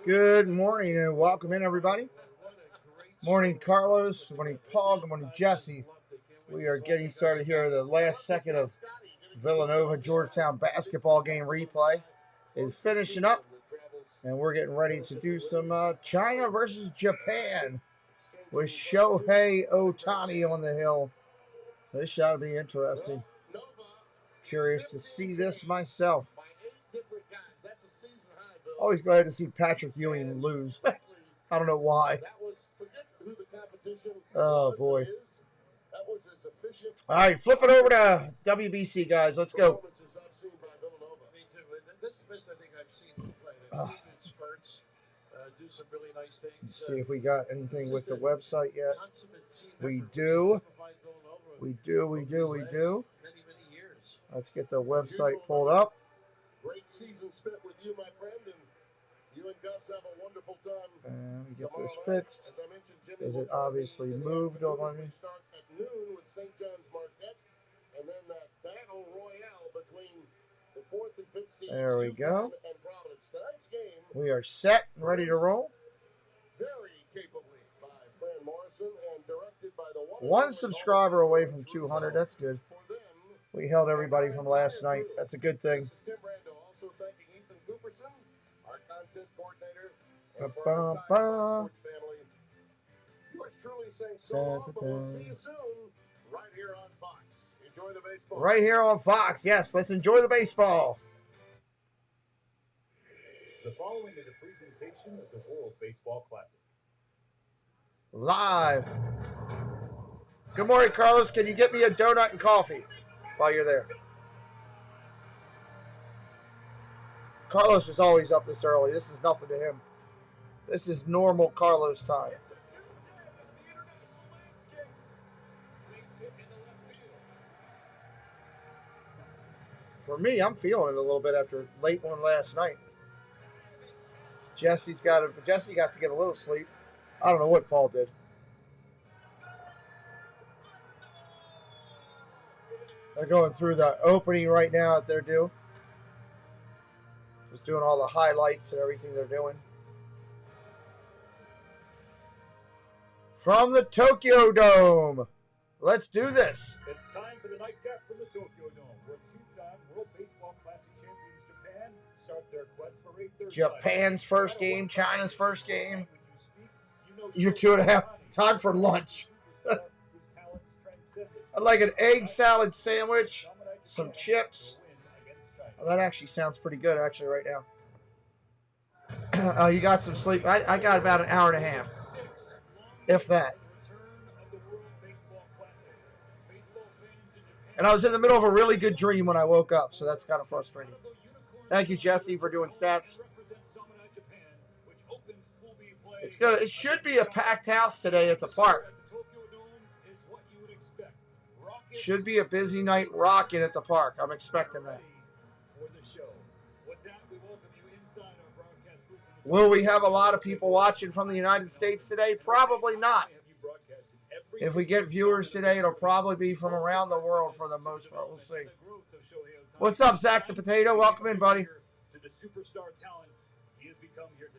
Good morning and welcome in, everybody. Morning, Carlos. Morning, Paul. Good morning, Jesse. We are getting started here. The last second of Villanova Georgetown basketball game replay is finishing up, and we're getting ready to do some China versus Japan with Shohei Ohtani on the hill. This shall be interesting. Curious to see this myself. Always glad to see Patrick Ewing lose. I don't know why. Oh, boy. All right, flip it over to WBC, guys. Let's go. Do some really nice things. Let's see if we got anything with the website yet. We do. We do. Let's get the website pulled up. Great season spent with you, my friend, and you and Gus have a wonderful time. And we get this fixed. Because it obviously moved on me. Start at noon with St. John's Marquette, and then that battle royale between the 4th and 5th seeds. There we go. And Providence. Tonight's game. We are set and ready to roll. Very capably by Fran Morrison and directed by the one subscriber away from 200. That's good. We held everybody from last night. That's a good thing. This is Tim Brando, also thanking Ethan Cooperson, our content coordinator, and for our entire sports family. Yours truly saying so long, but we'll see you soon right here on Fox. Enjoy the baseball. Right here on Fox. Yes, let's enjoy the baseball. The following is a presentation of the World Baseball Classic. Live. Good morning, Carlos. Can you get me a donut and coffee while you're there? Carlos is always up this early. This is nothing to him. This is normal Carlos time. For me, I'm feeling it a little bit after late one last night. Jesse got to get a little sleep. I don't know what Paul did. They're going through the opening right now that they're doing. Just doing all the highlights and everything they're doing. From the Tokyo Dome. Let's do this. It's time for the nightcap from the Tokyo Dome, where two-time World Baseball Classic champions Japan start their quest for a third Japan's first game, China's first game. You're 2.5. Time for lunch. I'd like an egg salad sandwich, some chips. Well, that actually sounds pretty good, actually, right now. Oh, you got some sleep. I got about an hour and a half, if that. And I was in the middle of a really good dream when I woke up, so that's kind of frustrating. Thank you, Jesse, for doing stats. It's good. It should be a packed house today at the park. Should be a busy night rocking at the park. I'm expecting that. Will we have a lot of people watching from the United States today? Probably not. If we get viewers today, it'll probably be from around the world for the most part. We'll see. What's up, Zach the Potato? Welcome in, buddy.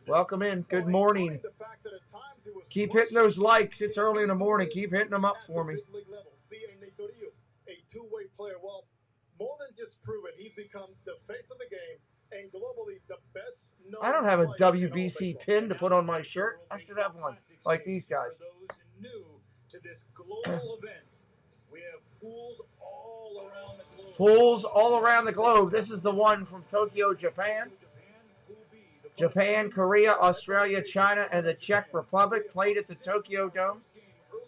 Welcome in. Good morning. Keep hitting those likes. It's early in the morning. Keep hitting them up for me. A two-way player. Well, more than just prove it, he's become the face of the game and globally the best. I don't have a WBC pin to put on my shirt. I should have one like these guys. To this global event, we have pools all around the globe. Pools all around the globe. This is the one from Tokyo, Japan. Japan, Korea, Australia, China, and the Czech Republic played at the Tokyo Dome.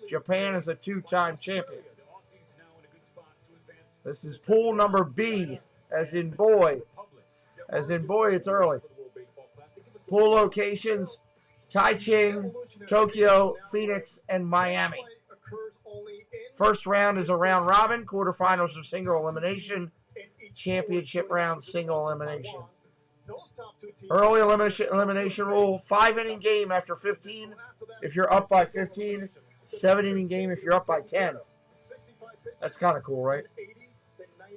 Japan is a two-time champion. This is pool number B, as in boy. As in boy, it's early. Pool locations: Taichung, Tokyo, Phoenix, and Miami. First round is a round robin. Quarterfinals are single elimination. Championship round, single elimination. Early elimination rule: 5-inning game after 15 if you're up by 15. 7-inning game if you're up by 10. That's kind of cool, right?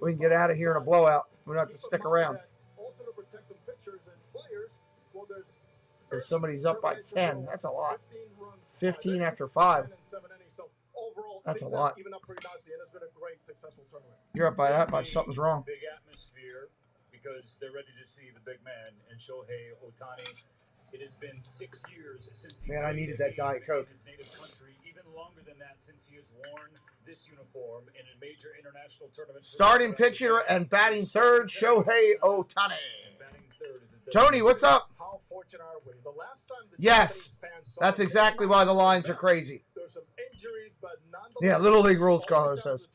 We can get out of here in a blowout. We don't have to stick around. if somebody's up by 10. That's a lot. 15 15 after 5. So overall, That's a things lot. have even up pretty nicely, and it's been a great, successful tournament. You're up by that much. Something's wrong. Big atmosphere because they're ready to see the big man and Shohei Ohtani. It has been 6 years since he Man, I needed that Diet Coke. in his native country, even longer than that since he has worn this uniform in a major international tournament. Starting pitcher and batting third, Shohei Ohtani. Tony, what's up? How fortunate are we? The last time the Yes, Japanese fans saw that's the exactly game, why the lines are crazy. There's some injuries, but nonetheless, Yeah, Little League rules, Carlos says.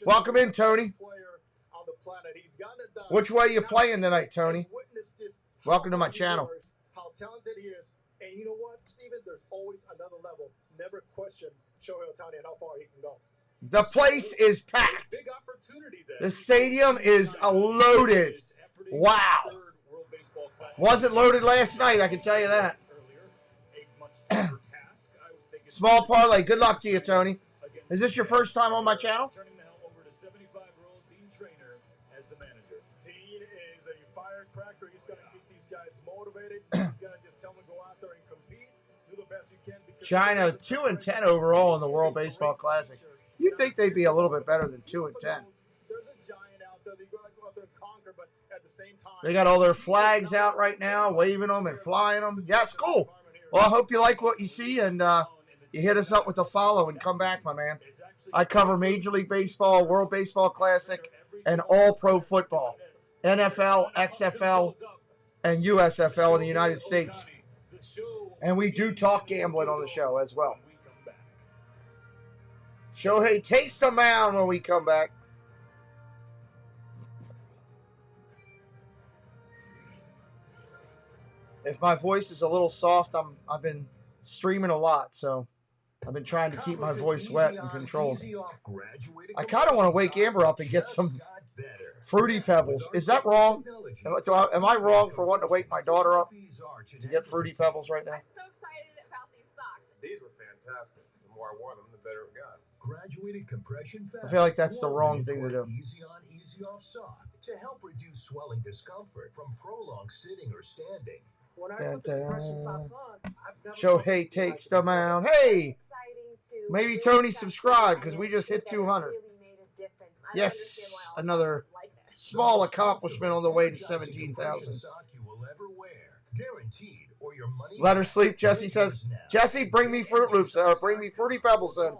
Welcome in, Tony. Which way you playing tonight, Tony? Welcome to my channel. How talented he is. And you know what, Steven? There's always another level. Never question Shohei Ohtani and how far he can go. The place is packed. Big opportunity then. The stadium is loaded. Wow. Wasn't loaded last night, I can tell you that. Small parlay. Good luck to you, Tony. Is this your first time on my channel? Turning the helm over to 75-year-old Dean Trainer as the manager. Dean is a firecracker. He's going to keep these guys motivated. He's going to just tell them to go out there and compete. Do the best you can. China 2-10 overall in the World Baseball Classic. You'd think they'd be a little bit better than 2-10. There's a giant out there that you got to go out there and conquer, but at the same time, They got all their flags out right now, waving them and flying them. Yes, cool. Well, I hope you like what you see, and you hit us up with a follow and come back, my man. I cover Major League Baseball, World Baseball Classic, and all pro football. NFL, XFL, and USFL in the United States. And we do talk gambling on the show as well. Shohei takes the mound when we come back. If my voice is a little soft, I've been streaming a lot, so I've been trying to keep my voice wet and controlled. I kind of want to wake Amber up and get some Fruity Pebbles. Is that wrong? Am I wrong for wanting to wake my daughter up to get Fruity Pebbles right now? I'm so excited about these socks. These were fantastic. The more I wore them, the better it got. Graduated compression fabric. I feel like that's the wrong thing to do. Easy on, easy off sock to help reduce swelling discomfort from prolonged sitting or standing. Dun, dun. Shohei takes the mound. Hey, maybe Tony subscribe because we just hit 200. Yes, another small accomplishment on the way to 17,000. Let her sleep, Jesse says. Jesse, bring me Fruit Loops or bring me Fruity Pebbles in.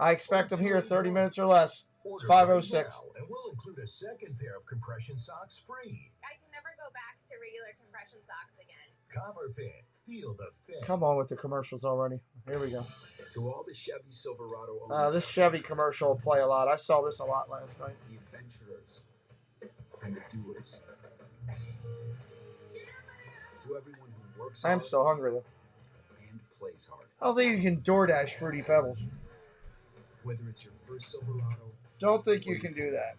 I expect them here 30 minutes or less. It's 5:06. And we'll include a second pair of compression socks free. I can never go back to regular compression socks again. Copper Fit. Feel the fit. Come on with the commercials already. Here we go. To all the Chevy Silverado This Chevy commercial will play a lot. I saw this a lot last night. the adventurers and the doers. To everyone who works I'm hard still hungry though. and plays hard. I don't think you can DoorDash Fruity Pebbles. Whether it's your first Silverado, Don't think you can do that.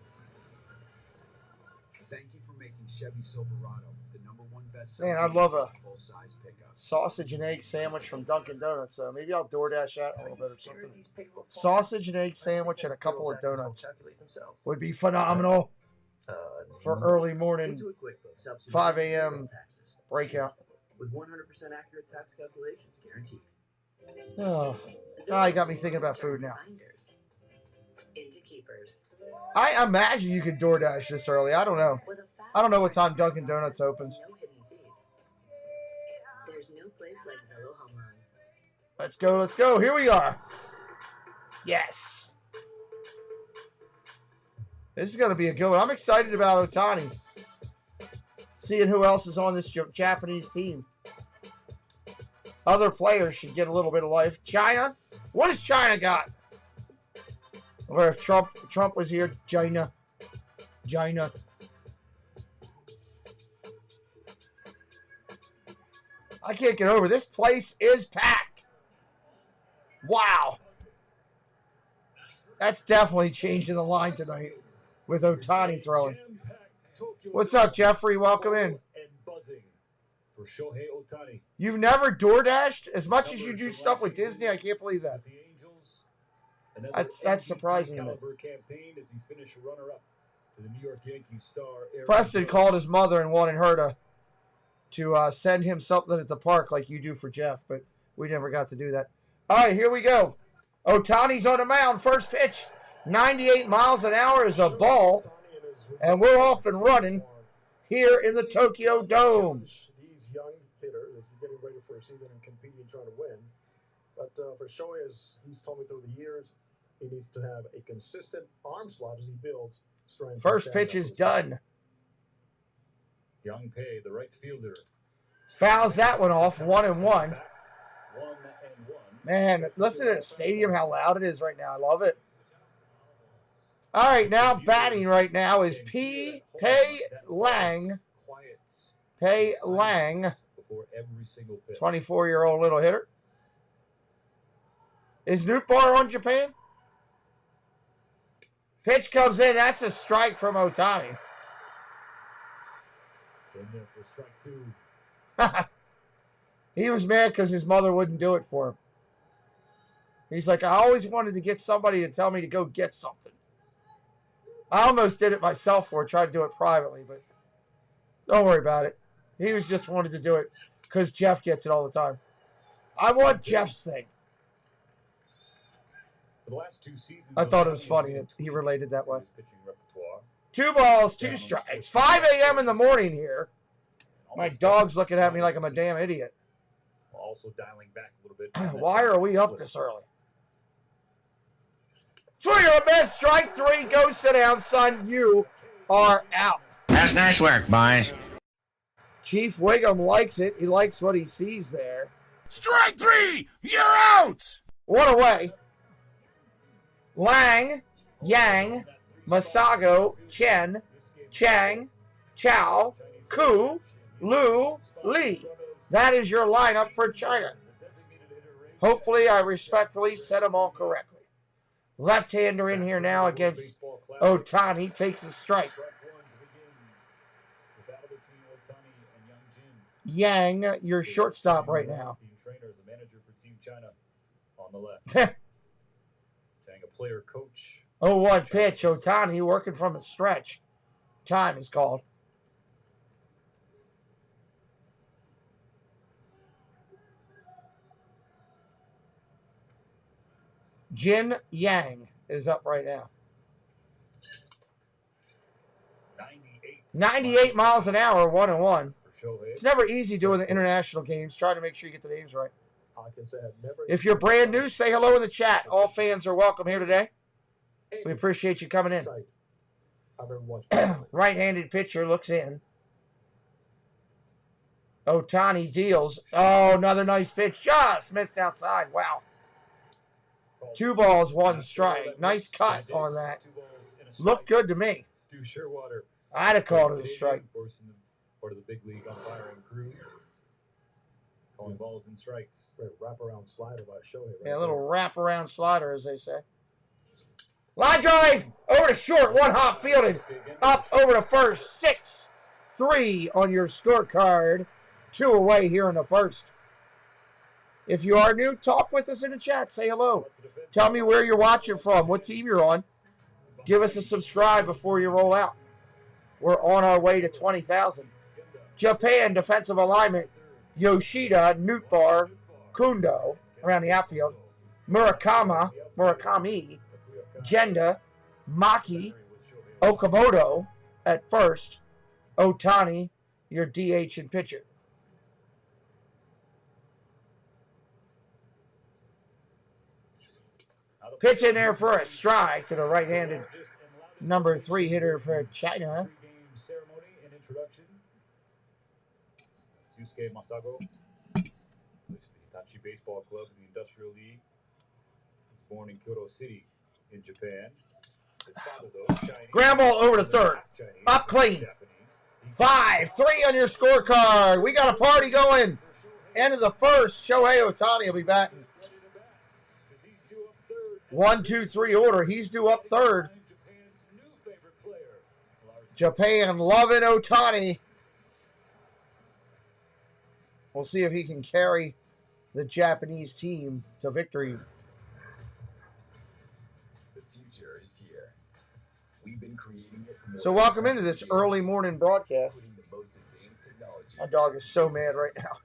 thank you for making Chevy Silverado the #1 best Man, I'd love a full-size pickup. sausage and egg sandwich from Dunkin' Donuts. So maybe I'll DoorDash that a little bit or something. Sausage and egg sandwich and a couple of donuts would be phenomenal for early morning 5 a.m. breakout. With 100% accurate tax calculations guaranteed. Oh, you got me thinking about food now. Into keepers. I imagine you could DoorDash this early. I don't know. I don't know what time Dunkin' Donuts opens. No hidden fees. There's no place like Zillow Home Loans. Let's go, let's go. Here we are. Yes. This is going to be a good one. I'm excited about Ohtani. Seeing who else is on this Japanese team. Other players should get a little bit of life. China? What has China got? Or if Trump was here, China. I can't get over this place is packed. Wow. That's definitely changing the line tonight with Ohtani throwing. What's up, Jeffrey? Welcome in. And buzzing for Shohei Ohtani. You've never DoorDashed as much as you do stuff with Disney? I can't believe that. The Angels, another That's MVP surprising to me. caliber campaign as he finished runner-up to the New York Yankees star. Aaron Preston Judge. called his mother and wanted her to to send him something at the park like you do for Jeff, but we never got to do that. All right, here we go. Otani's on the mound. First pitch, 98 miles an hour is a ball, and we're off and running here in the Tokyo Dome. These young hitters getting ready for a season and competing, trying to win. But for Shohei, as he's told me through the years, he needs to have a consistent arm slot as he builds strength. First pitch is done. Young Pei, the right fielder. Fouls that one off, 1-1. 1-1. Man, listen to the stadium, how loud it is right now. I love it. All right, now batting right now is Pei Lang. Pei Lang, 24-year-old little hitter. Is Nootbaar on Japan? Pitch comes in. That's a strike from Otani. In there for strike 2. He was mad because his mother wouldn't do it for him. He's like, I always wanted to get somebody to tell me to go get something. I almost did it myself for it, tried to do it privately, but don't worry about it. He was just wanted to do it because Jeff gets it all the time. I want Jeff's thing. For the last 2 seasons, I thought it was funny that he related that way. pitching repertoire. 2 balls, 2 strikes. 5 a.m. in the morning here. My dog's looking at me like I'm a damn idiot. Also dialing back a little bit. Why are we up this early? Swing and a miss. Strike 3. Go sit down, son. You are out. That's nice work, boys. Chief Wiggum likes it. He likes what he sees there. Strike 3! You're out! 1 away. Lang, Yang, Masago, Chen, Chang, Chow, Ku, Lu, Li. That is your lineup for China. Hopefully, I respectfully said them all correctly. Left-hander in here now against Otani. Takes a strike. Yang, your shortstop right now. The manager for Team China on the left. Chang, a player coach. 0-1 pitch. Otani working from a stretch. Time is called. Jin Yang is up right now. 98 miles an hour, 1-1. It's never easy doing the international games. Try to make sure you get the names right. If you're brand new, say hello in the chat. All fans are welcome here today. We appreciate you coming in. Right-handed pitcher looks in. Otani deals. Oh, another nice pitch. Just missed outside. Wow. 2 balls, 1 strike. Nice cut on that. Looked good to me. I'd have called it a strike. Part of the big league umpiring crew. Calling balls and strikes. Wraparound slider by Shohei. Yeah, a little wraparound slider, as they say. Line drive over to short. 1 hop fielded. Up over to first. 6-3 on your scorecard. 2 away here in the first. If you are new, talk with us in the chat. Say hello. Tell me where you're watching from, what team you're on. Give us a subscribe before you roll out. We're on our way to 20,000. Japan defensive alignment. Yoshida, Nootbaar, Kundo around the outfield. Murakami, Jenda, Maki, Okamoto at first. Otani, your DH and pitcher. Pitch in there for a strike to the right-handed number 3 hitter for China. Ceremony and introduction. That's Yusuke Masago. Plays for the Hitachi Baseball Club in the Industrial League. He was born in Kyoto City in Japan. His father, though, Chinese. Ground ball over to third. Up clean. 5-3 on your scorecard. We got a party going. End of the first. Shohei Otani will be batting. 1, 2, 3 order. He's due up third. Japan loving Otani. We'll see if he can carry the Japanese team to victory. The future is here. We've been creating it. So welcome into this early morning broadcast. The most advanced technology. My dog is so mad right now.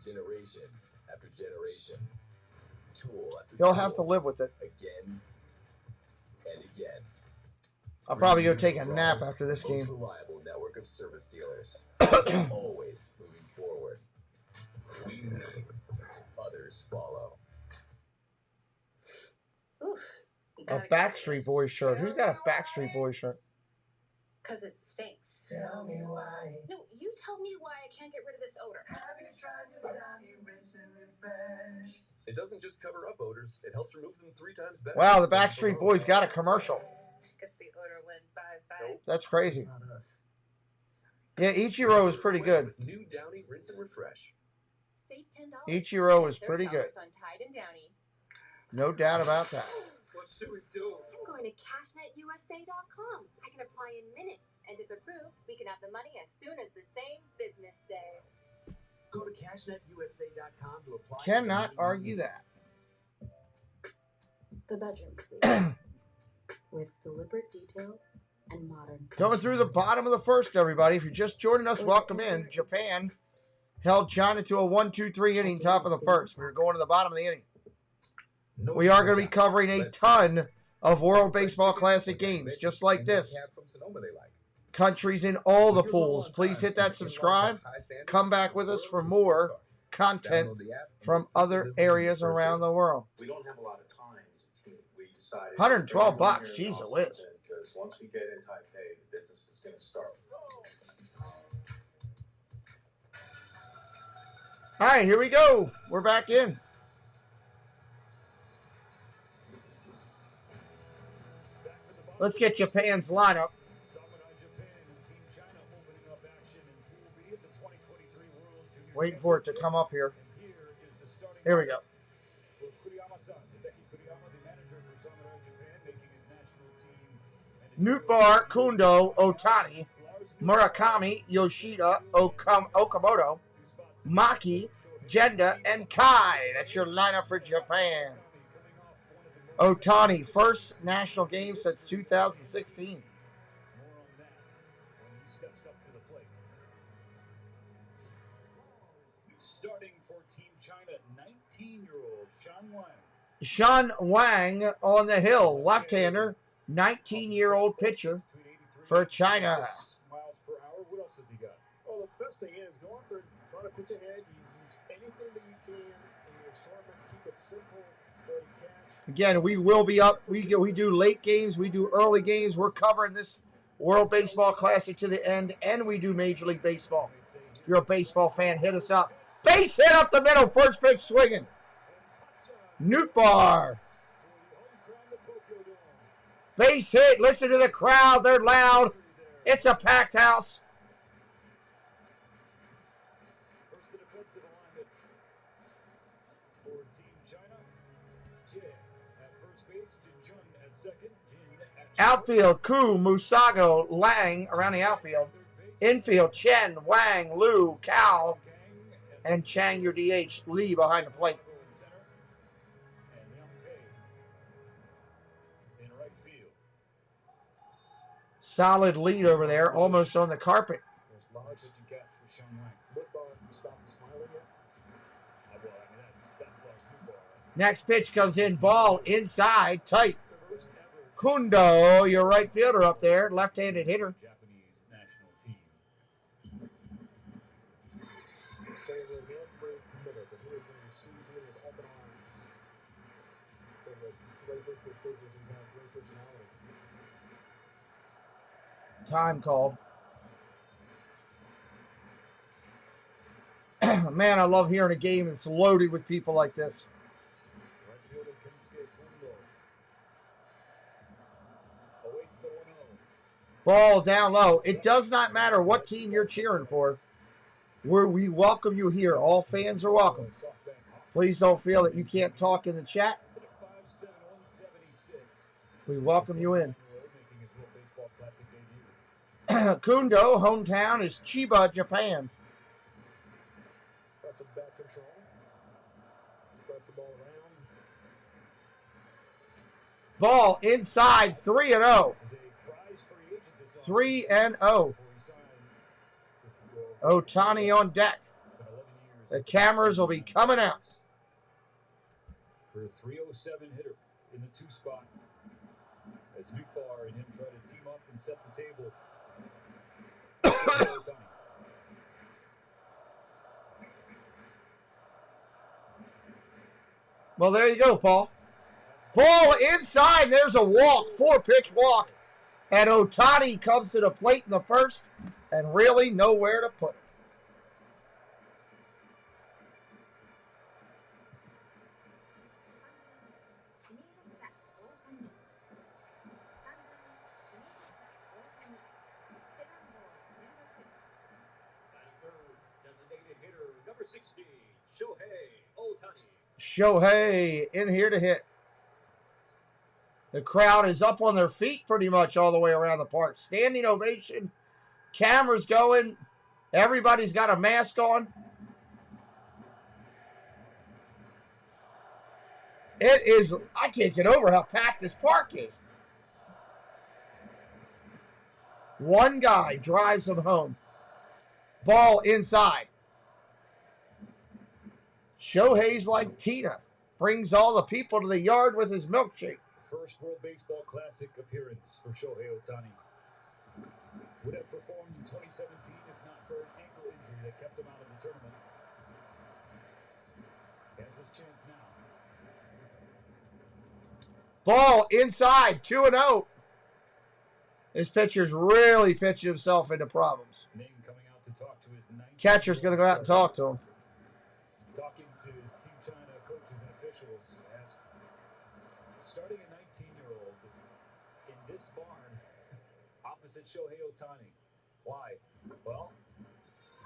Generation after generation. Tool after He'll tool. have to live with it. Again and again. I'll probably go take a nap after this Most game. reliable network of service dealers. Always moving forward. We move, others follow. Oof. A Backstreet Boys shirt. Who's got a Backstreet Boys shirt? Because it stinks. Tell me why. No, you tell me why I can't get rid of this odor. Have you tried your Downy Rinse and Refresh? It doesn't just cover up odors, it helps remove them 3 times better. Wow, the Backstreet Boys got a commercial. Because the odor went bye-bye. That's crazy. It's not us. Yeah, Ichiro is pretty good. With new Downy Rinse and Refresh. Save $10. Ichiro is pretty good. $30 on Tide and Downy. No doubt about that. What should we do? I'm going to cashnetusa.com. I can apply in minutes, and if approved, we can have the money as soon as the same business day. Go to cashnetusa.com to apply. Cannot argue that. The bedroom sleep. With deliberate details and modern. Coming through the bottom of the first, everybody. If you're just joining us, welcome in. Japan held China to a 1-2-3 inning top of the first. We're going to the bottom of the inning. We are going to be covering a ton of World Baseball Classic games, just like this. Countries in all the pools. Please hit that subscribe. Come back with us for more content from other areas around the world. We don't have a lot of time as a team. We decided $112, jeez, it whiz. Because once we get in Taipei, the business is going to start. All right, here we go. We're back in. Let's get Japan's lineup. Waiting for it to come up here. Here we go. Nootbaar, Kundo, Otani, Murakami, Yoshida, Okamoto, Maki, Jenda, and Kai. That's your lineup for Japan. Otani, first national game since 2016. Starting for Team China, 19-year-old Shan Wang. Shan Wang on the hill, left-hander, 19-year-old pitcher for China. Miles per hour. What else has he got? Well, the best thing is go out there, try to pitch ahead. You use anything that you can in your assortment. Keep it simple. Again, we will be up. We do late games. We do early games. We're covering this World Baseball Classic to the end, and we do Major League Baseball. If you're a baseball fan, hit us up. Base hit up the middle. First pitch swinging. Nootbaar. Base hit. Listen to the crowd. They're loud. It's a packed house. Outfield, Ku, Musago, Lang around the outfield. Infield, Chen, Wang, Liu, Cao, and Chang, your DH. Lee behind the plate. Solid lead over there, almost on the carpet. Next pitch comes in, ball inside, tight. Kundo, your right fielder up there, left-handed hitter. Japanese national team. Time called. Man, I love hearing a game that's loaded with people like this. Ball down low. It does not matter what team you're cheering for. We welcome you here. All fans are welcome. Please don't feel that you can't talk in the chat. We welcome you in. Kundo, hometown is Chiba, Japan. Ball inside, 3-0. 3-0. Ohtani on deck. The cameras will be coming out. For a 307 hitter in the 2 spot. As Newbar and him try to team up and set the table. Well, there you go, Paul. Ball inside. There's a walk. 4-pitch walk. And Ohtani comes to the plate in the first and really nowhere to put it. Number 60, Shohei Ohtani. Shohei in here to hit. The crowd is up on their feet pretty much all the way around the park. Standing ovation. Cameras going. Everybody's got a mask on. It is, I can't get over how packed this park is. One guy drives him home. Ball inside. Shohei's like Tina. Brings all the people to the yard with his milkshake. First World Baseball Classic appearance for Shohei Ohtani. Would have performed in 2017 if not for an ankle injury that kept him out of the tournament. He has his chance now. Ball inside, 2-0. This pitcher's really pitching himself into problems. Ning coming out to talk to his Catcher's going to go out and talk to him. Talking to Team China coaches and officials as starting a 19-year-old in this barn opposite Shohei Ohtani. Why? Well,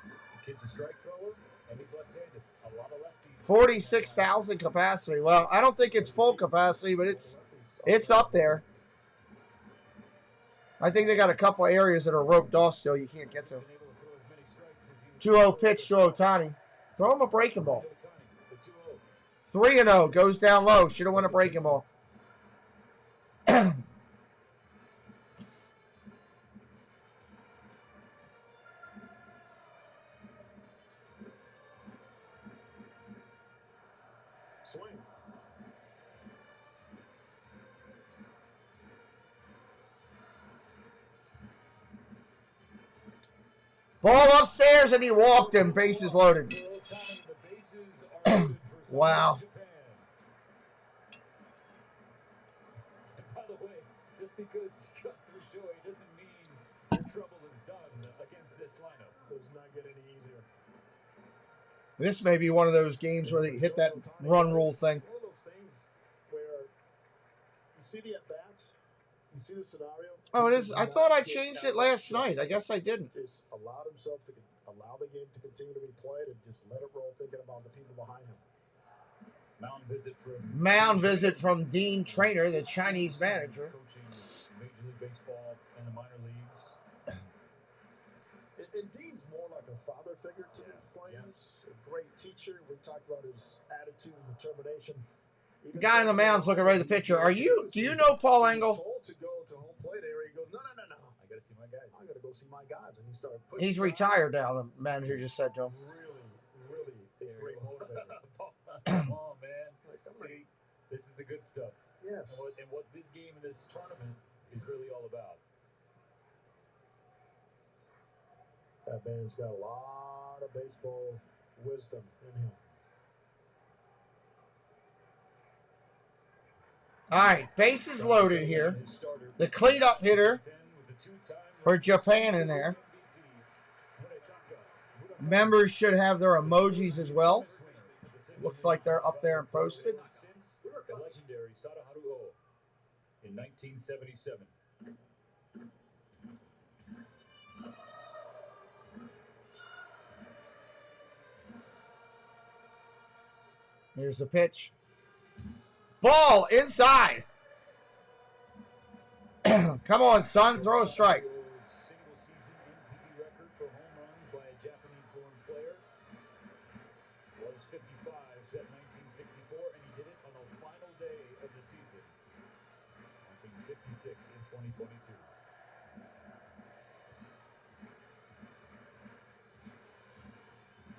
the kid's a strike thrower and he's left-handed. A lot of lefties. 46,000 capacity. Well, I don't think it's full capacity, but it's up there. I think they got a couple areas that are roped off still you can't get to. 2-0 pitch to Ohtani. Throw him a breaking ball. 3-0. Goes down low. Should have won a breaking ball. Swing. Ball upstairs, and he walked him. Bases loaded. Wow. By the way, just because you got through Shohei doesn't mean your trouble is done against this lineup. Does not get any easier. This may be one of those games where they hit that run rule thing. One of those things where you see the at-bat, you see the scenario. Oh, it is. I thought I changed it last night. I guess I didn't. Just allowed himself to allow the game to continue to be played and just let it roll, thinking about the people behind him. Mound visit from Dean Trainer, the Chinese manager. Coaching Major League Baseball and the minor leagues. And Dean's more like a father figure to his players. A great teacher. We talked about his attitude and determination. The guy on the mound's looking right at the picture. Do you know Paul Engel? He's told to go to home plate area. He goes, no. I got to see my guys. I got to go see my guys. And he started pushing. He's retired now, the manager just said to him. Really a great motivator. Come on, man. See, this is the good stuff. Yes. And what this game and this tournament is really all about. That man's got a lot of baseball wisdom in him. All right, bases loaded here. The cleanup hitter for Japan in there. Members should have their emojis as well. Looks like they're up there and posted. The legendary Sadaharu O in 1977. Here's the pitch. Ball inside. Come on, son. Throw a strike. Single season MVP record for home runs by a Japanese-born player was 55 set 1964, and he did it on the final day of the season, launching 56 in 2022.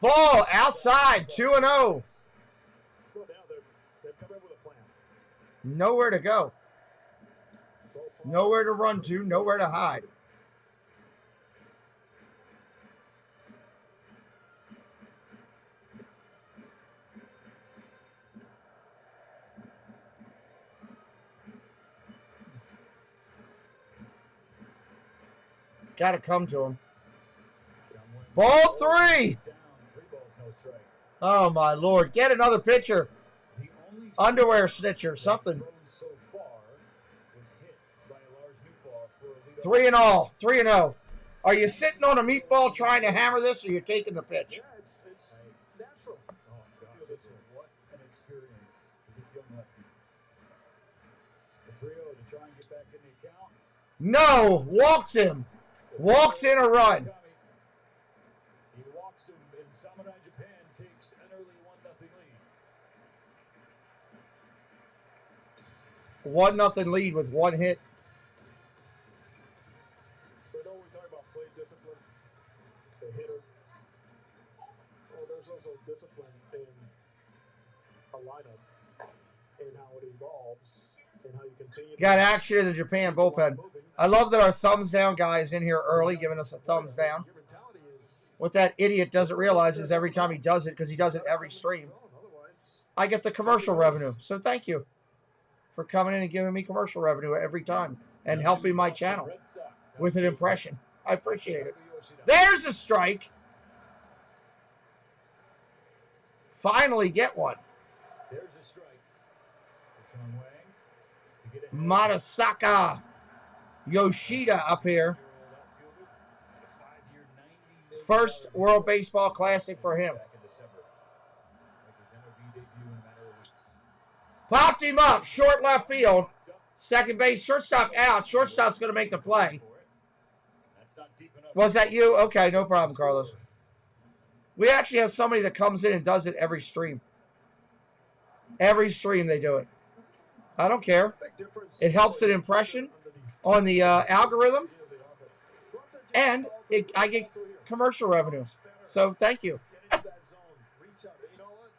Ball outside, 2-0. Now they've come in with a plan. Nowhere to go. So far, Nowhere to run to, nowhere to hide. Got to come to him. Ball 3. Down, 3 balls, no strike. Oh, my Lord. Get another pitcher. The only Underwear snitcher, something. thrown so far was hit by a large meatball for a leadoff. 3 and all. 3 and 0. Are you sitting on a meatball trying to hammer this, or you taking the pitch? yeah, it's natural. Oh, gosh, this one. What an experience for this young lefty. The 3-0 to try and get back in the account. No. Walks him. Walks in a run. He walks him, and Samurai Japan takes an early 1-0 lead. 1-0 lead with 1 hit. So I know we talk about play discipline, the hitter. Well, there's also discipline in a lineup and how it evolves and how you continue. Got action in the Japan bullpen. I love that our thumbs down guy is in here early giving us a thumbs down. Your mentality is What that idiot doesn't realize is every time he does it, because he does it every stream, otherwise. I get the commercial revenue. So thank you for coming in and giving me commercial revenue every time and helping my channel with an impression. I appreciate it. There's a strike. Finally get one. There's a strike. For Sean Wang to get ahead. Matasaka Yoshida up here. First World Baseball Classic for him. Popped him up, short left field. Second base, shortstop out. Shortstop's going to make the play. Was that you? Okay, no problem, Carlos. We actually have somebody that comes in and does it every stream. Every stream they do it. I don't care. It helps an impression on the algorithm, and I get commercial revenue. So thank you. Get into that zone, reach out. You know what?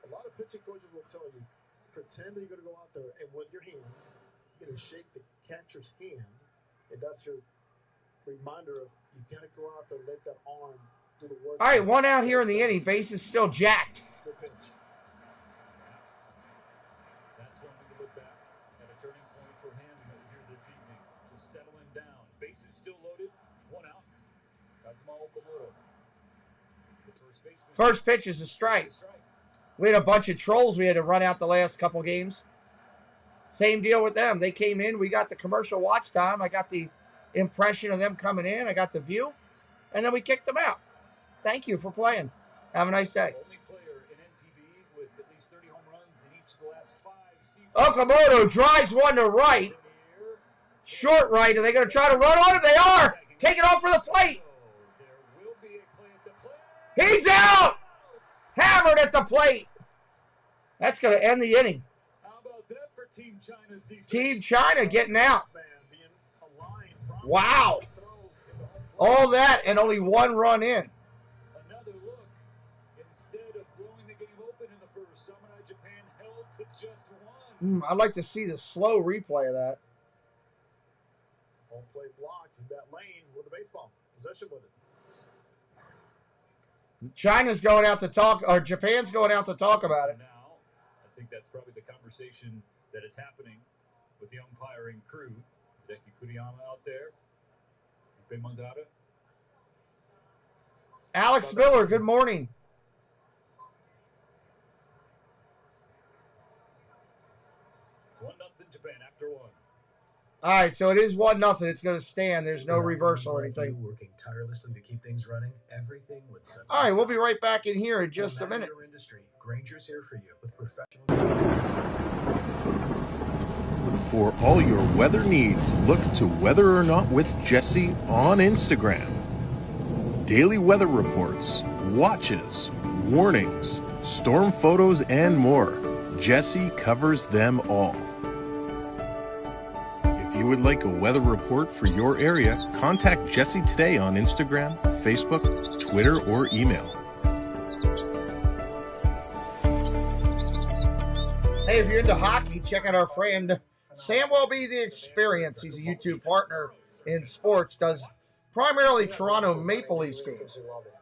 A lot of pitching coaches will tell you, pretend that you're going to go out there, and with your hand, you're going to shake the catcher's hand, and that's your reminder of you got to go out there, let that arm do the work. All right, 1 out here in the inning. Base is still jacked. Good pitch. That's when we look back at a turning point for him here this evening. Just settling down. Bases still loaded. 1 out. Kazuma Okamoto. The first baseman. First pitch is a strike. We had a bunch of trolls we had to run out the last couple games. Same deal with them. They came in. We got the commercial watch time. I got the impression of them coming in. I got the view. And then we kicked them out. Thank you for playing. Have a nice day. Only player in NPB with at least 30 home runs in each of the last 5 seasons. Okamoto drives one to right. Short right. Are they going to try to run on it? They are. Take it off for the plate. There will be a play at the plate. He's out. Hammered at the plate. That's going to end the inning. How about that for Team China's defense? Team China getting out. Man, being aligned properly. Wow. All that and only 1 run in. Another look. Instead of blowing the game open in the first, Samurai Japan held to just 1. I'd like to see the slow replay of that. Home plate blocked in that lane with the baseball. Possession with it. China's going out to talk, or Japan's going out to talk about it. Now, I think that's probably the conversation that is happening with the umpiring crew. Hideki Kuriyama out there. Ippei Manzada. Alex Miller, good morning. It's 1-0 Japan after 1. All right, so it is 1-0. It's going to stand. There's no reversal or anything. Working tirelessly to keep things running, everything with Sun. All right, we'll be right back in here in just a minute. Your industry, Granger's here for you with professional. For all your weather needs, look to Weather or Not with Jesse on Instagram. Daily weather reports, watches, warnings, storm photos, and more. Jesse covers them all. If you would like a weather report for your area, contact Jesse today on Instagram, Facebook, Twitter, or email. Hey, if you're into hockey, check out our friend Sam Welby, The Experience. He's a YouTube partner in sports, does primarily Toronto Maple Leafs games.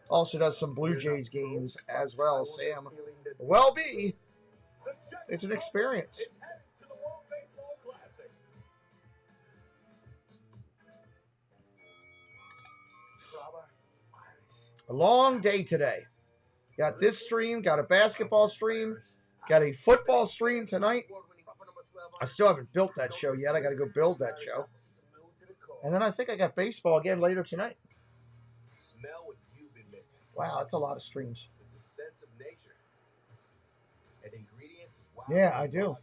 Also does some Blue Jays games as well. Sam Welby, it's an experience. A long day today. Got this stream, got a basketball stream, got a football stream tonight. I still haven't built that show yet. I got to go build that show. And then I think I got baseball again later tonight. Wow, that's a lot of streams. Yeah, I do.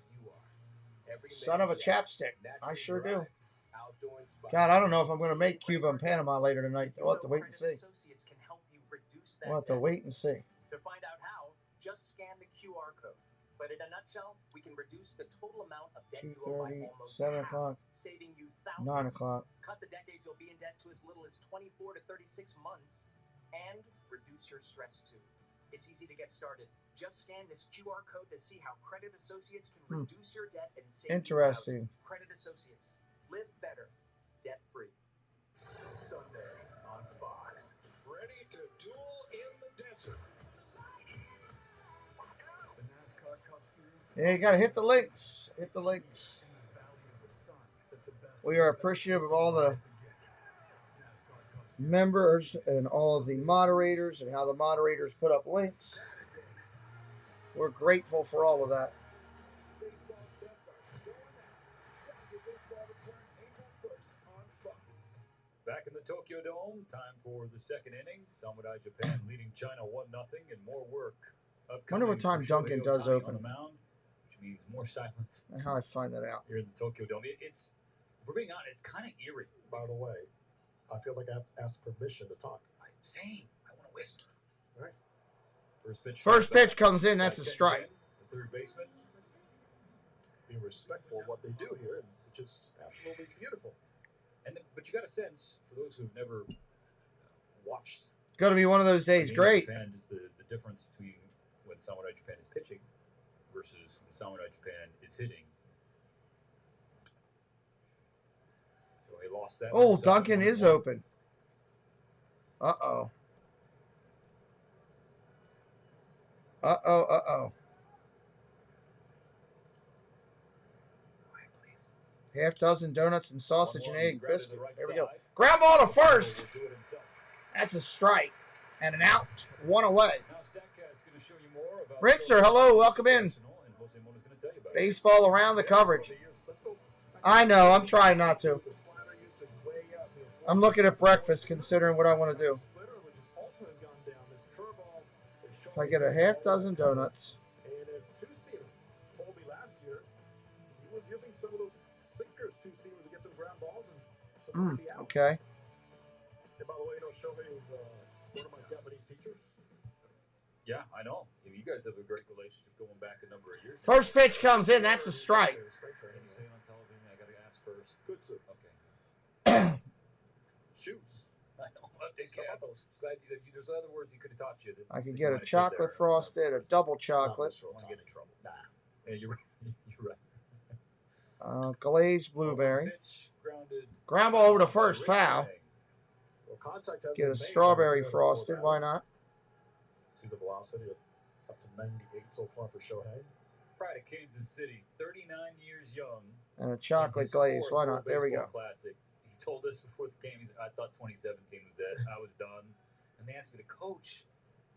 Son of a chapstick. I sure do. God, I don't know if I'm going to make Cuba and Panama later tonight. We'll have to wait and see. We'll have to wait and see. To find out how, just scan the QR code. But in a nutshell, we can reduce the total amount of debt you owe by 2:30, almost 7 half, o'clock, saving you thousands. 9 o'clock. Cut the decades you'll be in debt to as little as 24 to 36 months, and reduce your stress too. It's easy to get started. Just scan this QR code to see how Credit Associates can reduce your debt and save Interesting. you thousands. Credit Associates. Live better. Debt free. Sunday on Fox. Ready to duel in the desert. The NASCAR Cup Series. Yeah, you got to hit the links. Hit the links. We are appreciative of all the members and all of the moderators and how the moderators put up links. We're grateful for all of that. Back in the Tokyo Dome, time for the second inning. Samurai Japan leading China 1-0 and more work. Wonder what time Duncan does open. On the mound, which means more silence. How I find that out. Here in the Tokyo Dome. It's, if we're being honest, it's kind of eerie. By the way, I feel like I have to ask permission to talk. Same. I want to whisper. All right. First pitch comes in. That's a strike. The third baseman. Be respectful of what they do here, which is absolutely beautiful. But you got a sense, for those who've never watched. It's going to be one of those days. Great. Japan is the difference between when Samurai Japan is pitching versus when Samurai Japan is hitting. So he lost that. Oh, Duncan is open. Uh-oh. Uh-oh, uh-oh. Half dozen donuts and sausage and egg biscuit. There we go. Ground ball to first. That's a strike. And an out. One away. Rinser, hello. Welcome in. Baseball around the coverage. I know. I'm trying not to. I'm looking at breakfast considering what I want to do. If I get a half dozen donuts. And it's two-seamer. Told me last year he was using some of those sinkers two-seamers to get some ground balls and some outs. Okay. And by the way, you know, Shohei was one of my Japanese teachers. Yeah, I know. You guys have a great relationship going back a number of years. First pitch comes in. That's a strike. Can you say it on television? I got to ask first. Good, sir. Okay. Shoes. I know. There's other words he could have taught you. I could get a chocolate frosted, a double chocolate. To get in trouble. Nah. Yeah, you're right. You're right. Glazed blueberry. Pitch, grounded. Ground ball over to first, foul. Well, contact has Get been a made strawberry on frosted. Why not? See the velocity up to 98 so far for Shohei. Pride of Kansas City, 39 years young. And a chocolate glaze. Why not? There we go. Classic. He told us before the game, I thought 2017 was dead. I was done. And they asked me to coach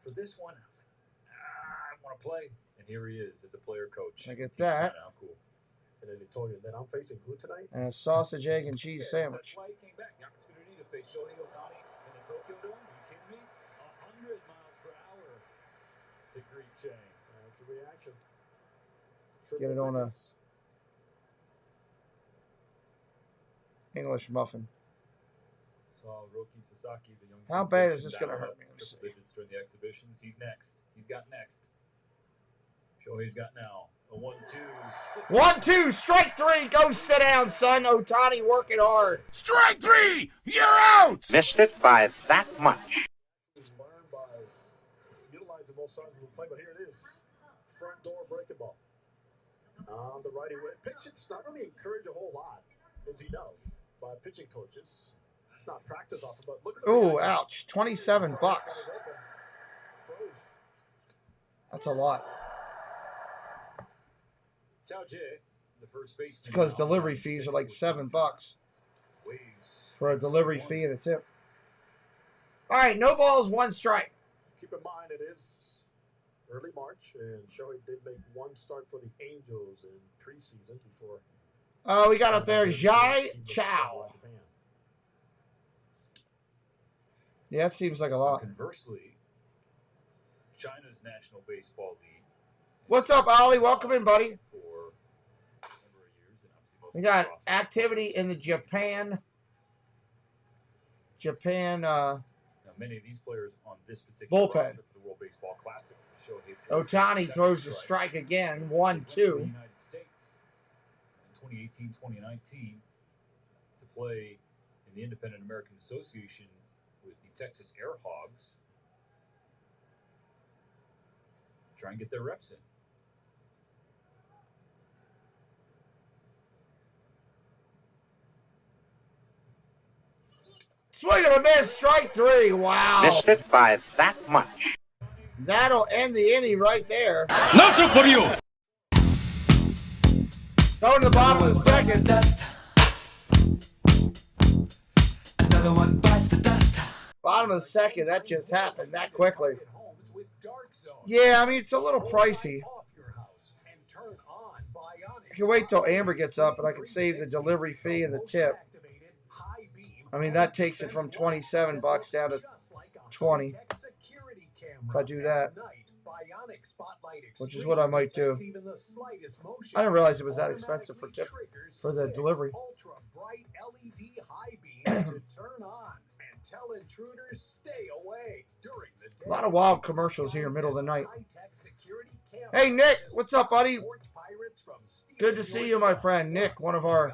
for this one. I was like, I want to play. And here he is as a player coach. I get that. How cool. And then he told you that I'm facing who tonight? And a sausage, egg, and cheese sandwich. That's why he came back. The opportunity to face Shohei Ohtani in the Tokyo Dome. Are you kidding me? 100 miles per hour to greet Chang. That's a reaction. Get it on a English muffin. Saw Roki Sasaki, the young. How bad is this going to hurt me? Triple digits during the exhibitions. He's next. He's got next. Shohei's got now. A 1-2. 1-2, strike three. Go sit down, son. Ohtani working hard. Strike three! You're out! Missed it by that much. Learned by utilizing both sides of the play, but here it is. Front door breaking ball. On the righty way. Pitch, it's not really encouraged a whole lot, as you know, by pitching coaches. It's not practice often, but look at the Oh, ouch. $27. That's a lot. The first baseman, It's because delivery fees are like $7 for a delivery fee and a tip. All right, no balls, 1 strike. Keep in mind it is early March, and Shohei did make 1 start for the Angels in preseason before. We got up there Jai Chow. Yeah, that seems like a lot. Conversely, China's National Baseball League. What's up, Ollie? Welcome in, buddy. We got activity in the Japan. Now, many of these players on this particular bullpen. roster for the World Baseball Classic. Otani throws the strike again, 1-2. United States in 2018-2019 to play in the Independent American Association with the Texas Air Hogs. Try and get their reps in. Swing and a miss, strike 3. Wow. Missed it by that much. That'll end the inning right there. Nothing for you. Going to the bottom of the second. Another one bites the dust. Bottom of the second. That just happened that quickly. Yeah, I mean, it's a little pricey. I can wait till Amber gets up and I can save the delivery fee and the tip. I mean, that takes it from $27 down to 20 if I do that, which is what I might do. I didn't realize it was that expensive for tip for the delivery. A lot of wild commercials here, middle of the night. Hey, Nick, what's up, buddy? Good to see you, my friend. Nick, one of our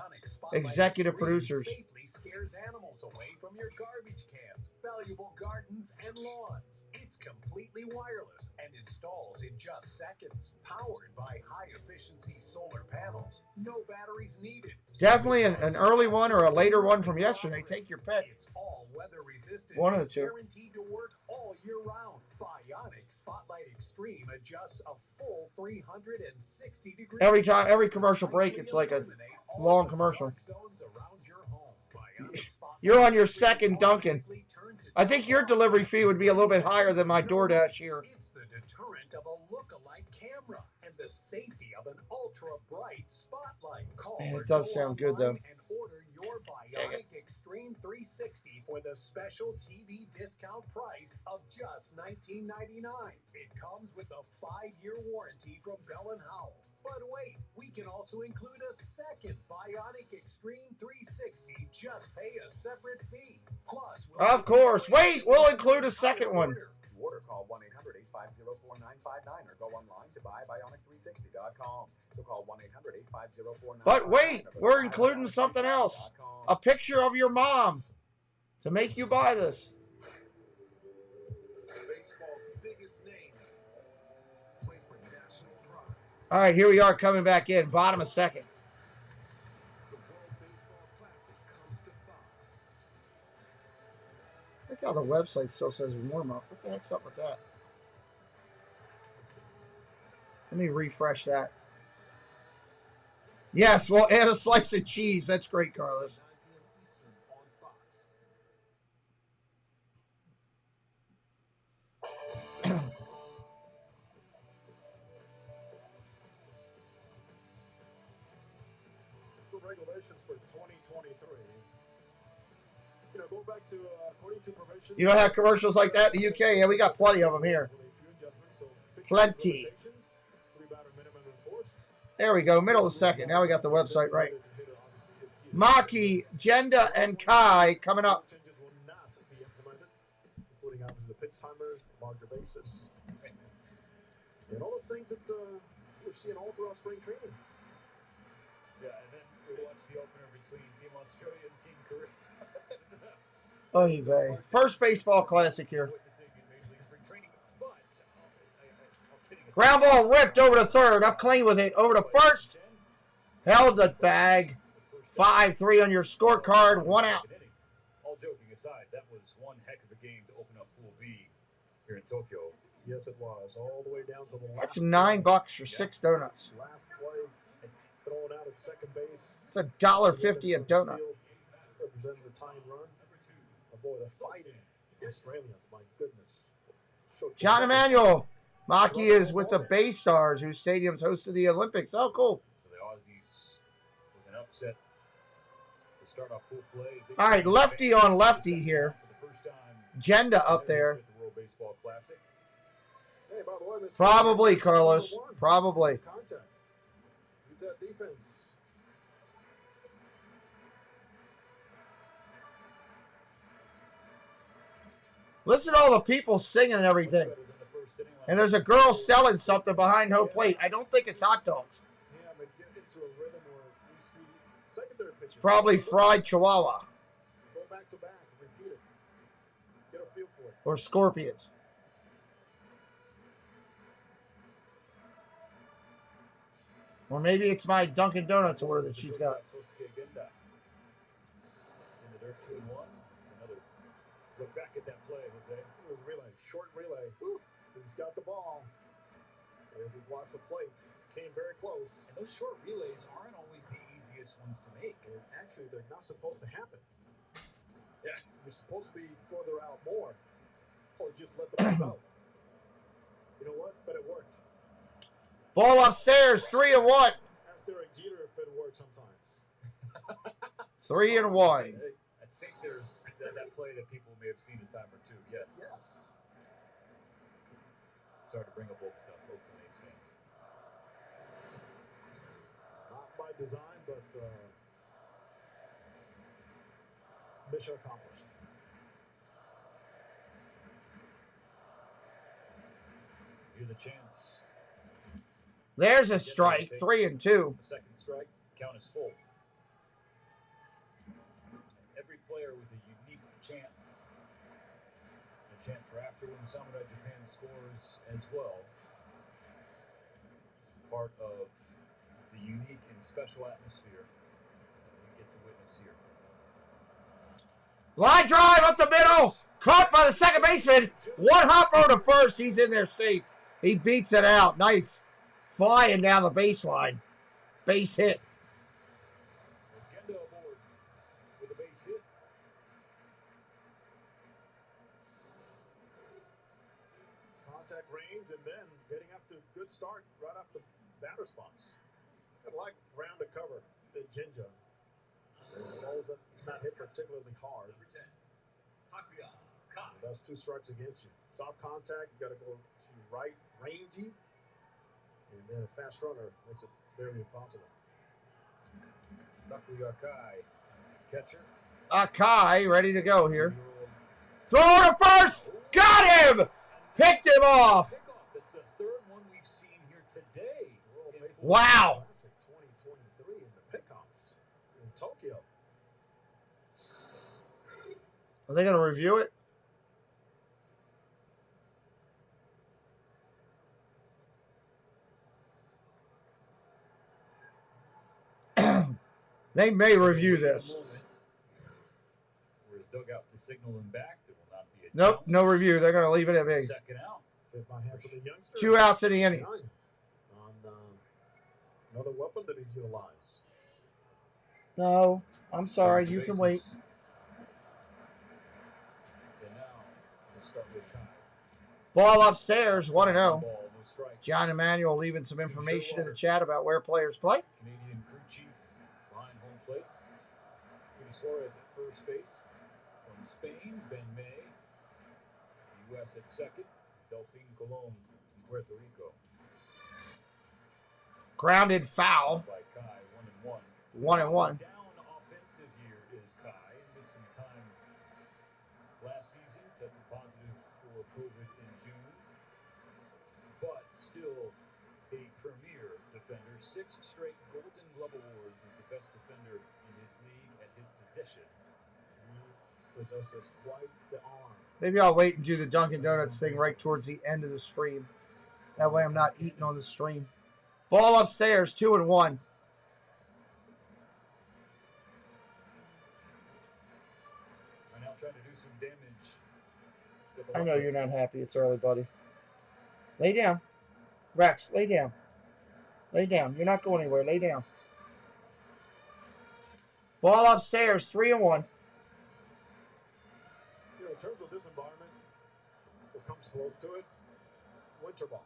executive producers. Scares animals away from your garbage cans, valuable gardens, and lawns. It's completely wireless and installs in just seconds. Powered by high-efficiency solar panels. No batteries needed. Definitely an early one or a later one from yesterday. Take your pick. It's all weather resistant. One of the two. Guaranteed to work all year round. Bionic Spotlight Extreme adjusts a full 360 degrees. Every time, every commercial break, it's like a long commercial. You're on your second Duncan. I think your delivery fee would be a little bit higher than my DoorDash here. It's the deterrent of a look-alike camera and the safety of an ultra-bright spotlight. Man, it does sound good, though. And order your Bionic Extreme 360 for the special TV discount price of just $19.99. It comes with a 5-year warranty from Bell & Howell. But wait, we can also include a second Bionic Extreme 360. Just pay a separate fee. Plus, Of course. Wait, we'll include a second one. To order, call 1-800-850-4959 or go online to buybionic360.com. So call 1-800-850-4959. But wait, we're including something else. A picture of your mom to make you buy this. Baseball's biggest names play for national pride. All right, here we are coming back in. Bottom of second. The World Baseball Classic comes to Fox. Look how the website still says warm-up. What the heck's up with that? Let me refresh that. Yes, we'll add a slice of cheese. That's great, Carlos. 9 p.m. Eastern on Fox. The regulations for 2023. You know, going back to according to probation. You don't have commercials like that in the UK? Yeah, we got plenty of them here. Plenty. There we go, middle of the second. Now we got the website right. Maki, Jenda, and Kai coming up. Changes will not be implemented, including obviously the pitch timers, larger bases, and all those things that we're seeing all throughout spring training. Yeah, and then we watch the opener between Team Australia and Team Korea. Oy vey. First baseball classic here. Ground ball ripped over to third. Up clean with it. Over to first. Held the bag. 5-3 on your scorecard. 1 out. All joking aside, that was one heck of a game to open up Pool B here in Tokyo. Yes, it was. All the way down to the last. That's $9 for 6 donuts. Last play, throwing out at second base. It's $1.50 a donut. Representing the tying run. Oh boy, the fighting Australians, my goodness. John Emanuel. Maki is with the Bay Stars, whose stadiums hosted the Olympics. Oh, cool. So the Aussies with an upset to start off pool play. All right, lefty on lefty here. Jenda up there. Hey, by the way, Probably, Carlos. Probably. Contact. Use that defense. Listen to all the people singing and everything. And there's a girl selling something behind home plate. I don't think it's hot dogs. Yeah, but get into a rhythm where we see secondary pitching. It's probably fried chihuahua. Go back to back, repeat it. Get a feel for it. Or scorpions. Or maybe it's my Dunkin' Donuts order that she's got. Look back at that play, Jose. It was relay, short relay. He's got the ball. As he blocks the plate, came very close. And those short relays aren't always the easiest ones to make. And actually, they're not supposed to happen. Yeah, you're supposed to be further out more, or just let the ball out. You know what? But it worked. Ball upstairs, 3-1. Ask Derek Jeter if it worked sometimes. 3-1. I think there's that play that people may have seen a time or two. Yes. Yes. Sorry to bring up old stuff, Oakland A's fan. Not by design, but mission accomplished. Here's the chance. There's a strike, 3-2. The second strike, count is full. Every player with a unique chant. A chant for after when Samurai Japan scores as well. It's part of the unique and special atmosphere we get to witness here. Line drive up the middle. Caught by the second baseman. One hopper to first. He's in there safe. He beats it out. Nice. Flying down the baseline. Base hit. Gendo aboard with a base hit. Contact range, and then getting up to good start right off the batter spots. I'd like round to cover the Jinja. Balls that not hit particularly hard. That's 2 strikes against you. Soft contact, you got to go to right, rangy, and then a fast runner makes it barely impossible. Takuya Kai, catcher. Akai ready to go here. Throw to first. Got him. Picked him off. That's the third one we've seen here today. Wow. Classic 2023 in the pickups in Tokyo. Are they going to review it? They may review this. Where's dugout to signal him back? There will not be a Nope, no review. They're going to leave it at me. second out. Tip my hat to the youngster. 2 outs in the inning. On another weapon that he's utilized. No, I'm sorry. You can wait. And now we'll start with time. Ball upstairs, 1-0. Ball, no strikes. John Emanuel leaving some information in the chat about where players play. Canadian crew chief behind home plate. Luis Suarez at first base. From Spain, Ben May. The U.S. at second. Delphine Colon from Puerto Rico. Grounded foul. By Kai, 1-1. 1-1. Down offensive here is Kai. Missed some time last season. Tested positive for COVID in June. But still a premier defender. 6 straight Golden Glove Awards as the best defender in his league at his position. He possesses quite the arm. Maybe I'll wait and do the Dunkin' Donuts thing right towards the end of the stream. That way I'm not eating on the stream. Ball upstairs, 2-1. some damage. I know you're not happy. It's early, buddy. Lay down. Rex, lay down. Lay down. You're not going anywhere. Lay down. Ball upstairs, 3-1. You know, in terms of this environment, what comes close to it, winter ball.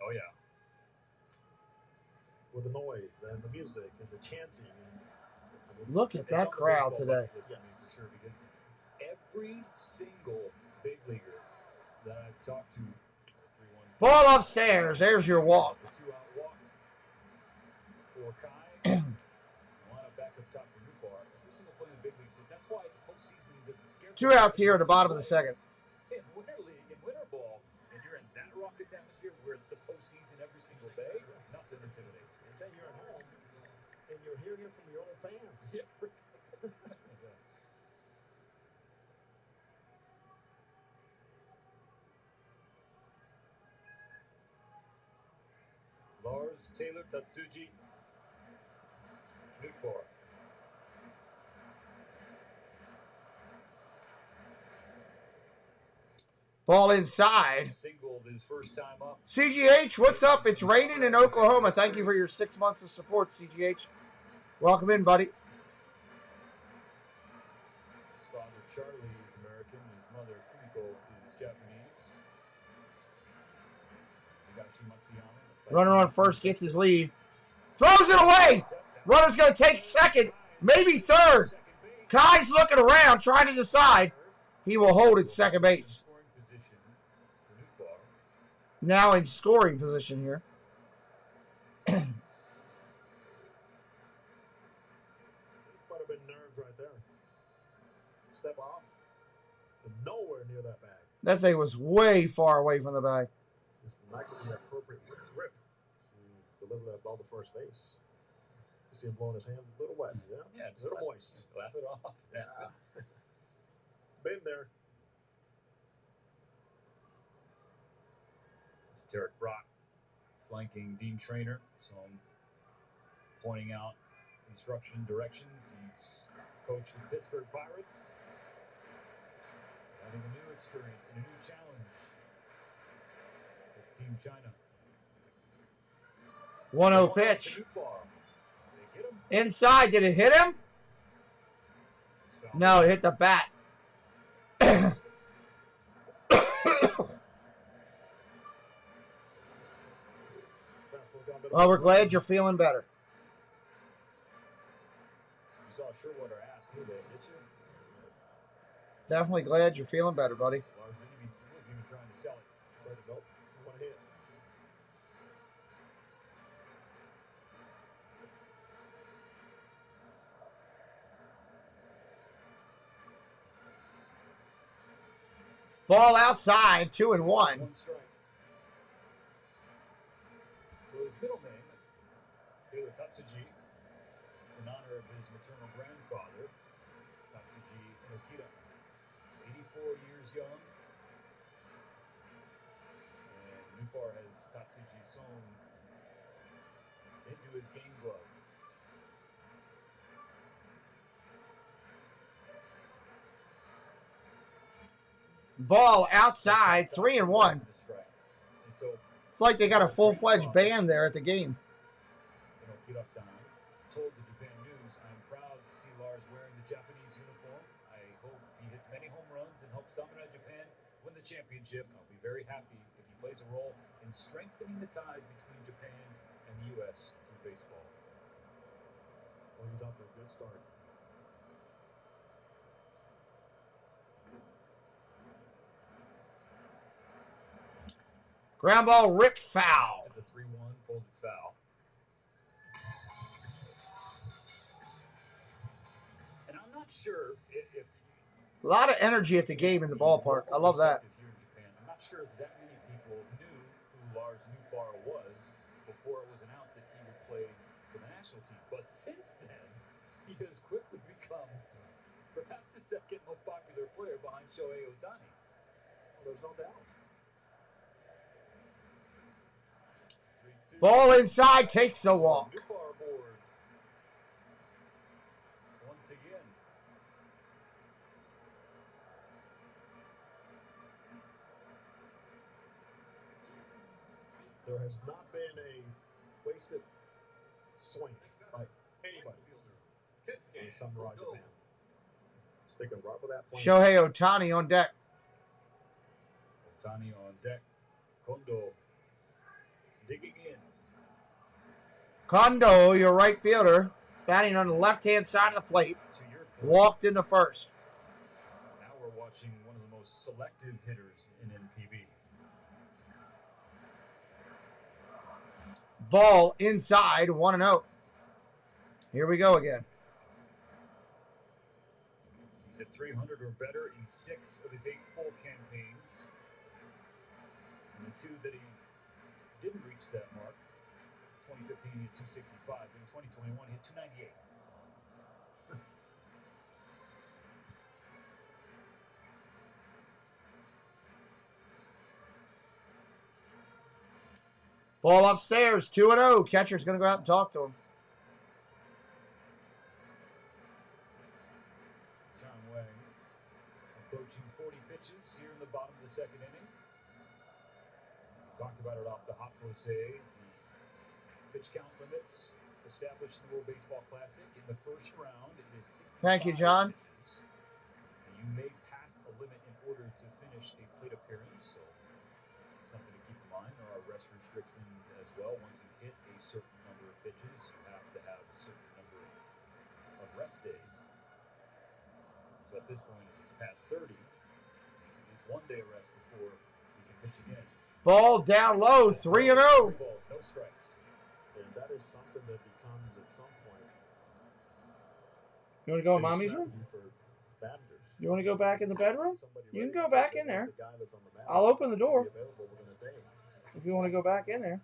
Oh, yeah. With the noise and the music and the chanting. Look at that crowd today. Yes. Sure, because every single big leaguer that I've talked to, 3-1. Ball upstairs. There's your walk. It's a 2-out walk for Kai. Line up back up top for Newbar. Every single player in the big league says that's why the postseason doesn't scare 2 outs here at the bottom of the second. In winter league, in winter ball, and you're in that raucous atmosphere where it's the postseason every single day, nothing intimidates you. And then you're at home, and you're hearing it from your own fans. Yeah. Lars Taylor Tatsuji Newport. Ball inside. Singled his first time up. CGH, what's up? It's raining in Oklahoma. Thank you for your 6 months of support, CGH. Welcome in, buddy. His father Charlie is American. His mother Kumiko is Japanese. Runner on first gets his lead. Throws it away. Runner's going to take second, maybe third. Kai's looking around, trying to decide. He will hold at second base. Now in scoring position here. This might have been nerves right there. Step off. Nowhere near that bag. That thing was way far away from the bag. It's not going to be the appropriate grip to deliver that ball to first base. You see him blowing his hand a little wet, yeah? Yeah, a little moist. Laugh it off. Yeah. Been there. Derek Brock flanking Dean Trainer, so I'm pointing out instruction, directions. He's coached the Pittsburgh Pirates. Having a new experience and a new challenge with Team China. 1-0 pitch. Inside, did it hit him? No, it hit the bat. Well, we're glad you're feeling better. You saw Sherwood ass today, did you? Definitely glad you're feeling better, buddy. He wasn't even trying to sell it. Nope. One hit. Ball outside, 2-1. One strike. So his middle name, Taylor Tatsuji, it's in honor of his maternal grandfather, Tatsuji Inokita. 84 years young. And Newpar has Tatsuji sewn into his game glove. Ball outside, 3-1. And so It's like they got a full-fledged band there at the game. Inokita-san told the Japan News, "I'm proud to see Lars wearing the Japanese uniform. I hope he hits many home runs and helps Samurai Japan win the championship. I'll be very happy if he plays a role in strengthening the ties between Japan and the U.S. through baseball." Well, he's off to a good start. Ground ball ripped foul. At the 3-1, pulled it foul. And I'm not sure if A lot of energy at the game in the ballpark. I love that. here in Japan, I'm not sure that many people knew who Lars Newbar was before it was announced that he would play for the national team. But since then, he has quickly become perhaps the second most popular player behind Shohei Ohtani. Well, there's no doubt. 3-2. Ball inside, takes a walk. Newbar aboard. Once again. There has not been a wasted swing by anybody in Samurai Japan. Sticking right with that plane. Shohei Ohtani on deck. Ohtani on deck. Kondo digging in. Kondo, your right fielder, batting on the left-hand side of the plate, walked into first. Now we're watching one of the most selective hitters in NPB. Ball inside, 1-0. Here we go again. He's at 300 or better in 6 of his 8 full campaigns. And the 2 that he didn't reach that mark, 2015 he hit 265, in 2021 he hit 298. Ball upstairs, 2-0. Catcher's going to go out and talk to him. John Wang approaching 40 pitches here in the bottom of the 2nd inning. We talked about it off the Hot Rose. The pitch count limits established in the World Baseball Classic. In the first round, it is 65 Thank you, John. pitches. And you may pass a limit in order to finish a plate appearance. So something to keep in mind. There are rest restrictions as well. Once you hit a certain number of pitches, you have to have a certain number of rest days. So at this point, as he's past 30, it's at least 1 day of rest before he can pitch again. Ball down low, 3-0. 3 balls, no strikes. And that is something that becomes at some point. You want to go in Mommy's room? You want to go back in the bedroom? You can go back in there. I'll open the door if you want to go back in there.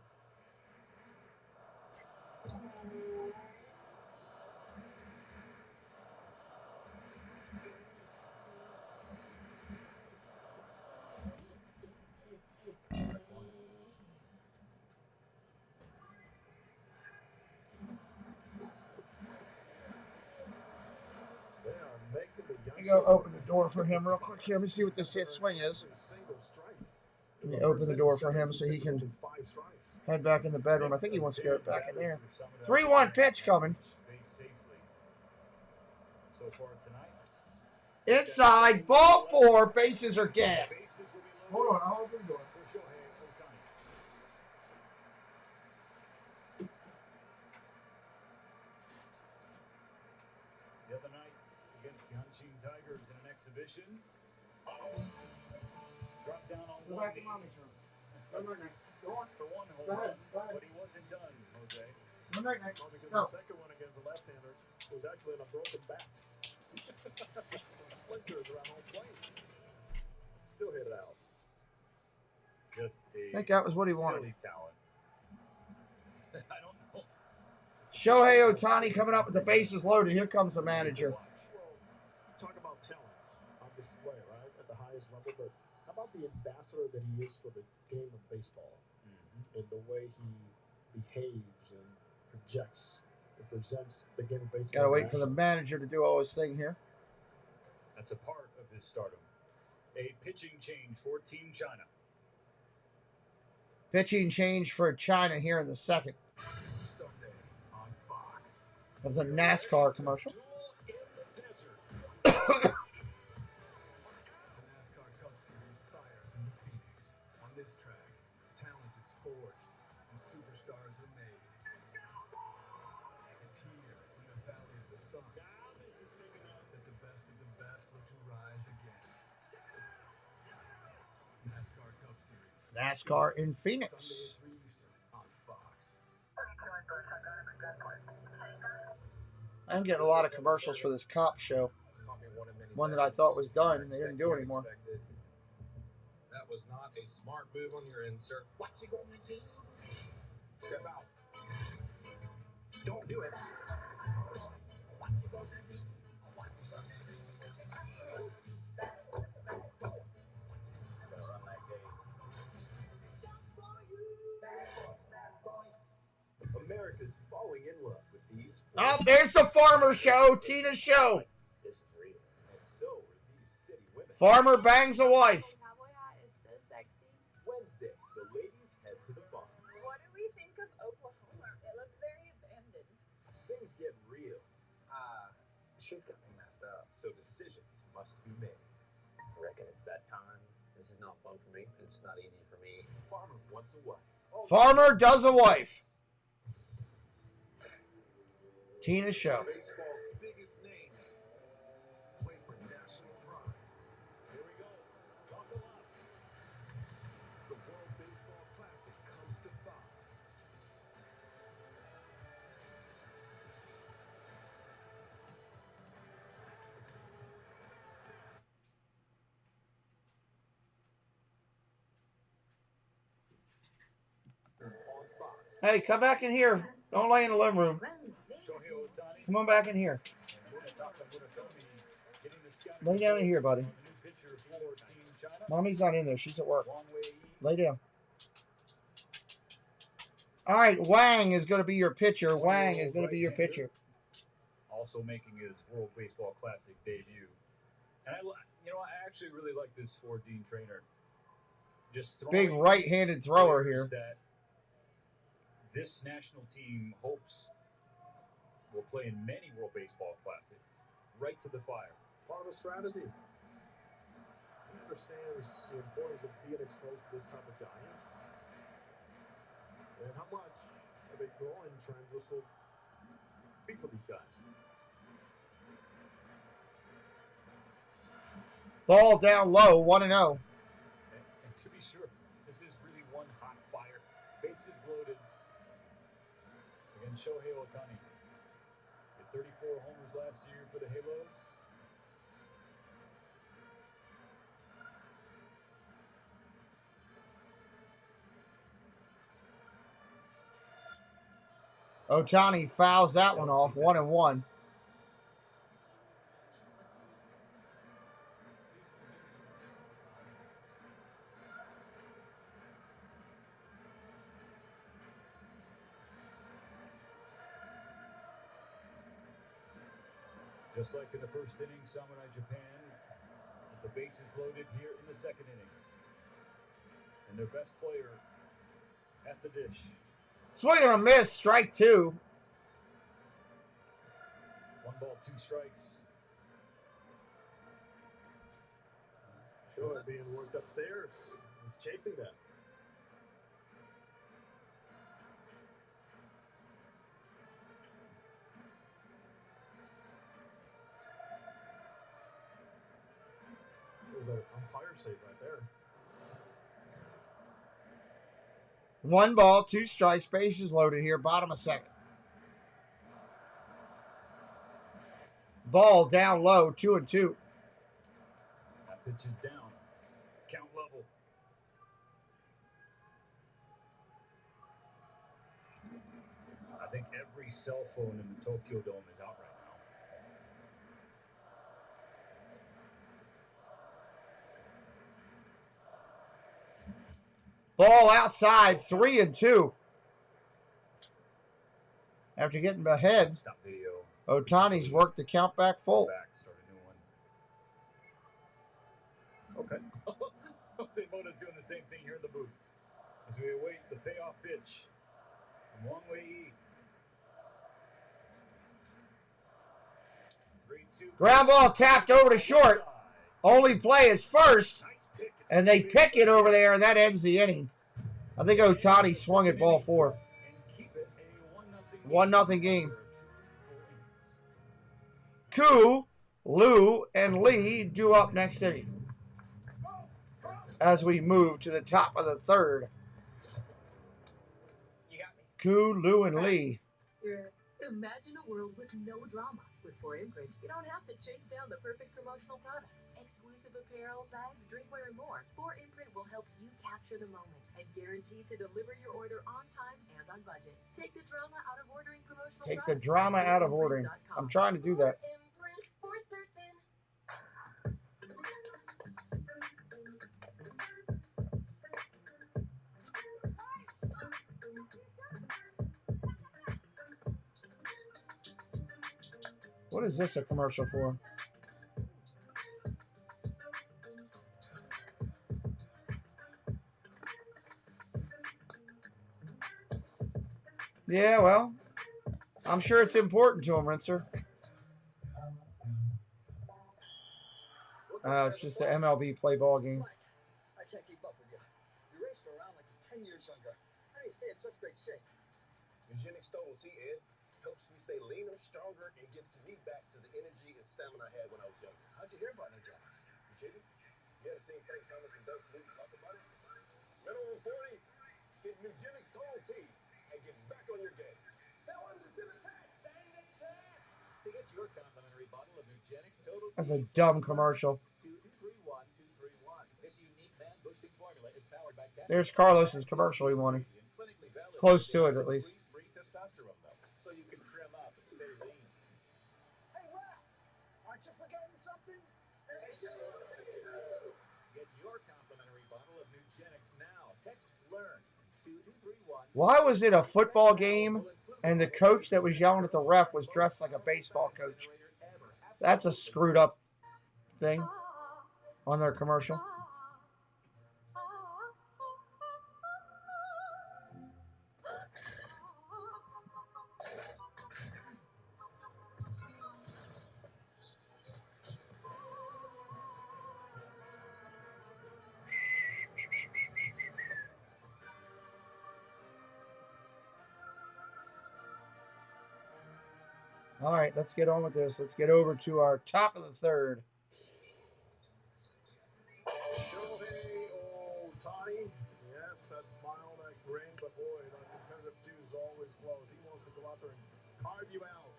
Let me go open the door for him real quick here. Let me see what this hit swing is. Let me open the door for him so he can head back in the bedroom. I think he wants to go back in there. 3-1 pitch coming. So far tonight. Inside, ball 4, bases are gassed. Hold on, I'll open the door. The other night against the Hanshin Tigers in an exhibition. Dropped down on Go one back in knee Mommy's room. Go right now. Go on. for one home Go ahead, run, go ahead. but he wasn't done, Jose. Go right now. Well, because Go. the second one against the left-hander was actually on a broken bat. Some splinters around home plate. Still hit it out. Just a I think that was what he wanted. silly talent. I don't know. Shohei Ohtani coming up with the bases loaded. Here comes the manager. Well, talk about talent on display, right, at the highest level, but how about the ambassador that he is for the game of baseball and the way he behaves and projects and presents the game of baseball? Gotta wait for the manager to do all his thing here. That's a part of his stardom. A pitching change for Team China. Pitching change for China here in the 2nd. Sunday on Fox. Comes a NASCAR commercial. The NASCAR Cup Series fires into Phoenix. On this track, talent is forged and superstars are made. It's here in the Valley of the Sun that the best of the best look to rise again. NASCAR Cup Series. NASCAR in Phoenix. Sunday at 3 Eastern on Fox. I'm getting a lot of commercials for this cop show. One that I thought was done, they didn't do anymore. That was not a smart move on your end, sir. What you gonna do? Step out. Don't do it. What you gonna do? What you gonna do? Gonna run that game. America's falling in love with these. Oh, there's the Farmer Show, Tina's show. This is real. And so are these city women. Farmer bangs a wife. Cowboy hat is so sexy. Wednesday, the ladies head to the farm. She's got me messed up. So decisions must be made. I reckon it's that time. This is not fun for me, and it's not easy for me. Farmer wants a wife. Farmer does a wife. Tina Show. Baseball's biggest names play for national pride. Here we go. Buckle up. The World Baseball Classic comes to Fox. On Fox. Hey, come back in here. Don't lay in the living room. Come on back in here. Lay down in here, buddy. Mommy's not in there. She's at work. Lay down. All right, Wang is going to be your pitcher. Wang is going to be your pitcher. Also making his World Baseball Classic debut. And I actually really like this Ford Dean trainer. Just big right-handed thrower here. That this national team hopes will play in many World Baseball Classics. Right to the fire. Part of a strategy. He understands the importance of being exposed to this type of giants. And how much of a growing trend this will be for these guys. Ball down low, 1-0. And to be sure, this is really one hot fire. Bases loaded against Shohei Ohtani. Hit 34 homers last year for the Halos. Ohtani fouls that one off, 1-1. Just like in the first inning, Samurai Japan, with the bases loaded here in the second inning. And their best player at the dish. Swing and a miss, strike 2. 1 ball, 2 strikes. Sure, being worked upstairs. He's chasing that. It was an umpire save right there. 1 ball, 2 strikes, bases loaded here, bottom of second. Ball down low, 2-2. That pitch is down. Count level. I think every cell phone in the Tokyo Dome is out right now. Ball outside, 3-2. After getting ahead, Stop video. Ohtani's worked the count back full. Start a new one. Okay. Jose Mota's doing the same thing here in the booth as we await the payoff pitch from Wang Wei. 3-2. Ground ball tapped over to short. Only play is first, and they pick it over there, and that ends the inning. I think Ohtani swung at ball 4. 1-0 game. Koo, Liu, and Lee due up next inning as we move to the top of the third. Koo, Liu, and Lee. Imagine a world with no drama. With 4imprint, you don't have to chase down the perfect promotional products. Exclusive apparel, bags, drinkware, and more. 4imprint will help you capture the moment and guarantee to deliver your order on time and on budget. Take the drama out of ordering promotional Take products. the drama out of ordering. I'm trying to do that. 4imprint for certain. What is this a commercial for? Yeah, well, I'm sure it's important to him, Rinser. It's just the MLB play ball game. I can't keep up with you. You race around like you're 10 years younger. How do you stay in such great shape? Eugenics Total T, Ed, helps me stay leaner, stronger, and gets me back to the energy and stamina I had when I was younger. How'd you hear about Eugenics? Jimmy, you haven't seen Frank Thomas and Doug Flutie talk about it? Minimum 40, get Eugenics Total T, and get back on your game. Tell him to send a text. Send a text. To get your complimentary bottle of Eugenics Total T. That's a dumb commercial. 231-231. This unique man-boosting formula is powered by There's Carlos's commercial he wanted. Close to it, at least. free testosterone levels, so you can trim up and stay lean. Hey, Ralph, aren't you forgetting something? Get your complimentary bottle of Eugenics now. Text LEARN 2231. Why was it a football game and the coach that was yelling at the ref was dressed like a baseball coach? That's a screwed up thing on their commercial. All right, let's get on with this. Let's get over to our top of the third. Shohei Ohtani. Yes, that smile, that grin, but boy, that competitive juice always flows. He wants to go out there and carve you out,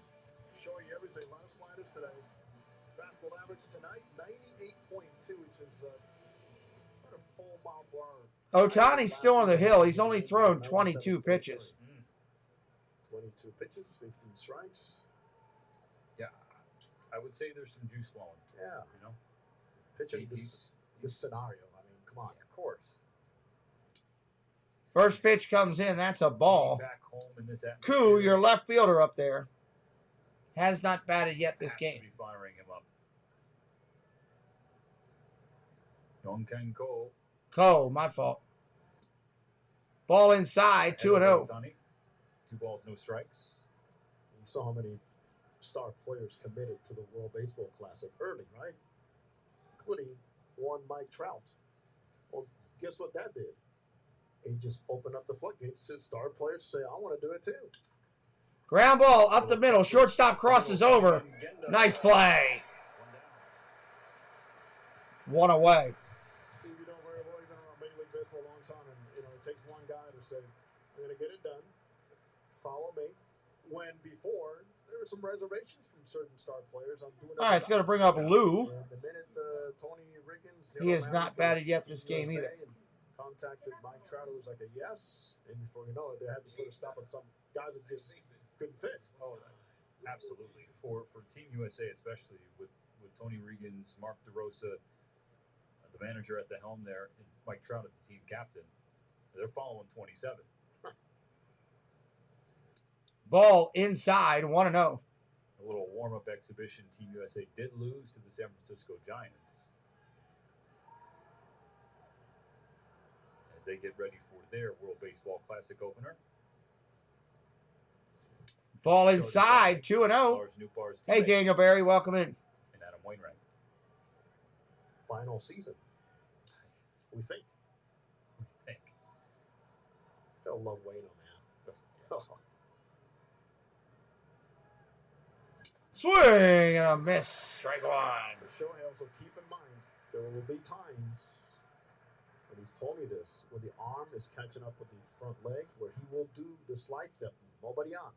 show you everything. A lot of sliders today. Fastball average tonight, 98.2, which is about a full mile per hour. Ohtani's still on the hill. He's only thrown 22 pitches. 22 pitches, 15 strikes. Yeah, I would say there's some juice flowing. Yeah. You know? Pitching this scenario. I mean, come on. Of course. First pitch comes in. That's a ball. Back home in this Koo, your left fielder up there, has not batted yet this game. Be firing him up. Youngkan Ko. Ko, my fault. Ball inside, 2-0. 2 balls, no strikes. You saw how many star players committed to the World Baseball Classic early, right? Including one Mike Trout. Well, guess what that did? It just opened up the floodgates to star players to say, I want to do it too. Ground ball up the middle. Shortstop crosses over. Nice play. One away. Steve, you know very well, you've been around Major League Baseball a long time, and it takes one guy to say, I'm going to get it done. Follow me. When before, there were some reservations from certain star players on doing it. All right, it's going to bring up Lou. And the minute Tony Riggins, He has not batted yet this game either. Contacted Mike Trout, who was like a yes, and before you know it, they had to put a stop on some guys that just couldn't fit. Oh, absolutely. For Team USA, especially with Tony Riggins, Mark DeRosa, the manager at the helm there, and Mike Trout as the team captain, they're following 27. Ball inside, 1-0. A little warm-up exhibition. Team USA did lose to the San Francisco Giants as they get ready for their World Baseball Classic opener. Ball inside, 2-0. Hey, Daniel Barry, welcome in. And Adam Wainwright. Final season, we think. Gotta love Wayno, man. Swing and a miss. Strike one. Shohei, also keep in mind, there will be times, and he's told me this, where the arm is catching up with the front leg, where he will do the slide step. Nobody on.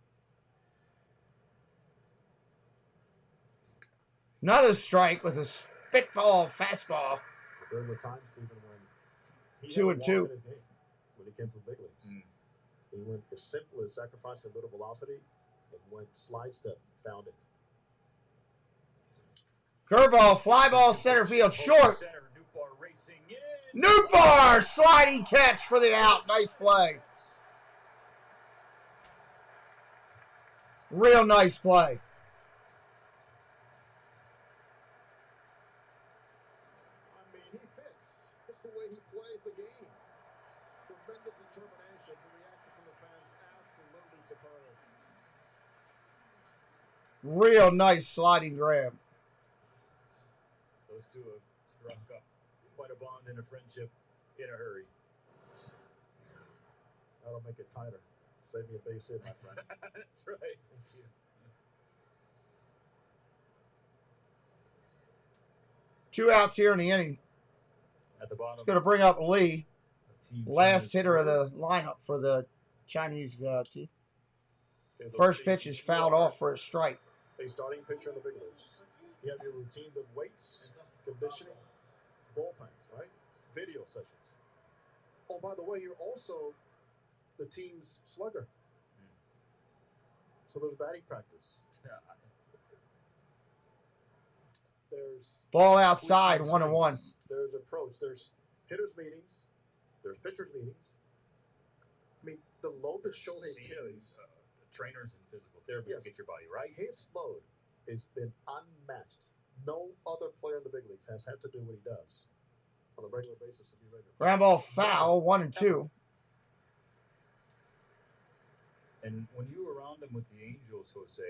Another strike with a spitball fastball. There were times, Stephen, when he 2-2. in his game when he came to the big leagues. He went as simple as sacrificing a little velocity and went slide step, found it. Curveball, fly ball, center field, short. Newbar, sliding catch for the out. Nice play. Real nice play. I mean, he fits. It's the way he plays the game. Tremendous determination. The reaction from the fans, absolutely superb. Real nice sliding grab. Those two have in a friendship in a hurry. That'll make it tighter. Save me a base hit, my friend. That's right. Thank you. Two outs here in the inning. At the bottom. It's going to bring up Lee, last hitter of the lineup for the Chinese team. First pitch is fouled off for a strike. A starting pitcher in the big leagues. You have your routines of weights, conditioning, bullpens, right? Video sessions. Oh, by the way, you're also the team's slugger. So there's batting practice. There's ball outside, 1-1. There's approach. There's hitters meetings. There's pitchers meetings. I mean, the load that Shohei carries. Trainers and physical therapists to get your body right. His load has been unmatched. No other player in the big leagues has had to do what he does on a regular basis to be ready. Ground ball foul, 1-2. And when you were around him with the Angels, Jose,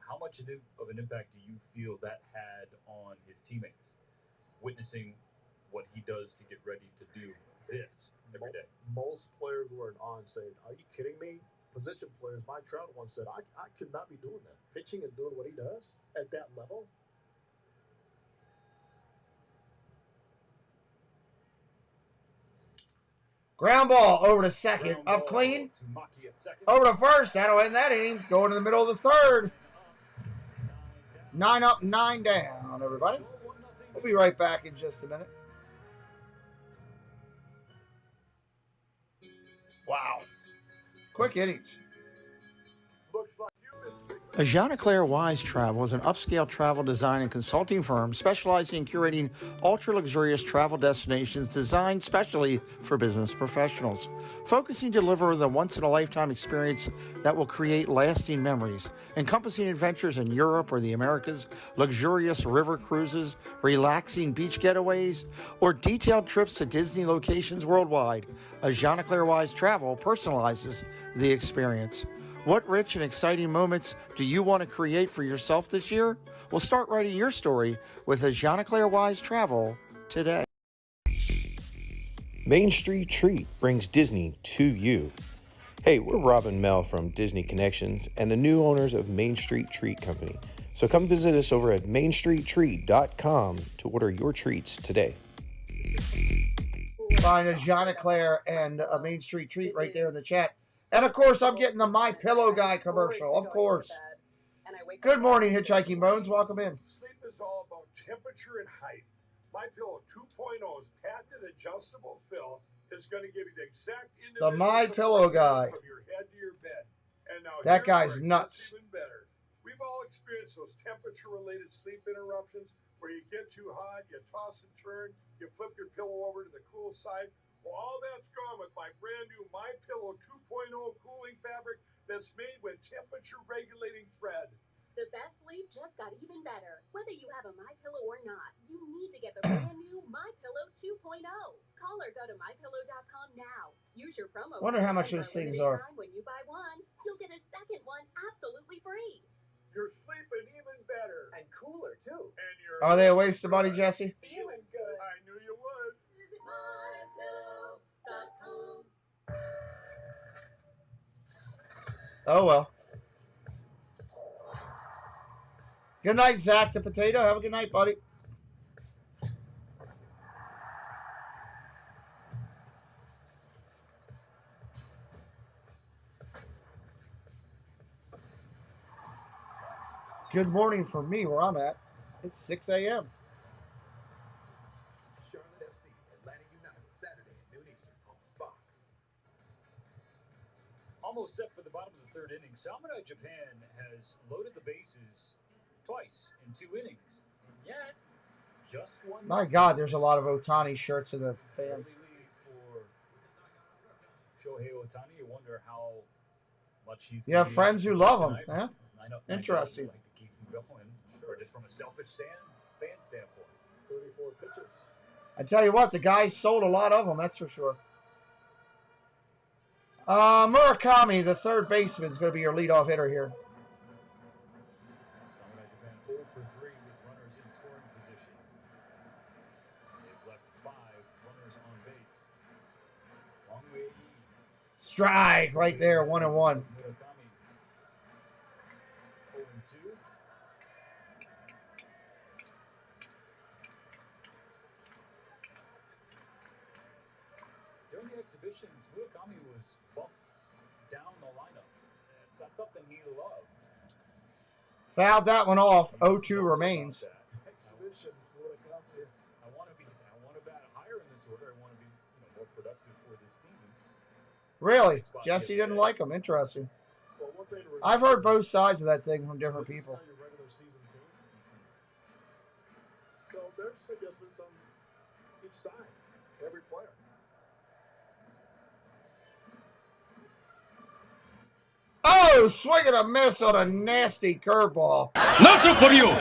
how much of an impact do you feel that had on his teammates? Witnessing what he does to get ready to do this every day. Most players were on saying, "Are you kidding me?" Position players, Mike Trout once said, I could not be doing that. Pitching and doing what he does at that level. Ground ball over to second. Up clean. Over to first. That'll end that inning. Going to the middle of the third. 9 up, 9 down, everybody. We'll be right back in just a minute. Wow. Quick innings. Jean-Claire Wise Travel is an upscale travel design and consulting firm specializing in curating ultra-luxurious travel destinations designed specially for business professionals. Focusing to deliver the once-in-a-lifetime experience that will create lasting memories, encompassing adventures in Europe or the Americas, luxurious river cruises, relaxing beach getaways, or detailed trips to Disney locations worldwide. Jean-Claire Wise Travel personalizes the experience. What rich and exciting moments do you want to create for yourself this year? Well, start writing your story with Jean-Claire Wise Travel today. Main Street Treat brings Disney to you. Hey, we're Rob and Mel from Disney Connections and the new owners of Main Street Treat Company. So come visit us over at mainstreettreat.com to order your treats today. Find a Jean-Claire and a Main Street Treat right there in the chat. And, of course, I'm getting the My Pillow Guy commercial, of course. Good morning, Hitchhiking Bones. Welcome in. Sleep is all about temperature and height. My Pillow 2.0's patented adjustable fill is going to give you the exact The My Pillow Guy. from your head to your bed. And now That guy's here's where it nuts. gets even better. We've all experienced those temperature-related sleep interruptions where you get too hot, you toss and turn, you flip your pillow over to the cool side. Well, all that's gone with my brand new My Pillow 2.0 cooling fabric that's made with temperature-regulating thread. The best sleep just got even better. Whether you have a MyPillow or not, you need to get the brand new MyPillow 2.0. Call or go to mypillow.com now. Use your promo code. Wonder how much those things are. When you buy one, you'll get a second one absolutely free. You're sleeping even better. And cooler, too. And you're Are they a waste of money, Jesse? feeling good. I knew you would. Visit mypillow.com. Oh, well. Good night, Zach the Potato. Have a good night, buddy. Good morning for me where I'm at. It's 6 a.m. Charlotte FC, Atlanta United, Saturday at noon Eastern on Fox. Almost set for the bottom of the third inning. Samurai Japan has loaded the bases twice in 2 innings. And yet, just one. My God, there's a lot of Otani shirts in the fans. For Shohei Ohtani, you wonder how much he's. You have friends who love him. Tonight. Huh? I Interesting. like to keep him going, or just from a selfish fan standpoint. 34 pitches. I tell you what, the guys sold a lot of them, that's for sure. Murakami, the third baseman, is going to be your leadoff hitter here. Samurai Japan 0 for 3 with runners in scoring position. They've left 5 strike right there, 1-1. Murakami, 0-2. During the exhibitions, Murakami was bumped down the lineup. It's not something he loved. Fouled that one off. 0-2 remains. Exhibition, Murakami. I want to bat higher in this order. I want to be more productive for this team. Really? Jesse didn't like him. Interesting. Well, one thing to remember, I've heard both sides of that thing from different this is people. not your regular season team. So there's adjustments on each side, every player. Oh, swing and a miss on a nasty curveball. Nothing for you.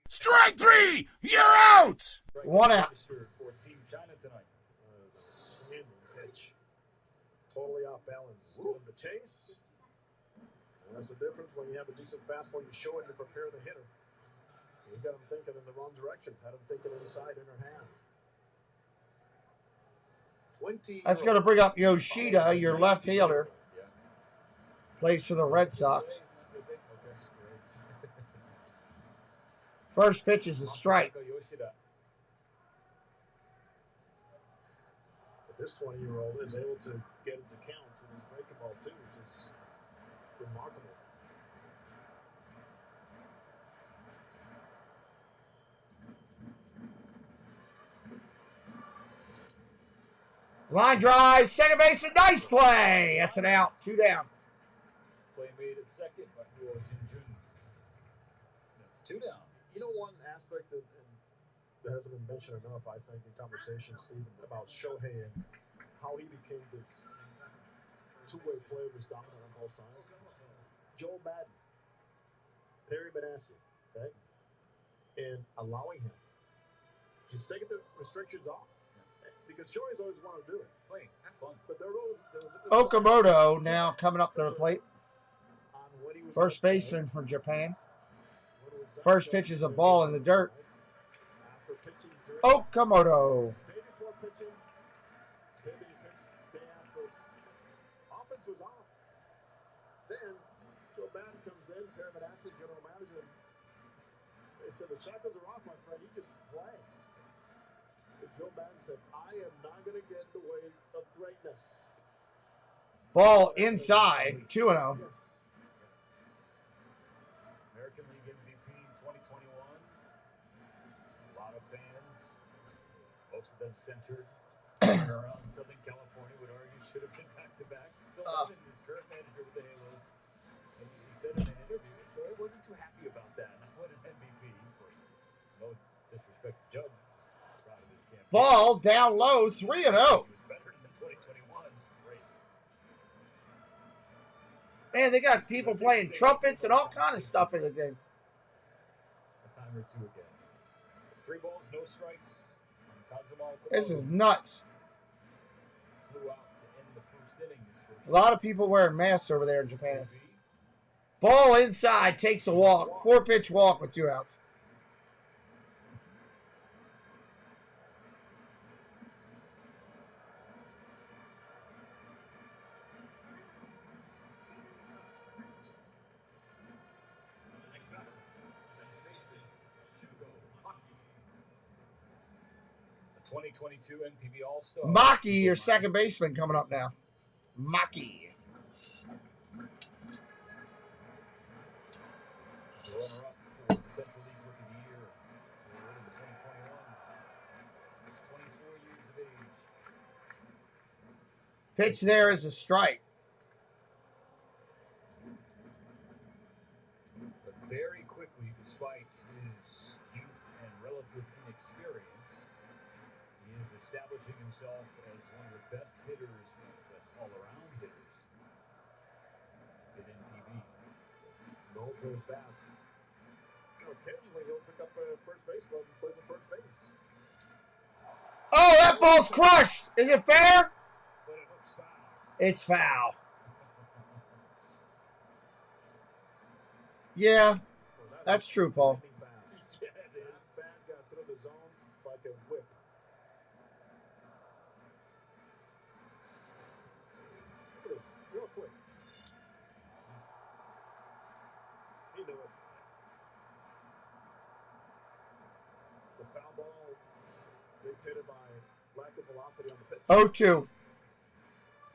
Strike 3! You're out! 1 out. For Team China tonight. Swinging pitch. Totally off balance. Get him to chase. And that's the difference when you have a decent fastball. You show it to prepare the hitter. You got him thinking in the wrong direction. Had him thinking inside inner hand. 20. That's going to bring up Yoshida, your left fielder. Plays for the Red Sox. First pitch is a strike. But this 20-year-old is able to get into counts with his breaking ball too, which is remarkable. Line drive, second baseman, nice play. That's an out, 2 down. Play made at second by Huo Jinjun. That's 2 down. You know, one aspect that hasn't been mentioned enough, I think, in conversation, Stephen, about Shohei and how he became this two-way player who's dominant on both sides. Joe Madden, Perry Benassi, okay, and allowing him, just taking the restrictions off. Because Shohei's always wanted to do it. Play, have fun. But there was Okamoto now coming up to the plate. First baseman for Japan. First pitch is a ball in the dirt. Okamoto. Day before pitching, day that he pitched, day after, offense was off. Then Joe Madden comes in, Perry Benassi, general manager. They said, the shackles are off, my friend. You just play. And Joe Madden said, I am not going to get in the way of greatness. Ball inside, 2-0. Yes. American League MVP 2021. A lot of fans, most of them centered around Southern California, would argue should have been back-to-back. Phil Nevin is current manager with the Halos, and he said in an interview, so he wasn't too happy about that. Not what an MVP. Of course, no disrespect to Judge. Just proud of his campaign. Ball down low, 3-0. He was better than 2021. Great. Man, they got people playing trumpets and all kind of stuff in the thing. A time or two again. 3 balls, no strikes. This is nuts. Flew out to end the first inning. A lot of people wearing masks over there in Japan. Ball inside, takes a walk. 4-pitch walk with 2 outs. The 2022 NPB All-Star. Maki, your second baseman, coming up now. Maki. The runner-up for the Central League Rookie of the Year. Awarded in 2021. He's 24 years of age. Pitch there is a strike. But very quickly, despite his youth and relative inexperience, he is establishing himself as one of the best hitters, one of the best all-around hitters in NPB. No for his bats. Occasionally he'll pick up a first base glove and plays at first base. Oh, that ball's crushed. Is it fair? But it looks foul. It's foul. Yeah, that's true, Paul. Yeah, it is. That bat got through the zone like a whip. Look at this real quick. He knew it. The foul ball dictated by lack of velocity on the pitch. 0-2.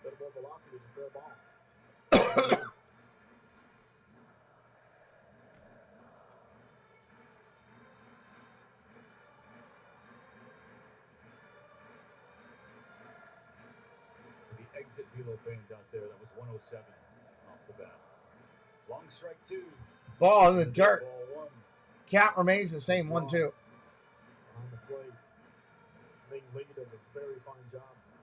Better more velocity than fair ball. The exit Velo fans out there, that was 107 off the bat. Long strike 2. Ball in the dirt. Ball 1. Count remains the same, 1-2. On the plate, Ming Lee does a very fine job.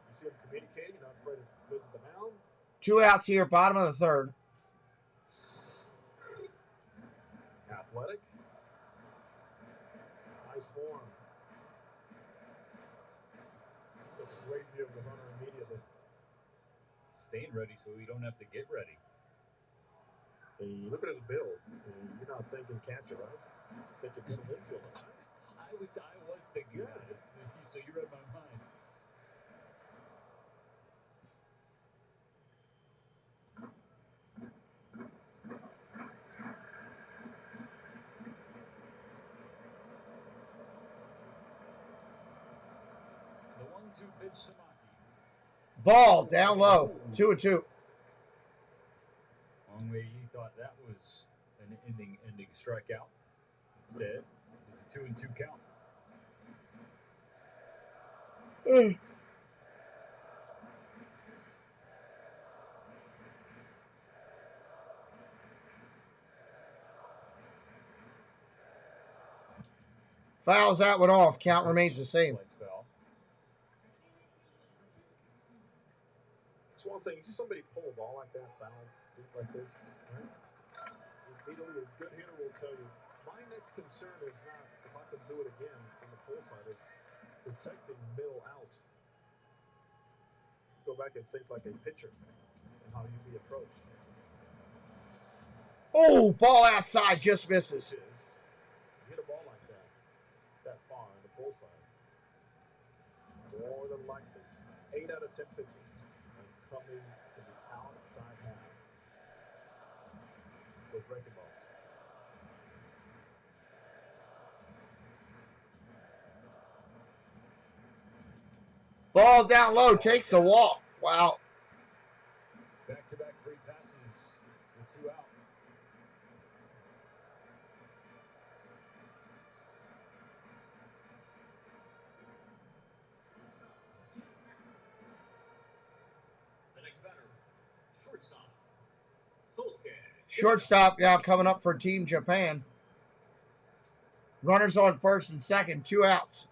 You see him communicating, not afraid to visit the mound. 2 outs here, bottom of the third. Athletic. Nice form. That's a great view of the runner immediately. Staying ready so we don't have to get ready. And look at his build. You're not thinking catcher, right? Thinking middle infielder. I was thinking that. So you read my mind. The 1-2 pitch to Maki. Ball down low, 2-2. Long way he thought that was an ending strikeout. Instead, it's a 2-2 count. Fouls that one off. Count remains the same. Foul. It's one thing. You see somebody pull a ball like that, foul, deep like this, right? Immediately, a good hitter will tell you, my next concern is not if I can do it again on the pull side. It's protecting middle out. Go back and think like a pitcher and how you be approached. Oh, ball outside, just misses. You hit a ball like that far on the pull side, more than likely, 8 out of 10 pitches are coming to the outside half with breaking balls. Ball down low, takes the walk. Wow. Back-to-back free passes with 2 out. The next batter, shortstop, Shortstop now coming up for Team Japan. Runners on first and second, 2 outs.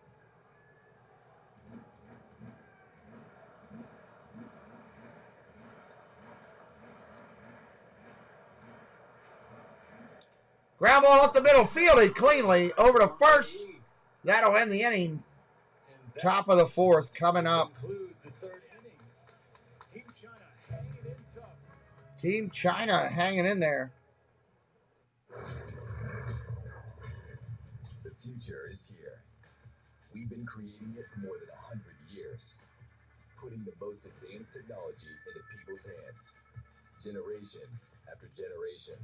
Ground ball up the middle, fielded cleanly over to first. That'll end the inning. Top of the fourth coming up. Team China hanging in there. The future is here. We've been creating it for more than 100 years, putting the most advanced technology into people's hands, generation after generation,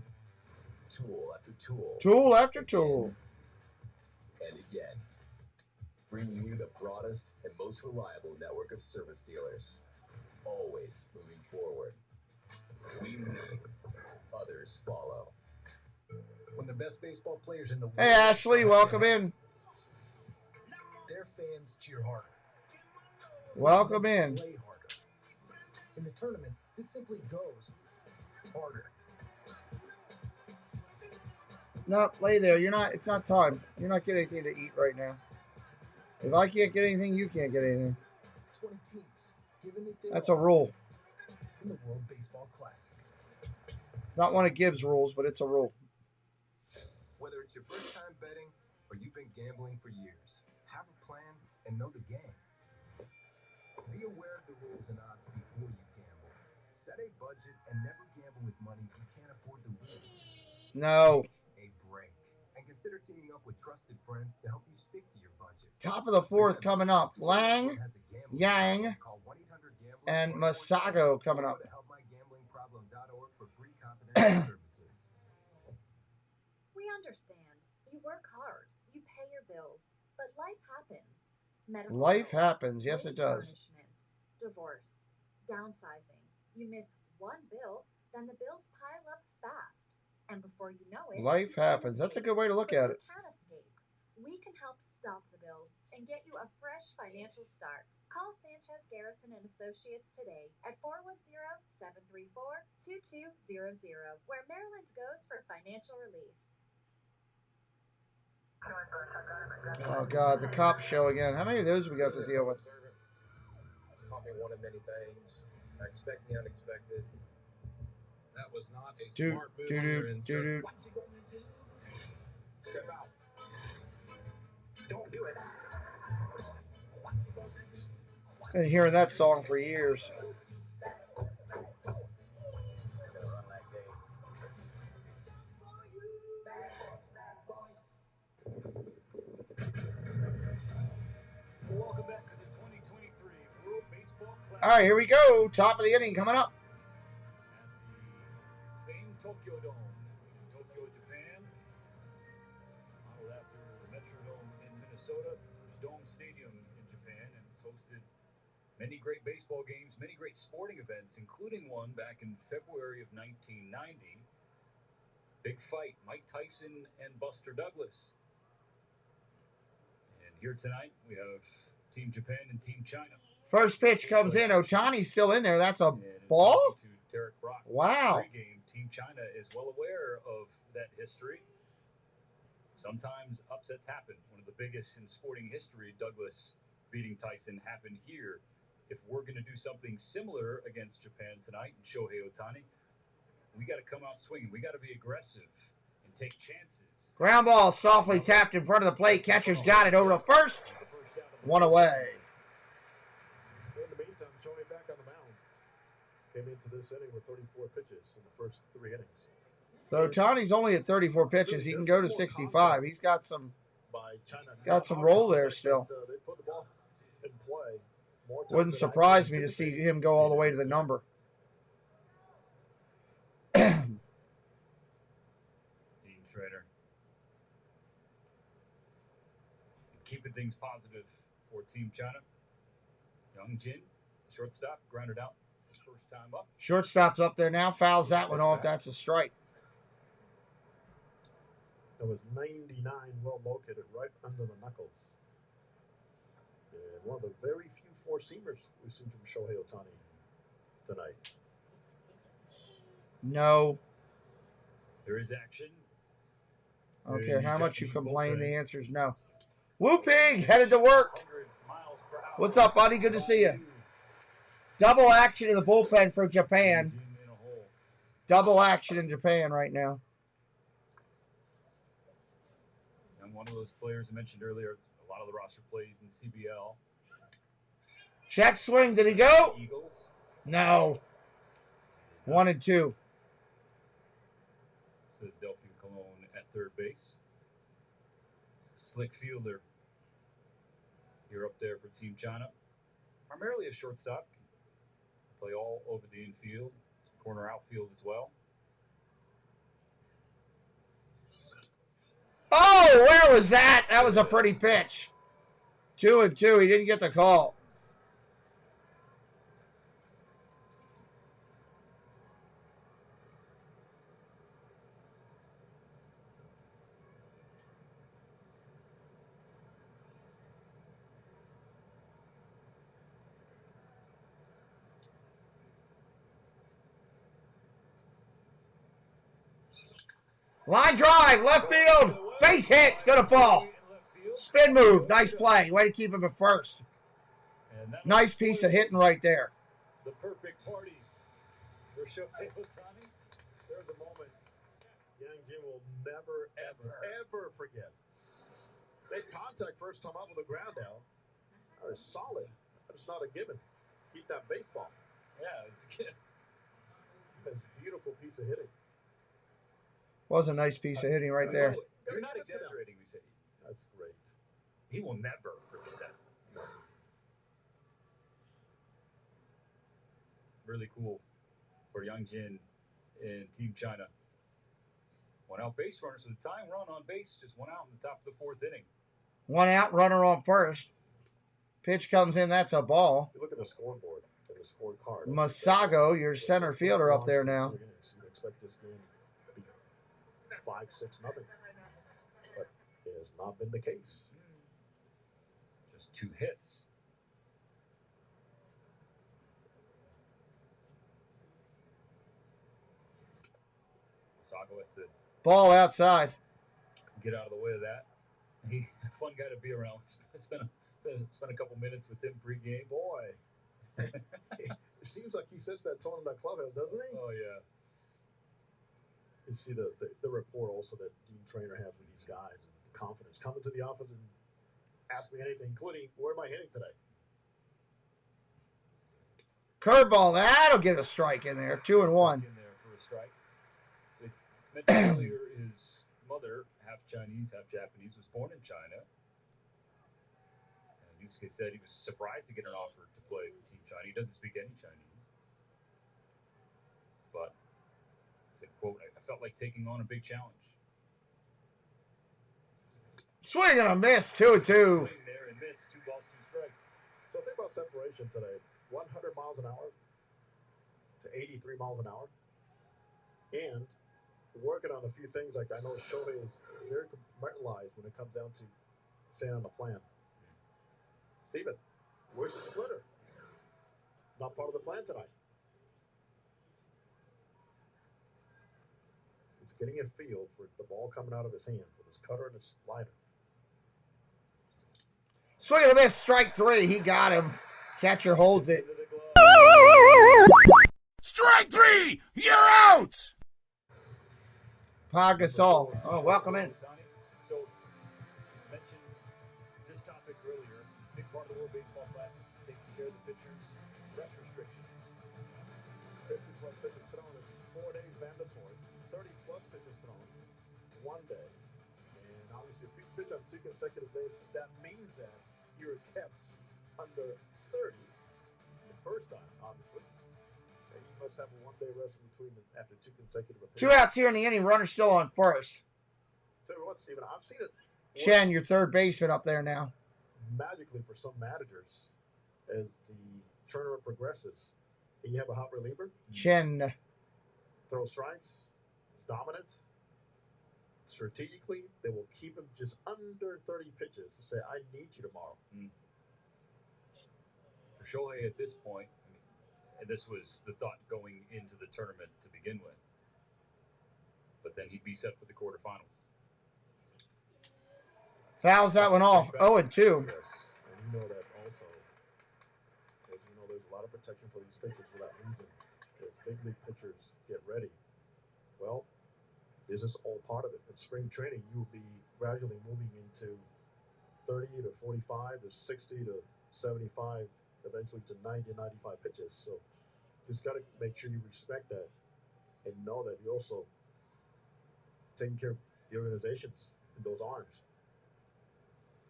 tool after tool. Tool after tool. And again, bringing you the broadest and most reliable network of service dealers, always moving forward. We lead, others follow. When the best baseball players in the world. Hey, Ashley, welcome in. Their fans cheer harder. Welcome in. Play harder. In the tournament, it simply goes harder. No, lay there. You're not. It's not time. You're not getting anything to eat right now. If I can't get anything, you can't get anything. 20 teams. Give anything. That's a rule. In the World Baseball Classic. It's not one of Gibbs' rules, but it's a rule. Whether it's your first time betting or you've been gambling for years, have a plan and know the game. Be aware of the rules and odds before you gamble. Set a budget and never gamble with money you can't afford to lose. No. A break. And consider teaming up with trusted friends to help you stick to your budget. Top of the fourth coming up. Lang, Yang, and Masago coming up. services. We understand. You work hard. You pay your bills. But life happens. Medical Life bills, happens. Yes, it wage does. garnishments, divorce, downsizing. You miss one bill, then the bills pile up fast. And before you know it, Life you can't happens. That's a escape. good way to look But at you it. can escape. We can help stop the bills and get you a fresh financial start. Call Sanchez Garrison and Associates today at 410-734-2200, where Maryland goes for financial relief. Oh, God, the cop show again. How many of those we got to deal with? It's taught me one of many things. I expect the unexpected. That was not a smart move on your insert. What's he gonna do? Step out. Don't do it. What's he gonna do? Been hearing that song for years. Welcome back to the 2023 World Baseball Classic. All right, here we go. Top of the inning coming up. At the famed Tokyo Dome in Tokyo, Japan. Modeled after the Metrodome in Minnesota, first dome stadium in Japan, and it's hosted many great baseball games, many great sporting events, including one back in February of 1990. Big fight, Mike Tyson and Buster Douglas. And here tonight we have Team Japan and Team China. First pitch comes in. Otani's still in there. That's a ball? Wow. Pre-game, Team China is well aware of that history. Sometimes upsets happen. One of the biggest in sporting history, Douglas beating Tyson, happened here. If we're going to do something similar against Japan tonight and Shohei Ohtani, we got to come out swinging. We got to be aggressive and take chances. Ground ball softly tapped in front of the plate. Catcher's got it over to first. One away. In the meantime, Shohei back on the mound. Came into this inning with 34 pitches in the first 3 innings. So Otani's only at 34 pitches. He can go to 65. He's got some roll there still. They put the ball in play. Wouldn't surprise me to see him go all the way to the number. Dean Schrader. Keeping things positive for Team China. Young Jin, shortstop, grounded out first time up. Shortstop's up there now. Fouls that one off. That's a strike. It was 99 well located right under the knuckles. And one of the very few four-seamers we've seen from Shohei Ohtani tonight. No. There is action. I don't care how much you complain, the answer is no. Woo Pig headed to work. What's up, buddy? Good to see you. Double action in the bullpen for Japan. Double action in Japan right now. And one of those players I mentioned earlier, a lot of the roster plays in CBL. Check swing. Did he go? Eagles. No. 1 and 2. Says Delphine Colon at third base. Slick fielder. You're up there for Team China. Primarily a shortstop. Play all over the infield. Corner outfield as well. Oh, where was that? That was a pretty pitch. 2 and 2. He didn't get the call. Line drive, left field, base hit, it's going to fall. Spin move, nice play. Way to keep him at first. Nice piece of hitting right there. The perfect party for Shohei Ohtani. There's a moment Young Jin will never, ever forget. Made contact first time out with a ground out. That was solid. That's not a given. Keep that baseball. Yeah, it's good. That's a beautiful piece of hitting. Was a nice piece of hitting right there. You're not exaggerating, we say. That's great. He will never forget that. Really cool for Young Jin in Team China. One out base runner, so the tying run on base just one out in the top of the fourth inning. One out, runner on first. Pitch comes in, that's a ball. You look at the scoreboard and the scorecard. Masago, your center fielder up there now. You expect this game to be 5-6 nothing, but it has not been the case. Just 2 hits. Masago has to ball outside. Get out of the way of that. He's a fun guy to be around. Spent a couple minutes with him pregame. Boy, it seems like he sets that tone in that clubhouse, doesn't he? Oh yeah. You see the rapport also that Dean Trainer has with these guys, and the confidence coming to the office and ask me anything, including where am I hitting today? Curveball, that'll get a strike in there. 2-1. In there for a strike. They mentioned earlier his mother, half Chinese, half Japanese, was born in China. And Yusuke said he was surprised to get an offer to play for Team China. He doesn't speak any Chinese. But he said, quote, I felt like taking on a big challenge. Swing and a miss, 2-2. Swing there and miss, 2 balls, 2 strikes. So think about separation today. 100 miles an hour to 83 miles an hour. And working on a few things, like I know Shohei is very compartmentalized when it comes down to staying on the plan. Steven, where's the splitter? Not part of the plan tonight. He's getting a feel for the ball coming out of his hand with his cutter and his slider. Swing and a miss, strike 3. He got him. Catcher holds it. Strike 3! You're out! Gasol. Oh, welcome in. So, mentioned this topic earlier. Big part of the World Baseball Classic is taking care of the pitchers' rest restrictions. 50-plus pitches thrown is 4 days mandatory. 30-plus pitches thrown 1 day. And obviously, if you pitch on 2 consecutive days, that means that you're kept under 30 the first time, obviously. And you must have a 1-day rest in between after 2 consecutive appearances. 2 outs here in the inning. Runner still on first. Tell you what, Steven, I've seen it. Chen, your third baseman up there now. Magically for some managers as the tournament progresses. And you have a hot reliever. Chen. Throw strikes. Is dominant. Strategically, they will keep him just under 30 pitches to say, I need you tomorrow. For Shohei at this point, and this was the thought going into the tournament to begin with. But then he'd be set for the quarterfinals. Fouls that one off. 0-2. Yes, and you know that also. As you know, there's a lot of protection for these pitchers for that reason. As big league pitchers get ready. Well, this is all part of it. In spring training, you will be gradually moving into 30 to 45 to 60 to 75, eventually to 90 and 95 pitches. So just got to make sure you respect that and know that you're also taking care of the organizations and those arms.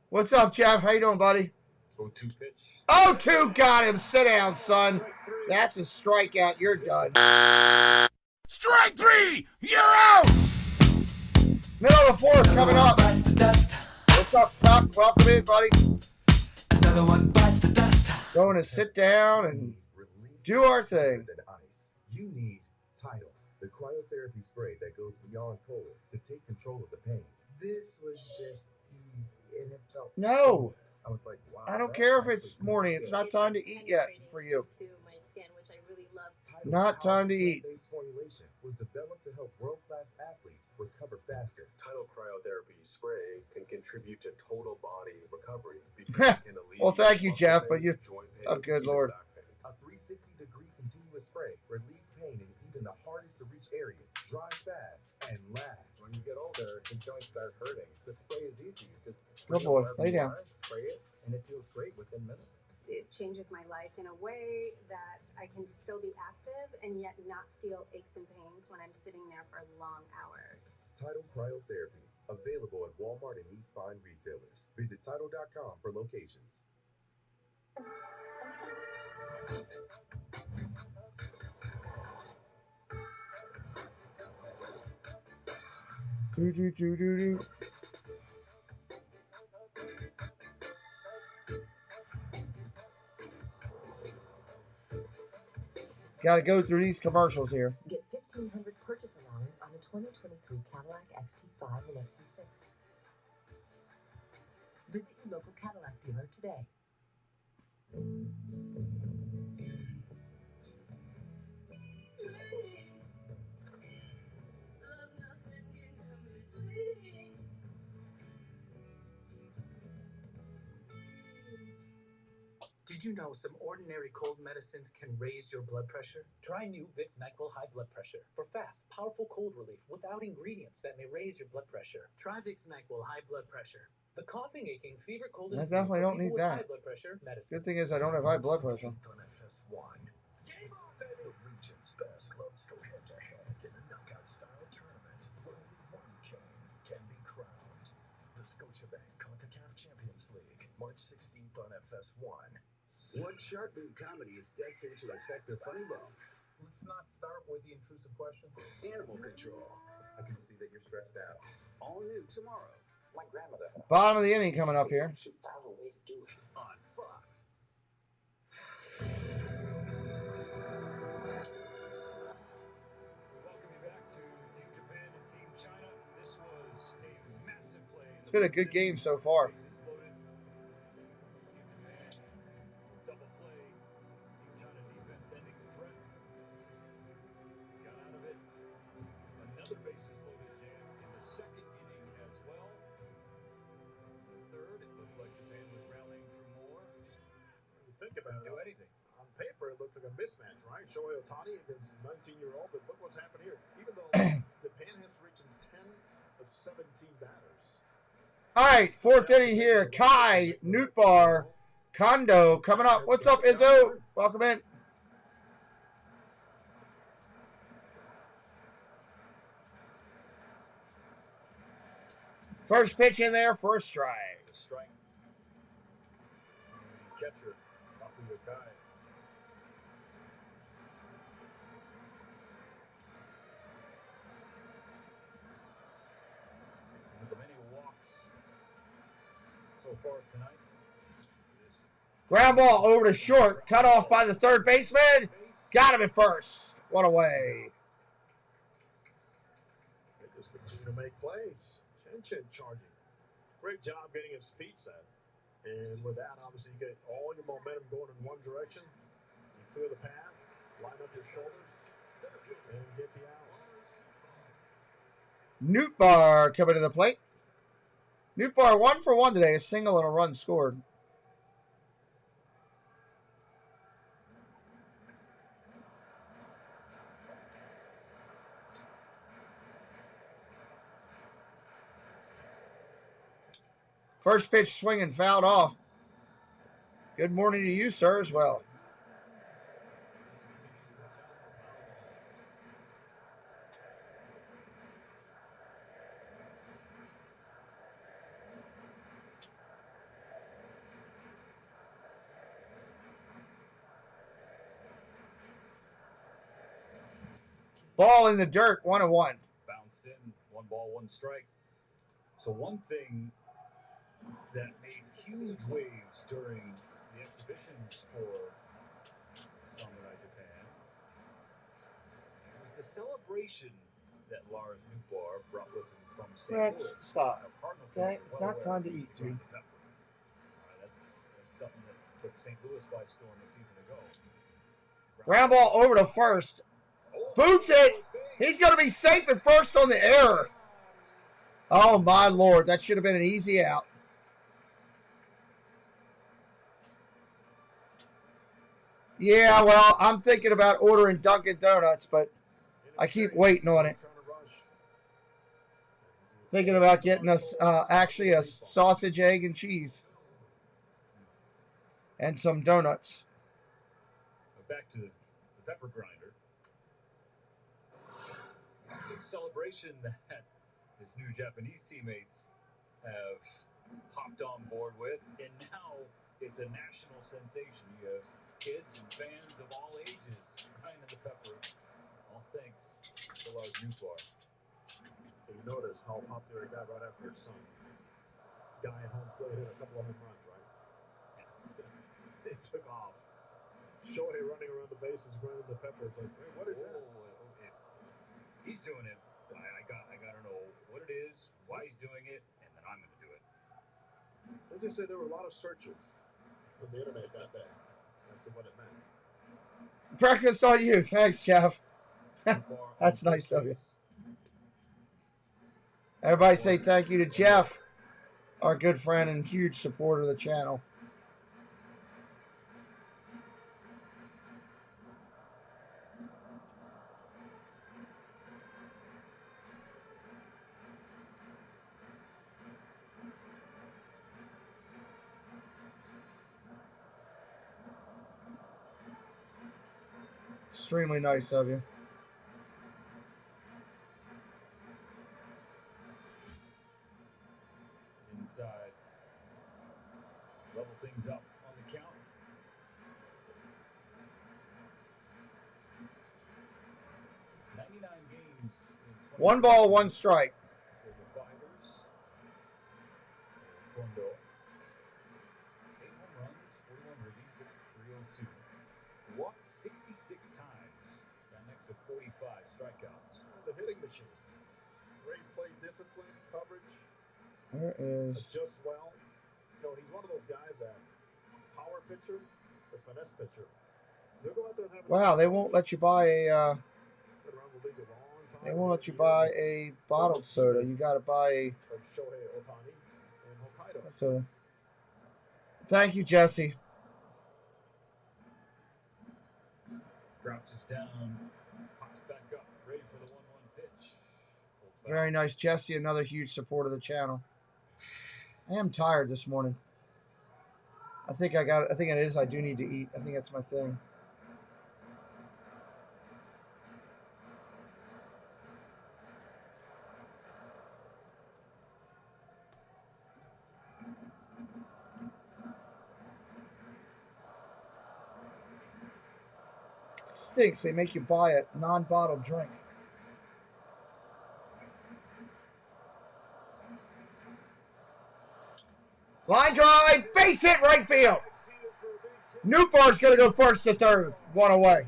What's up, Jeff? How you doing, buddy? 0-2 pitch. 0-2, got him. Sit down, son. That's a strikeout. You're done. Strike 3! You're out! Middle of the fourth coming up. What's up, Tuck? Welcome in, buddy. Another one bites the dust. Going to sit down and do our thing. You need Tidal, the cryotherapy spray that goes beyond cold to take control of the pain. This was just easy, and it felt No. I was like, wow. I don't care if it's morning. It's not time to eat yet for you. Not time to eat. This formulation was developed to help world-class athletes recover faster. Tidal cryotherapy spray can contribute to total body recovery. Well, thank you, Jeff, but you... Oh, good Lord. A 360-degree continuous spray relieves pain in even the hardest-to-reach areas, dries fast, and lasts. When you get older, the joints start hurting. The spray is easy. You just Good boy. Lay down. Spray it, and it feels great within minutes. It changes my life in a way that I can still be active and yet not feel aches and pains when I'm sitting there for long hours. Tidal Cryotherapy, available at Walmart and East Fine retailers. Visit Tidal.com for locations. Do do do do do. Got to go through these commercials here. Get $1,500 purchase allowance on the 2023 Cadillac XT5 and XT6. Visit your local Cadillac dealer today. Did you know some ordinary cold medicines can raise your blood pressure? Try new Vicks NyQuil High Blood Pressure for fast, powerful cold relief without ingredients that may raise your blood pressure. Try Vicks NyQuil High Blood Pressure. The coughing, aching, fever, cold, and I definitely don't need that. high blood pressure medicine. Good thing is I don't have high blood pressure. On FS1. The region's best clubs go head to head in a knockout style tournament where only one king can be crowned. The Scotiabank CONCACAF Champions League, March 16th on FS1. What shark movie comedy is destined to affect the funny bone? Let's not start with the intrusive questions. Animal Control. I can see that you're stressed out. All new tomorrow. My grandmother. Bottom of the inning coming up here. On Fox. Welcome you back to Team Japan and Team China. This was a massive play. It's been a good game so far. Team Japan, double play. Team China defense ending the threat. Got out of it. Another bases loaded jam in the second inning as well. The third, it looked like Japan was rallying for more. You think about it. Do anything. On paper, it looked like a mismatch, right? Shohei Ohtani against 19-year-old, but look what's happened here. Even though Japan has reached 10 of 17 batters. All right, fourth inning here. Kai, Newtbar, Kondo coming up. What's up, Izzo? Welcome in. First pitch in there, first strike. The strike. Catcher, Takuya Kai. One of the many walks so far tonight. Ground ball over to short, cut off by the third baseman. Got him at first. One away. They just continue to make plays. Chen charging. Great job getting his feet set. And with that, obviously, you get all your momentum going in one direction. You clear the path, line up your shoulders, and get the out. Newtbar coming to the plate. Newtbar 1 for 1 today, a single and a run scored. First pitch swinging, fouled off. Good morning to you, sir, as well. Ball in the dirt, 1-1. Bounce in, 1 ball, 1 strike. So one thing that made huge waves during the exhibitions for Samurai Japan was the celebration that Lars Newtbar brought with him from St. Rex, Louis. stop. Cardinal Okay, fans it's are well not time to aware eat, of dude. Pepper. That's something that took St. Louis by storm a season ago. Ground ball over to first. Boots it. He's going to be safe at first on the error. Oh, my Lord. That should have been an easy out. Yeah, well, I'm thinking about ordering Dunkin' Donuts, but I keep waiting on it. Thinking about getting us actually a sausage, egg, and cheese. And some donuts. Back to the pepper grinder. The celebration that his new Japanese teammates have hopped on board with, and now it's a national sensation. You have kids and fans of all ages grinding the pepper, all thanks to Lars Newtbar. The notice how popular he got right after some guy at home plate hit a couple of home runs, right? It took off. Shohei running around the bases, grinding the peppers. Like, hey, what is that? Okay. He's doing it. I gotta know what it is, why he's doing it, and then I'm gonna do it. Let's just say there were a lot of searches on the internet that day as to what it meant. Breakfast on you. Thanks, Jeff. That's nice of you. Everybody say thank you to Jeff, our good friend and huge supporter of the channel. Extremely nice of you. Inside. Level things up on the count. Games. 1 ball, 1 strike. For the Fighters. Fondo. 8 home runs, 41 ribbies at 302. Walked 66 times. Got next to 45 strikeouts. The hitting machine. Great play discipline, coverage. There is. Adjusts well. You know, he's one of those guys that power pitcher or finesse pitcher. They'll go out there and have Wow, they won't let you buy a. been around the league a long time. They won't let you buy a bottled soda. You got to buy a. Like Shohei Ohtani and Hokkaido. Soda. Thank you, Jesse. Crouches down, pops back up, ready for the 1-1 pitch. Very nice, Jesse. Another huge supporter of the channel. I am tired this morning. I think it is. I do need to eat. I think that's my thing. It stinks. They make you buy a non-bottled drink. Line drive, base hit, right field. Newpar's going to go first to third. 1 away.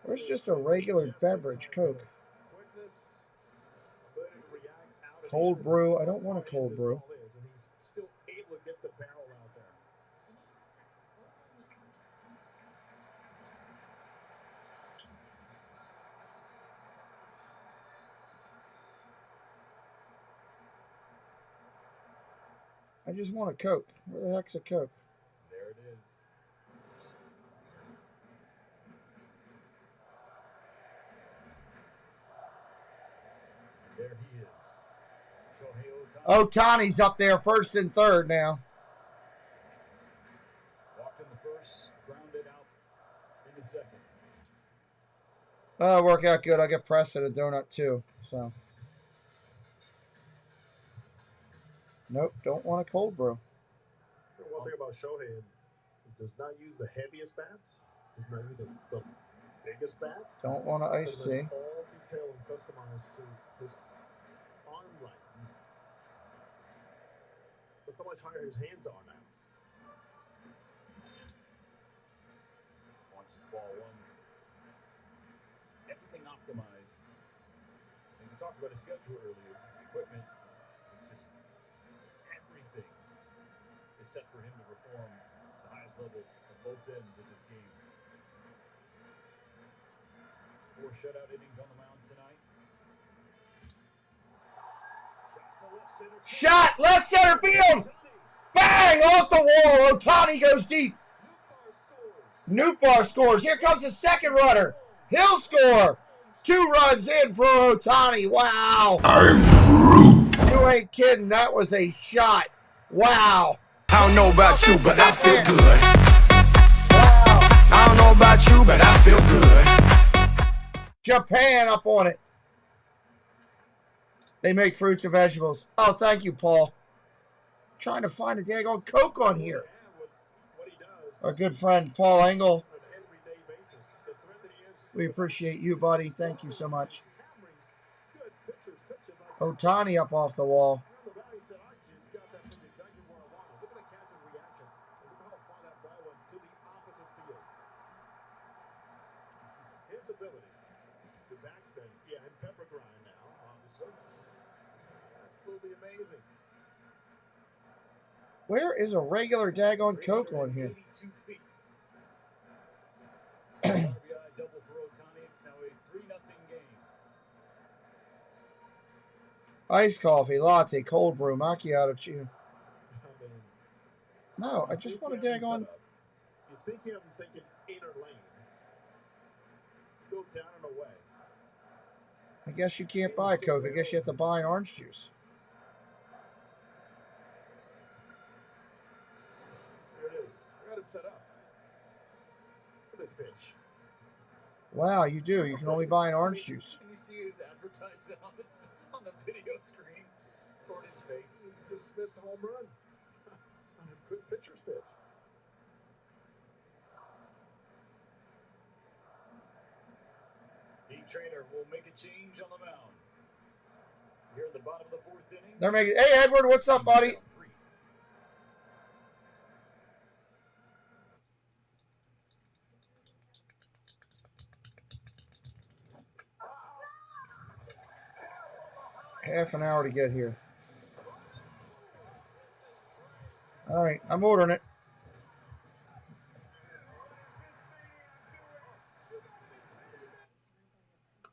Where's just a regular beverage, Coke? Cold brew. I don't want a cold brew. He's still able to get the barrel out there. I just want a Coke. Where the heck's a Coke? There it is. There he is. Shohei Ohtani. Ohtani's up there first and third now. Walked in the first, grounded out in the second. Oh, work out good. I get Preston a donut too. So. Nope, don't want a cold brew. One thing about Shohei, he does not use the heaviest bats. Does not use the biggest bats. Don't want an iced tea. All detailed and customized to his arm length. Look how much higher his hands are now. Launches ball 1. Everything optimized. And we talked about his schedule earlier. Equipment. It's just everything is set for him to perform the highest level of both ends of this game. 4 shutout innings on the mound tonight. Shot left center field. Bang off the wall. Ohtani goes deep. Newbar scores. Here comes the second runner. He'll score. 2 runs in for Ohtani. Wow. You ain't kidding. That was a shot. Wow. I don't know about you, but I feel good. Wow. I don't know about you, but I feel good. Japan up on it. They make fruits and vegetables. Oh, thank you, Paul. I'm trying to find a daggone Coke on here. Our good friend Paul Engel. We appreciate you, buddy. Thank you so much. Otani up off the wall. His ability to backspin, yeah, and pepper grind now, obviously. Absolutely amazing. Where is a regular daggone Coke on here? 82 feet. RBI double for Otani. It's now a 3-0 game. Iced coffee, latte, cold brew, macchiato, chew. No, I just want a daggone. You think you have him thinking inner lane. Go down and away. I guess you can't buy Coke. I guess you have to buy an orange juice. There it is. I got him set up. Look at this pitch. Wow, you do. You can only buy an orange juice. Can you see his advertised on the video screen? Just toward his face. He just missed a home run on a good pitcher's pitch. The trainer will make a change on the mound. Here at the bottom of the 4th inning. They're making. Hey, Edward, what's up, buddy? Half an hour to get here. All right, I'm ordering it.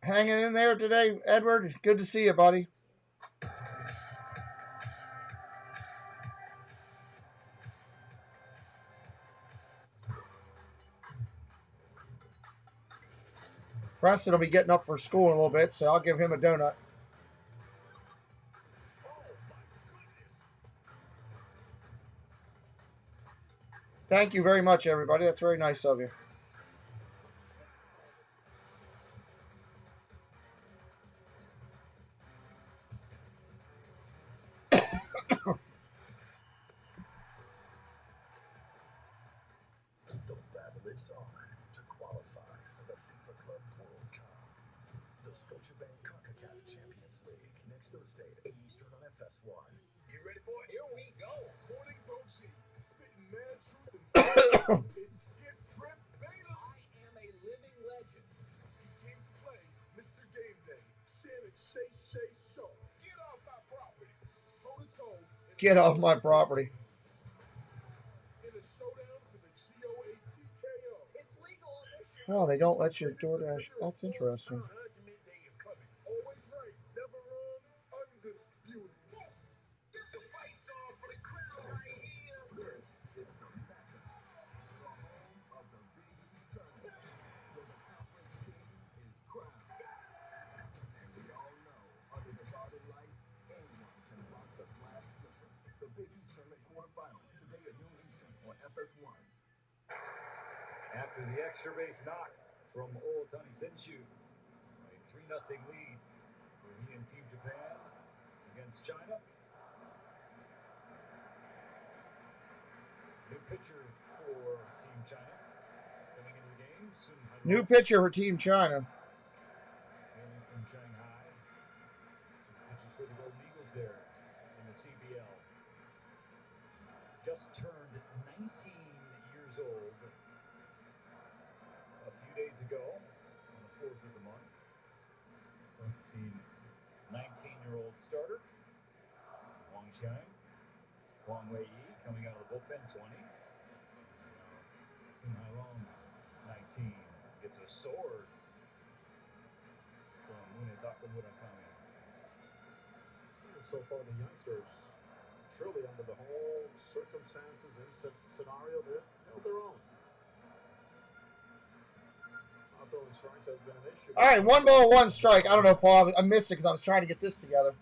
Hanging in there today, Edward. Good to see you, buddy. Preston will be getting up for school in a little bit, so I'll give him a donut. Thank you very much, everybody. That's very nice of you. The battle is on to qualify for the FIFA Club World Cup. The Scotiabank CONCACAF Champions League next Thursday at 8 Eastern on FS1. You ready for it? Here we go. Morning's OG, spitting mad truth and facts. It's Skip Trip Beta. I am a living legend. King play, Mr. Game Day. Shannon Shay Shaw. Get off my property. Toe to toe. Get off my property. In a showdown for the GOATKO. It's legal on this show. Oh, they don't let you DoorDash. That's interesting. Always right, never wrong, undisputed. Get the fights on for the crowd right here. This is the Mecca, the home of the Big East tournament, where the conference king is crowned. And we all know, under the guarded lights, anyone can rock the glass slipper. The Big East tournament quarterfinals today at noon Eastern on FS1. After the extra base knock from Otani Senchu, a 3-0 lead for he and Team Japan against China. New pitcher for Team China coming into the game. New pitcher for Team China. Hailing from Shanghai. Pitches for the Golden Eagles there in the CBL. Just turned 19 years old a few days ago on the 4th of the month. The 19-year-old starter, Wang Xiang, Wang Wei coming out of the bullpen, 20. Sun Hailong, 19, gets a sword from Munetaka Murakami. So far, the youngsters truly under the whole circumstances and scenario, they're held their own. Not throwing strikes has been an issue. All right, 1 ball, 1 strike. I don't know, Paul. I missed it because I was trying to get this together.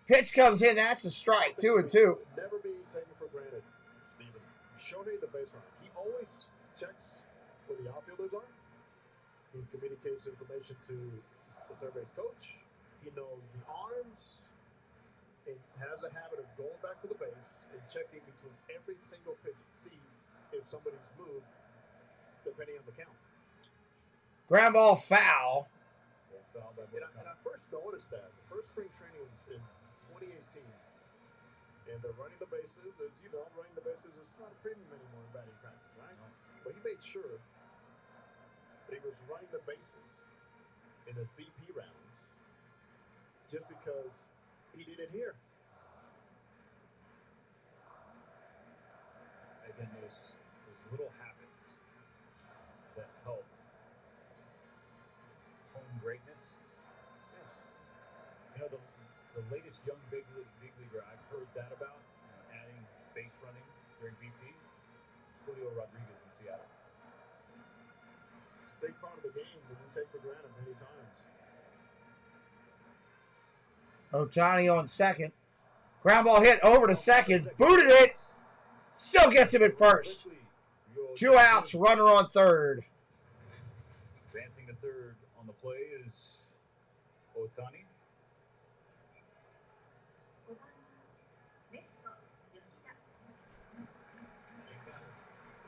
Pitch comes in. That's a strike. 2-2. Never be taken for granted, Steven. Shohei, the base runner, he always checks where the outfielders are. He communicates information to the third base coach. He knows the arms and has a habit of going back to the base and checking between every single pitch to see if somebody's moved, depending on the count. Ground ball foul. And I first noticed that the first spring training in 2018, and they're running the bases. As you know, running the bases is not a premium anymore in batting practice, right? But he made sure that he was running the bases in his BP rounds just because he did it here. Again, those little habits that help hone greatness. Yes. You know, the latest young big leaguer I've heard that about, adding base running during BP, Julio Rodriguez in Seattle. It's a big part of the game that we take for granted many times. Ohtani on second. Ground ball hit over to second. Booted it. Still gets him at first. 2 outs. Runner on third. Advancing to third on the play is Ohtani.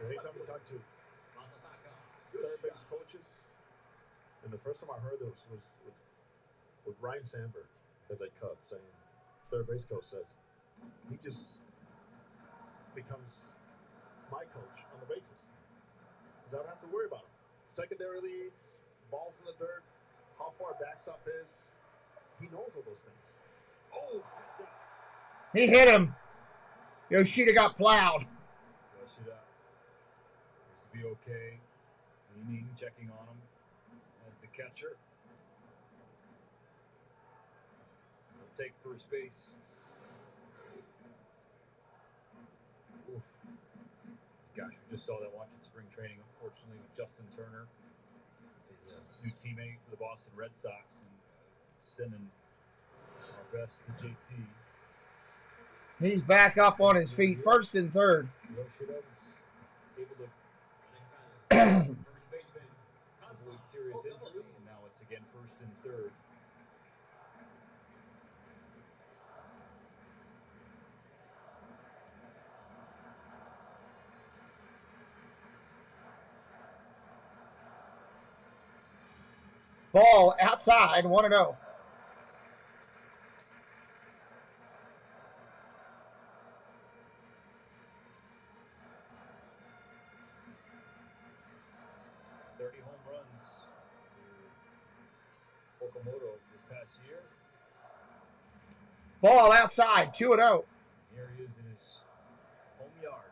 Anytime we talk to third base coaches, and the first time I heard this was with Ryan Sandberg as a Cub, saying third base coach says he just becomes my coach on the bases because I don't have to worry about him. Secondary leads, balls in the dirt, how far backstop is. He knows all those things. Oh, He hit him. Yoshida got plowed. Yoshida needs to be okay. Leaning, checking on him as the catcher. He'll take first base. Oof. Gosh, we just saw that watching spring training, unfortunately, with Justin Turner, his new teammate for the Boston Red Sox, and sending our best to JT. He's back up on his feet. First and third. Yoshida was able to first baseman avoid serious injury, and now it's again first and third. Ball outside, 1-0. Home runs for Okamoto this past year. Ball outside, 2-0. Here he is in his home yard.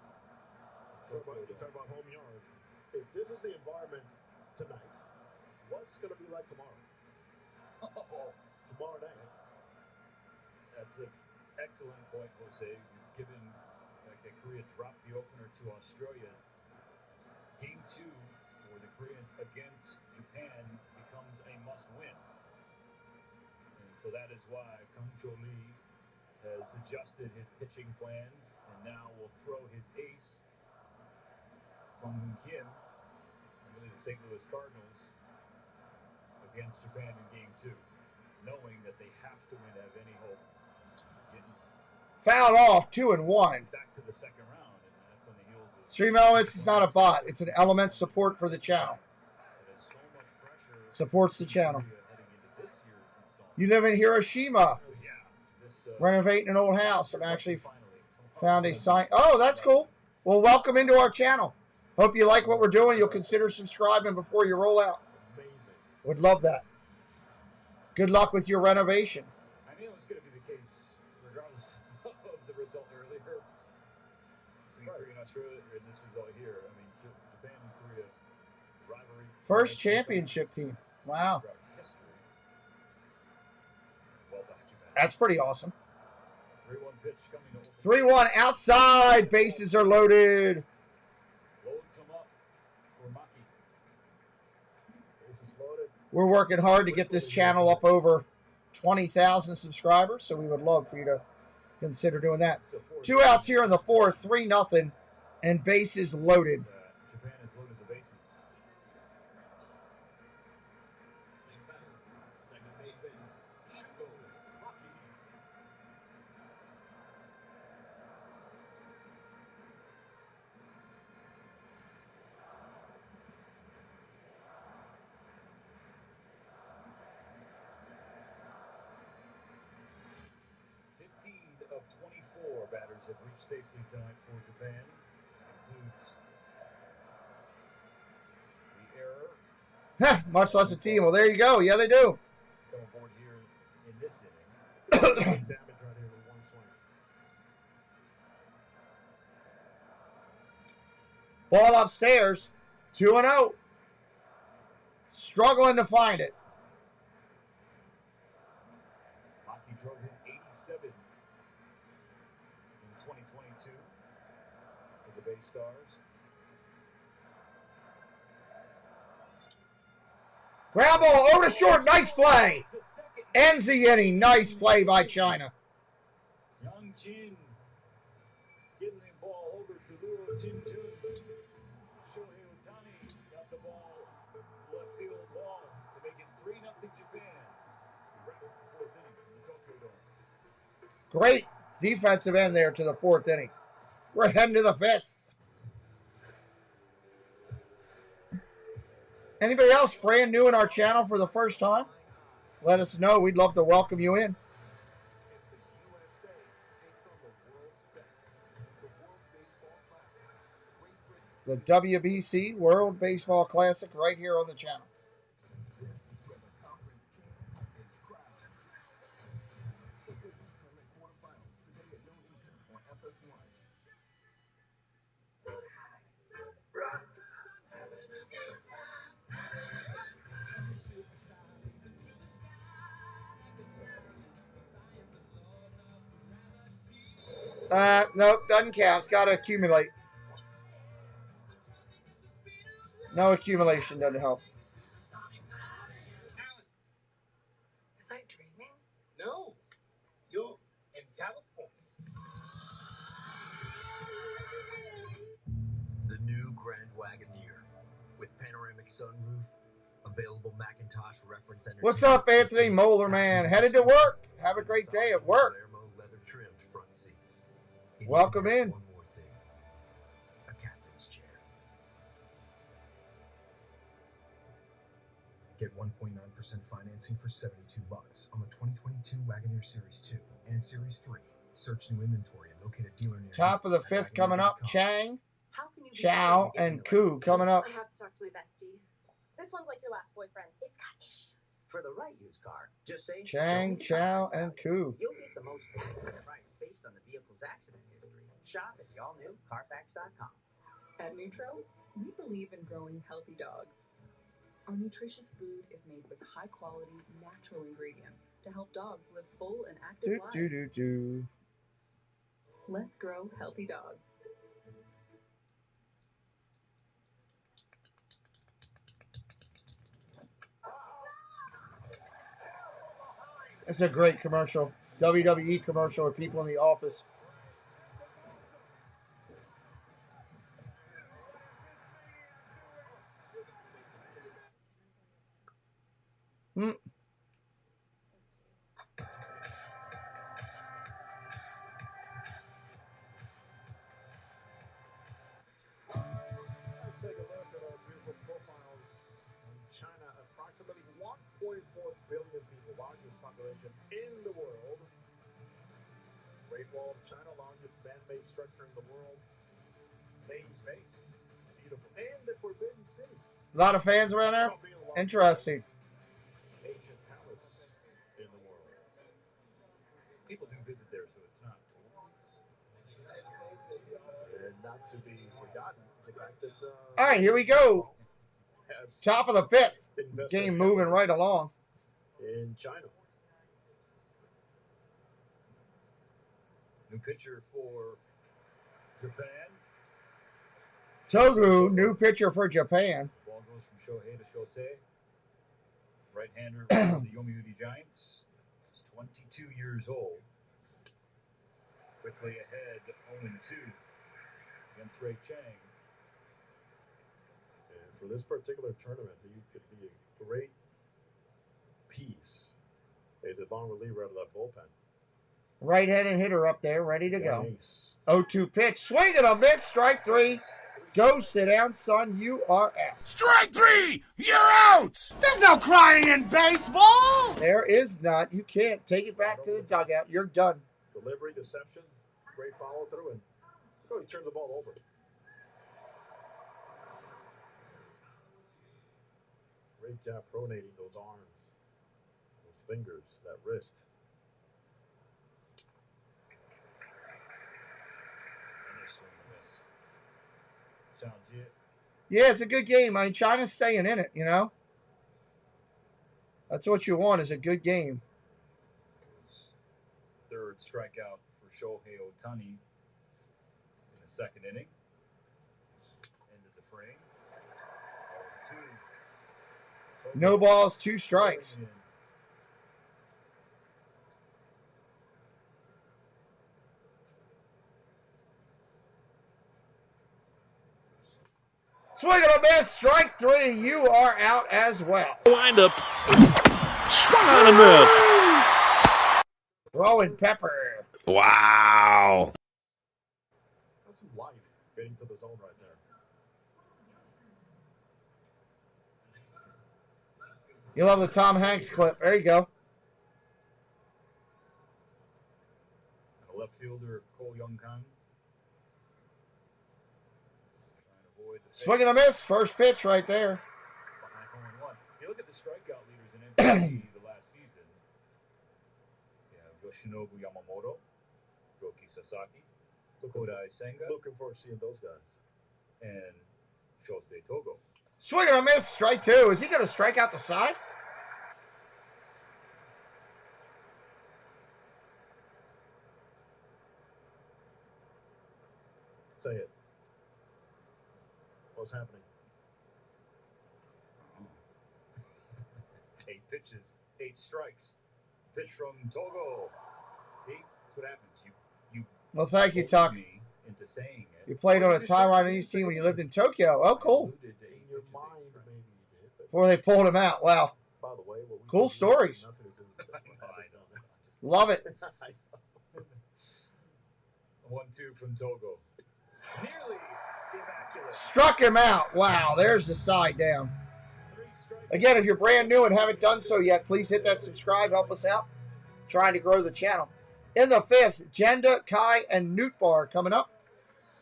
You talk about home yard. If this is the environment tonight, what's going to be like tomorrow? Tomorrow night. That's an excellent point, Jose. He's given, like the Korea dropped the opener to Australia. Game 2, where the Koreans against Japan becomes a must-win. And so that is why Kang Jo Lee has adjusted his pitching plans and now will throw his ace, Kwang Hoon Kim, and really the St. Louis Cardinals, against Japan in Game 2, knowing that they have to win to have any hope. Fouled off, 2-1. Back to the second round, and that's on the heels of Stream Elements is not a bot. It's an element support for the channel. so much pressure. Supports the channel. Heading into this year's installment. You live in Hiroshima. So yeah, this Renovating an old house. I'm actually found a sign. Oh, that's cool. Well, welcome into our channel. Hope you like what we're doing. You'll consider subscribing before you roll out. Would love that. Good luck with your renovation. I knew it was going to be the case, regardless of the result earlier. Between Korea and Australia, and this result here. I mean, Japan and Korea rivalry. First championship team. Wow. Throughout history. Well documented. That's pretty awesome. 3-1 pitch coming to 3-1 outside. Bases are loaded. loads him up for Maki. Bases loaded. We're working hard to get this channel up over 20,000 subscribers, so we would love for you to consider doing that. 2 outs here in the fourth, 3-0, and bases loaded. Japan has loaded the bases. Second baseman, Shugo Rocky. Of 24 batters have reached safely tonight for Japan. Includes the error. Much less a team. Well, there you go. Yeah, they do. Come aboard here in this inning. Damage right here with one swing. Ball upstairs. 2-0. Struggling to find it. Rocky drove in 87 in 2022 for the Bay Stars. Ground ball over to short. Nice play. Ends the inning. Nice play by China. Young Jin getting the ball over to Luo Jin Jun. Shohei Ohtani got the ball left field wall to make it 3-0 Japan. Wrap up the fourth inning in the Tokyo Dome. Great defensive end there to the fourth inning. We're heading to the fifth. Anybody else brand new in our channel for the first time? Let us know. We'd love to welcome you in. The WBC World Baseball Classic right here on the channel. Nope, doesn't count. It's got to accumulate. No accumulation doesn't help. Was I dreaming? No, you're in California. The new Grand Wagoneer with panoramic sunroof, available Macintosh reference entertainment. What's up, Anthony Moeller, man? Headed to work. Have a great day at work. Leather trimmed front seats. Welcome in. One more thing. A captain's chair. Get 1.9% financing for $72 on the 2022 Wagoneer Series 2 and Series 3. Search new inventory and locate a dealer near Top of the fifth coming up. Chang, Chow, and Koo coming up. I have to talk to my bestie. This one's like your last boyfriend. It's got issues. For the right used car, just say Chang, Chow, and Koo. You'll get the most accurate price based on the vehicle's accident history. Shop at the all-new Carfax.com. At Nutro, we believe in growing healthy dogs. Our nutritious food is made with high-quality, natural ingredients to help dogs live full and active lives. Let's grow healthy dogs. It's a great commercial. WWE commercial with people in the office. Let's take a look at our beautiful profiles on China. Approximately 1.4 billion people, largest population in the world. Great Wall of China, largest man-made structure in the world. Same space, beautiful, and the Forbidden City. A lot of fans around there. Interesting. Asian palace in the world. People do visit there, so it's not. And not to be forgotten, the fact that. All right, here we go. Top of the fifth. Game moving right along. In China. New pitcher for Japan. Togu, new pitcher for Japan. Ball goes from Shohei to Shosei. Right-hander for the Yomiuri Giants. 22 years old. Quickly ahead, 0-2 against Ray Chang. And for this particular tournament, he could be a great piece as a long reliever out of that bullpen. Right-handed hitter up there, ready to go. Nice. 0-2 pitch. Swing and a miss. Strike 3. Go sit down, son. You are out. Strike 3! You're out! There's no crying in baseball! There is not. You can't take it back to the dugout. You're done. Delivery, deception, great follow through, and he turns the ball over. Great job pronating those arms, those fingers, that wrist. Yeah, it's a good game. I mean, China's staying in it, you know. That's what you want, is a good game. Third strikeout for Shohei Ohtani in the second inning. Ended the frame. 0-2. No balls, 2 strikes. Swing and a miss, strike 3. You are out as well. Wind up. Swung on a miss. Throwing pepper. Wow. That's some life getting to the zone right there. You love the Tom Hanks clip. There you go. The left fielder, Ko Young-kan. Swing and a miss. First pitch right there. You look at the strikeout leaders in MVP the last season. You have Yoshinobu Yamamoto, Roki Sasaki, Kodai Senga. Looking forward to seeing those guys. And Shosei Togo. Swing and a miss. Strike 2. Is he going to strike out the side? Say it. What's happening? 8 pitches, 8 strikes. Pitch from Togo. See, that's what happens. You Well, thank you, Tuck. me into saying it. You played on a Taiwanese team when you lived in Tokyo. Oh, cool. In your mind, maybe you did. But Before they pulled him out. Wow. by the way, what we Cool do stories. has nothing to do with what happens down there. Love it. 1-2 from Togo. Nearly immaculate. Struck him out. Wow, there's the side down. Again, if you're brand new and haven't done so yet, please hit that subscribe. Help us out. Trying to grow the channel. In the 5th, Jenda, Kai, and Nootbaar coming up.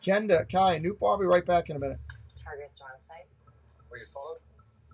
Jenda, Kai, and Nootbaar. I'll be right back in a minute. Targets are on site. Were you followed?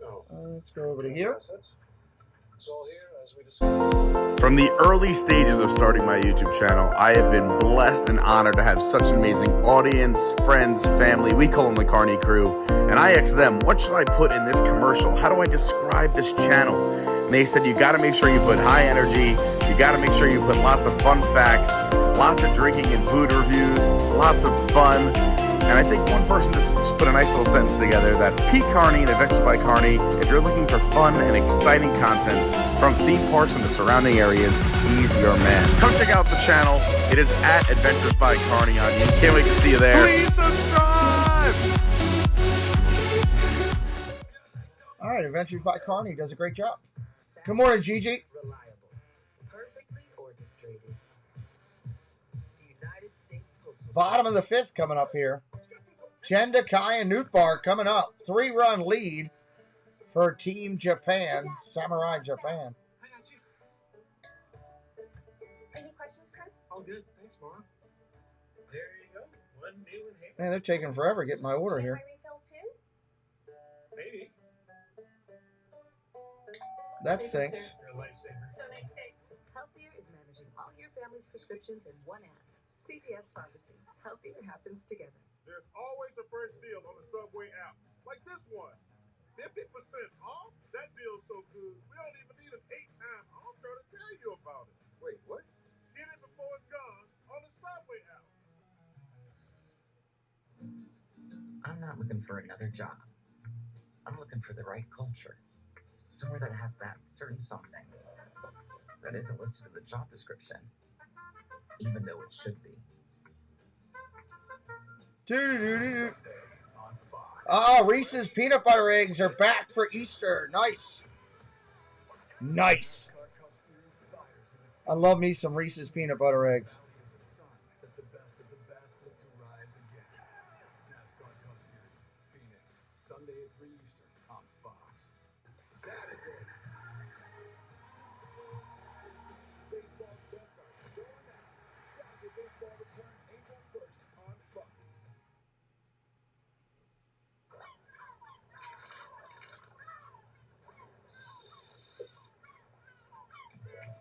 No. Let's go over to here. It's all here as we discussed. From the early stages of starting my YouTube channel, I have been blessed and honored to have such an amazing audience, friends, family. We call them the Carney Crew. And I asked them, what should I put in this commercial? How do I describe this channel? And they said, you got to make sure you put high energy. You got to make sure you put lots of fun facts, lots of drinking and food reviews, lots of fun. And I think one person just put a nice little sentence together that Pete Carney and Adventures by Carney, if you're looking for fun and exciting content from theme parks and the surrounding areas, he's your man. Come check out the channel. It is at Adventures by Carney on YouTube. Can't wait to see you there. Please subscribe! All right, Adventures by Carney does a great job. Good morning, Gigi. Reliable. Perfectly orchestrated. The United States Postal Bottom of the 5th coming up here. Jenda, Kai, and Nootbaar coming up. 3-run lead for Team Japan, Samurai Japan. Any questions, Chris? All good. Thanks, Mara. There you go. One new in hand. Man, they're taking forever getting my order here. My refill too? Maybe. That stinks. You're a lifesaver. So next day. Healthier is managing all your family's prescriptions in one app. CVS Pharmacy. Healthier happens together. There's always a first deal on the Subway app, like this one. 50% off? That deal's so good, we don't even need an 8-time offer to tell you about it. Wait, what? Get it before it's gone on the Subway app. I'm not looking for another job. I'm looking for the right culture. Somewhere that has that certain something that isn't listed in the job description, even though it should be. Oh, Reese's peanut butter eggs are back for Easter. Nice. Nice. I love me some Reese's peanut butter eggs. Sunday at 3 Eastern on Fox. Baseball's best are showing out. Saturday baseball returns April 1st on Fox.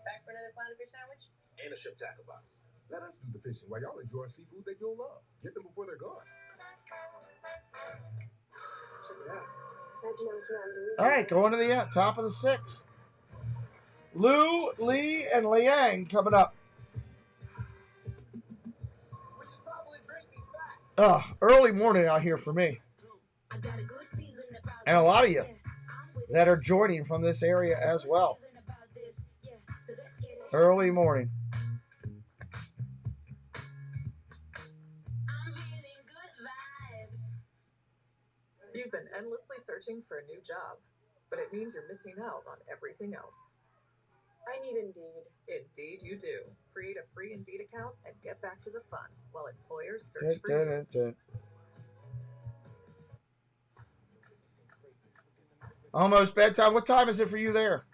Back for another flounder fish sandwich? And a ship tackle box. Let us do the fishing while y'all enjoy seafood that you'll love. Get them before they're gone. All right, going to the top of the 6th. Lou, Lee, and Liang coming up. Early morning out here for me. And a lot of you that are joining from this area as well. Early morning. You've been endlessly searching for a new job, but it means you're missing out on everything else. I need Indeed. Indeed you do. Create a free Indeed account and get back to the fun while employers search for you. Almost bedtime. What time is it for you there?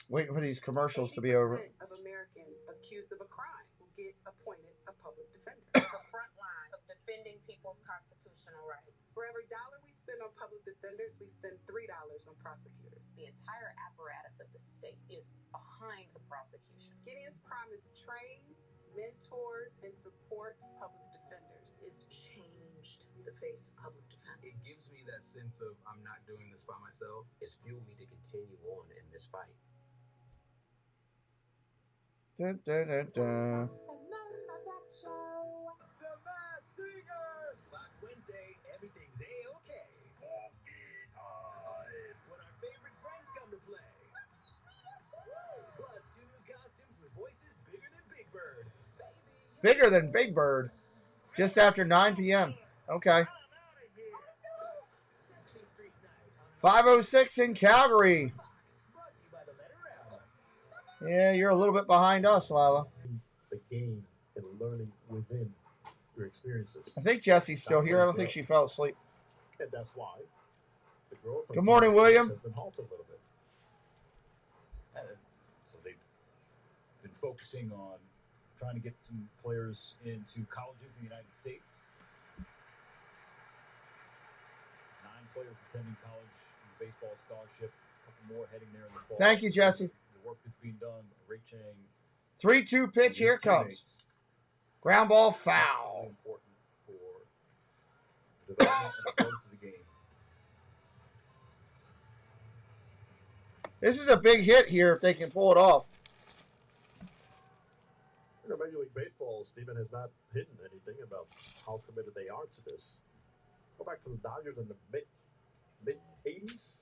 Waiting for these commercials to be over. Of Americans accused of a crime will get appointed a public defender. The front line of defending people's constitutional rights. For every dollar we spend on public defenders, we spend $3 on prosecutors. The entire apparatus of the state is behind the prosecution. Gideon's Promise trains, mentors, and supports public defenders. It's changed the face of public defense. It gives me that sense of I'm not doing this by myself. It's fueled me to continue on in this fight. Dun, dun, dun, dun. Fox Wednesday, everything's A-okay. When our favorite friends come to play. Plus 2 new costumes with voices bigger than Big Bird. Bigger than Big Bird. Just after 9 p.m. Okay. 5:06 in Calgary. Yeah, you're a little bit behind us, Lila. The game and learning within your experiences. I think Jessie's still here. I don't think she fell asleep. And that's why the growth. Good morning, William. Has been halted a little bit. So they've been focusing on trying to get some players into colleges in the United States. 9 players attending college baseball scholarship. A couple more heading there in the fall. Thank you, Jesse. The work that's being done, Ray Chang. 3-2 pitch. Here it comes. Ground ball foul. Important for the development and the growth of the game. This is a big hit here if they can pull it off. You know, Major League Baseball, Stephen, has not hidden anything about how committed they are to this. Go back to the Dodgers in the mid-80s.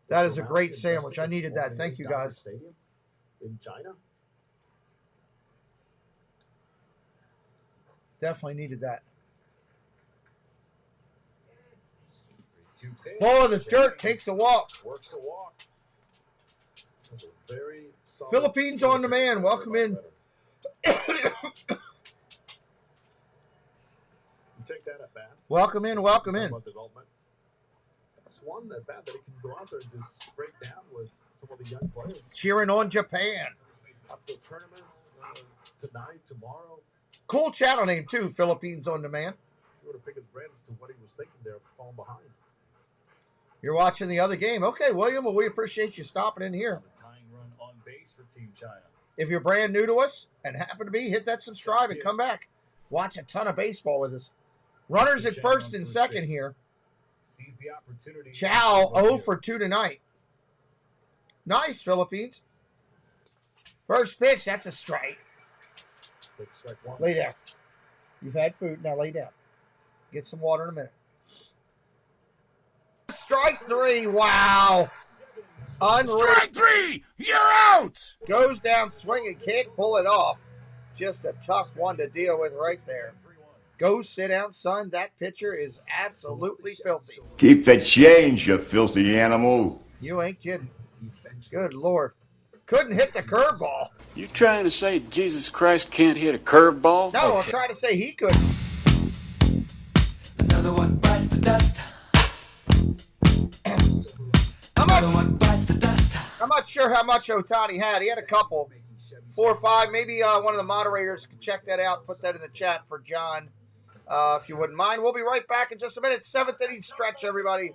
That is a great sandwich. I needed that. Thank you, guys. Stadium in China. Definitely needed that. 3-2 pitch. Oh, the dirt takes a walk. Works a walk. That's a very solid Philippines on demand. Welcome in. You take that at bat. Welcome in. Welcome in. Development. That's one at bat that he can go out there and just break down with some of the young players. Cheering on Japan. After the tournament tonight, tomorrow. Cool channel name too. Philippines on demand. You want to pick his brain as to what he was thinking there, falling behind. You're watching the other game. Okay, William. Well, we appreciate you stopping in here. The tying run on base for Team China. If you're brand new to us and happen to be, hit that subscribe and come back. Watch a ton of baseball with us. Runners at first and second here. Sees the opportunity. Chow 0 for 2 tonight. Nice, Philippines. First pitch, that's a strike. Lay down. You've had food, now lay down. Get some water in a minute. Strike 3, wow. Unreal. Strike 3, you're out. Goes down swinging, can't pull it off. Just a tough one to deal with right there. Go sit down, son. That pitcher is absolutely filthy. Keep the change, you filthy animal. You ain't kidding. Good Lord. Couldn't hit the curveball. You trying to say Jesus Christ can't hit a curveball? No, I'm trying to say he couldn't. Another one bites the dust. I'm not sure how much Ohtani had. He had a couple. 4 or 5. Maybe one of the moderators can check that out. Put that in the chat for John, if you wouldn't mind. We'll be right back in just a minute. 7th inning stretch, everybody.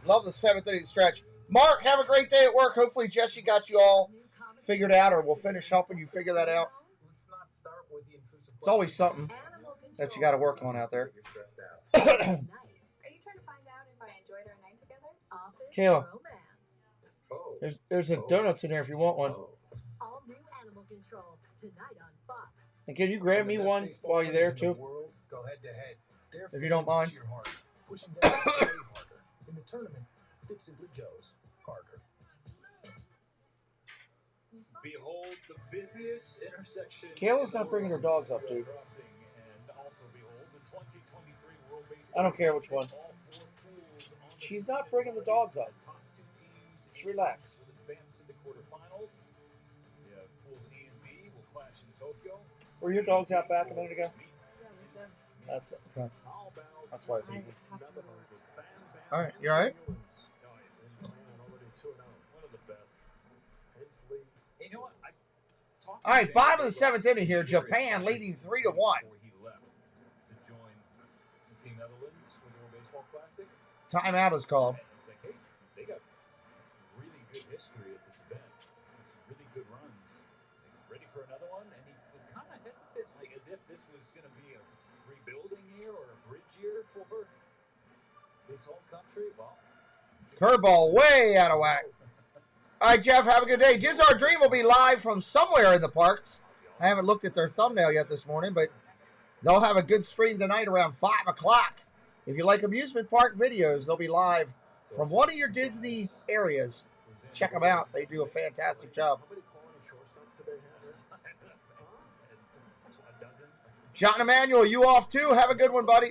Love the 7th inning stretch. Mark, have a great day at work. Hopefully Jesse got you all figured out, or we'll finish helping you figure that out. It's always something that you got to work on out there. Are you trying to find out if I enjoyed our night together? Kayla, there's a donuts in there if you want one. All new Animal Control tonight on Fox. And can you grab me one while you're there too? Go head to head. If you don't mind. Pushing down way harder. In the tournament, it simply goes harder. Behold the busiest intersection. Kayla's not bringing her dogs up, dude. I don't care which one. She's not bringing the dogs up. Just relax. Were your dogs out back a minute ago? That's okay. That's why it's easy. All right, you all right? All right, bottom of the 7th inning here. Japan leading 3-1. Timeout is called. They got really good history at this event. Some really good runs. Ready for another one, and he was kind of hesitant, like as if this was going to be a rebuilding year or a bridge year for his home country. Well, curveball way out of whack. All right, Jeff, have a good day. Jizzar Dream will be live from somewhere in the parks. I haven't looked at their thumbnail yet this morning, but they'll have a good stream tonight around 5 o'clock. If you like amusement park videos, they'll be live from one of your Disney areas. Check them out. They do a fantastic job. John Emmanuel, you off too? Have a good one, buddy.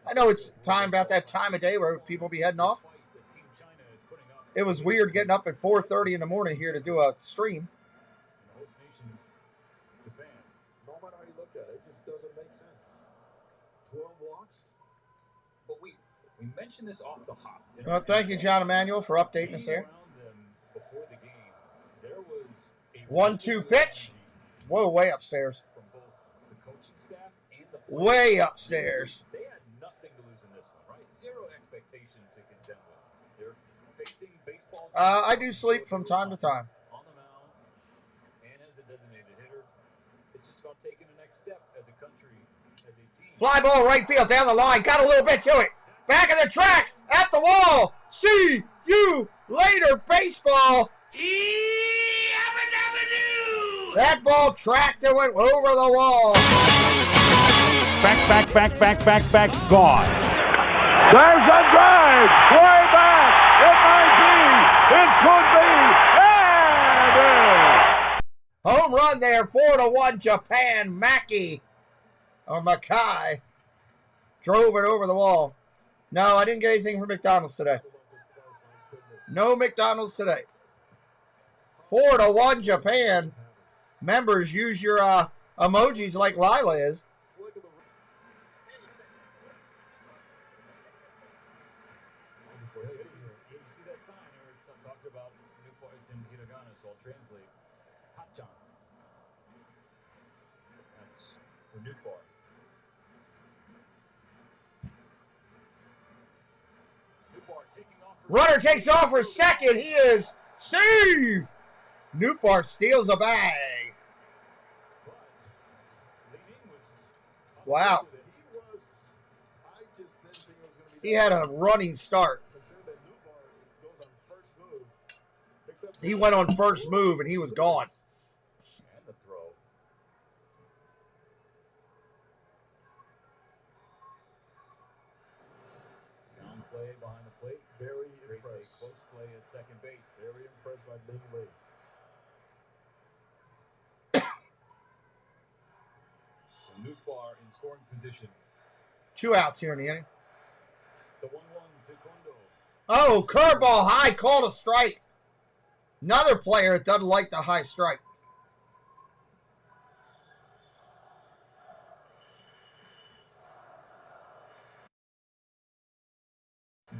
I know it's time about that time of day where people be heading off. It was weird getting up at 4:30 in the morning here to do a stream. No matter how you look at it, it just doesn't make sense. 12 walks. But we mentioned this off the hop. Well, thank you, John Emmanuel, for updating us there. Before the game, there was a 1-2 pitch. Whoa, way upstairs. from both the coaching staff and the Way upstairs. They had nothing to lose to contend with. They're facing baseball. I do sleep from time to time. On the mound, and as a designated hitter, it's just about taking the next step as a country, as a team. Fly ball right field down the line. Got a little bit to it. Back of the track. At the wall. See you later, baseball. That ball tracked and went over the wall. Back, gone. There's a drive. Way back. It might be. It could be. And Home run there. 4-1 Japan. Mackay drove it over the wall. No, I didn't get anything from McDonald's today. No McDonald's today. 4-1 Japan. Members, use your emojis like Lila is. You see that sign, or it's talking about Newport. It's in hiragana, so I'll translate. Hachan. That's for Newport. Runner takes off for second. He is saved. Newport steals a bag. Wow. He had a running start. He went on first move and he was gone. And the throw. Sound play behind the plate. Very Creates impressed. a close play at second base. Very impressed by Big Lee. So Newport in scoring position. 2 outs here in the inning. The 1-1 to Kondo. Oh, curveball high, called a strike. Another player that doesn't like the high strike.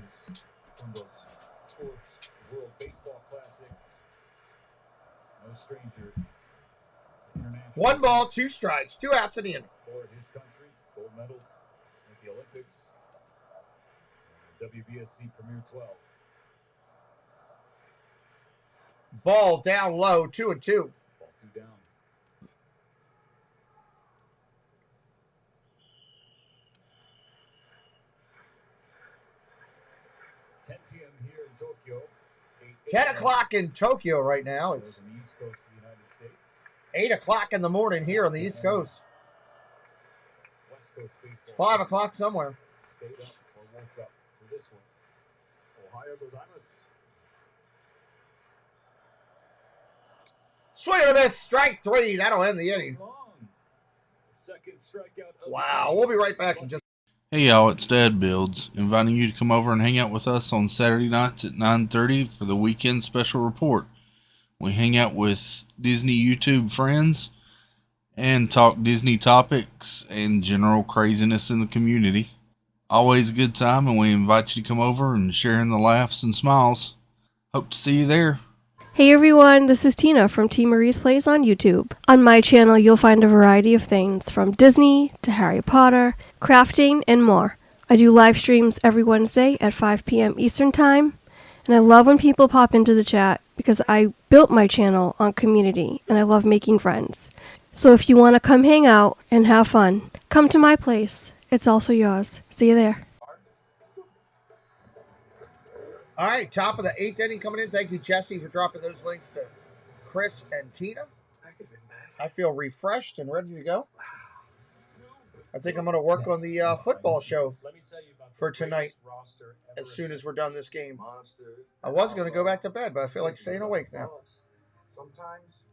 This is Kondo's fourth World Baseball Classic. No stranger. International 1 ball, 2 strikes, 2 outs in the inning. for his country, gold medals at the Olympics, WBSC Premier 12. Ball down low, 2-2. Ball 2 down. PM here in Tokyo. 10 o'clock in Tokyo right now. It's On the East Coast of the United States. 8 o'clock in the morning here on the East Coast. West Coast baseball. 5 o'clock somewhere. Stayed up or woke up for this one. Ohio gozaimasu. Swing and a miss, strike 3. That'll end the inning. Second strikeout of Wow, we'll be right back in just. Hey y'all, it's Dad Builds, inviting you to come over and hang out with us on Saturday nights at 9:30 for the weekend special report. We hang out with Disney YouTube friends and talk Disney topics and general craziness in the community. Always a good time, and we invite you to come over and share in the laughs and smiles. Hope to see you there. Hey everyone, this is Tina from T. Marie's Plays on YouTube. On my channel, you'll find a variety of things from Disney to Harry Potter, crafting, and more. I do live streams every Wednesday at 5 p.m. Eastern Time, and I love when people pop into the chat because I built my channel on community, and I love making friends. So if you want to come hang out and have fun, come to my place. It's also yours. See you there. All right, top of the 8th inning coming in. Thank you, Jesse, for dropping those links to Chris and Tina. I feel refreshed and ready to go. I think I'm going to work on the football show for tonight as soon as we're done this game. I was going to go back to bed, but I feel like staying awake now. Sometimes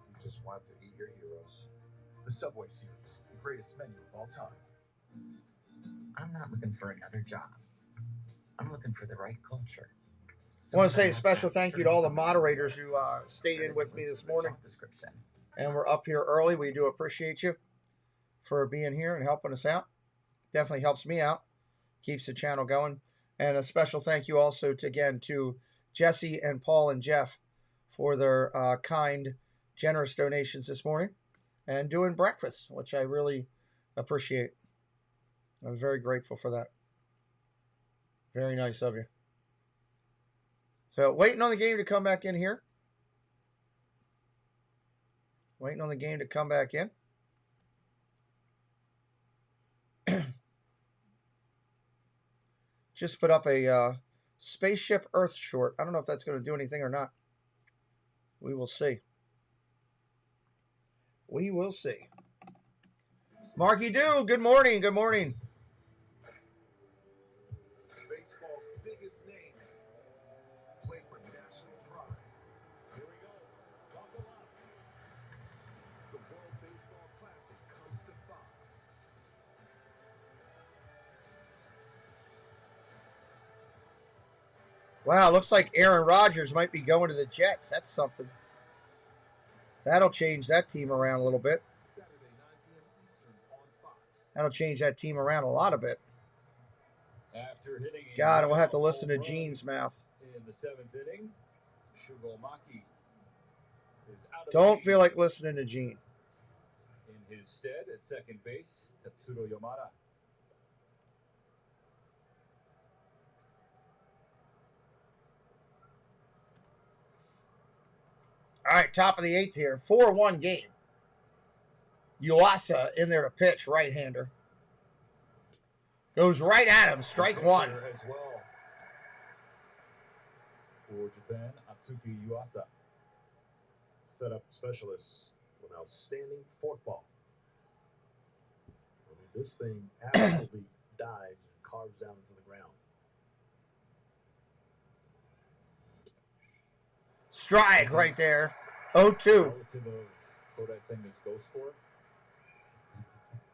you just want to eat your heroes. The Subway series, the greatest menu of all time. I'm not looking for another job. I'm looking for the right culture. I want to say a special thank you to all the moderators who stayed in with me this morning. And we're up here early. We do appreciate you for being here and helping us out. Definitely helps me out. Keeps the channel going. And a special thank you also to Jesse and Paul and Jeff for their kind, generous donations this morning and doing breakfast, which I really appreciate. I'm very grateful for that. Very nice of you. So, waiting on the game to come back in here. Waiting on the game to come back in. Just put up a Spaceship Earth short. I don't know if that's going to do anything or not. We will see. We will see. Marky Dew, good morning. Good morning. Baseball's biggest names play for national pride. Here we go. Buckle up. The World Baseball Classic comes to Fox. Wow, looks like Aaron Rodgers might be going to the Jets. That's something. That'll change that team around a little bit. That'll change that team around a lot of bit. After hitting God, we'll have to listen to Gene's mouth. in the 7th inning, Shugomaki is out of Don't the feel like listening to Gene. In his stead at second base, Tatsuro Yamada. All right, top of the 8th here. 4-1 game. Yuasa in there to pitch, right-hander. Goes right at him, strike one. As well for Japan, Atsuki Yuasa. Setup specialists with an outstanding forkball. I mean, this thing absolutely dives and carves down into the ground. Strike right there. 0-2. Relative of Kodai Senga's ghost for.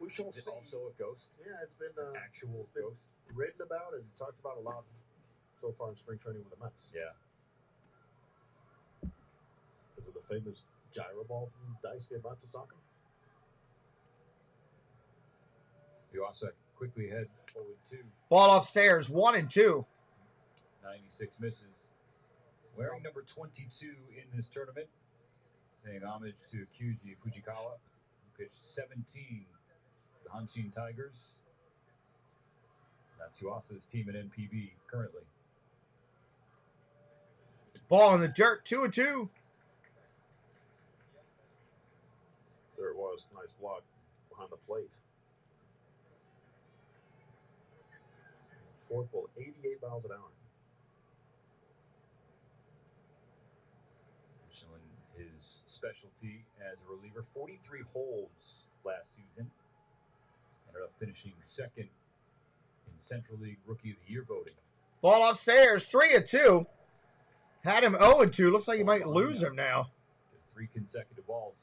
We shall Is it see. also a ghost? Yeah, it's been Actual it's been ghost? written about and talked about a lot so far in spring training with the Mets. Yeah. Is it the famous gyro ball from Daisuke Matsuzaka? Yuasa quickly ahead 0-2. Ball upstairs, 1-2. 96 misses. Wearing number 22 in this tournament, paying homage to Kyuji Fujikawa, who pitched 17 for the Hanshin Tigers. That's Yuasa's team at NPB currently. Ball in the dirt, 2-2. There it was. Nice block behind the plate. Forkball, 88 miles an hour. Showing his specialty as a reliever, 43 holds last season. Ended up finishing second in Central League Rookie of the Year voting. Ball upstairs, 3-2. Had him 0-2. Looks like you might lose him now. Just 3 consecutive balls.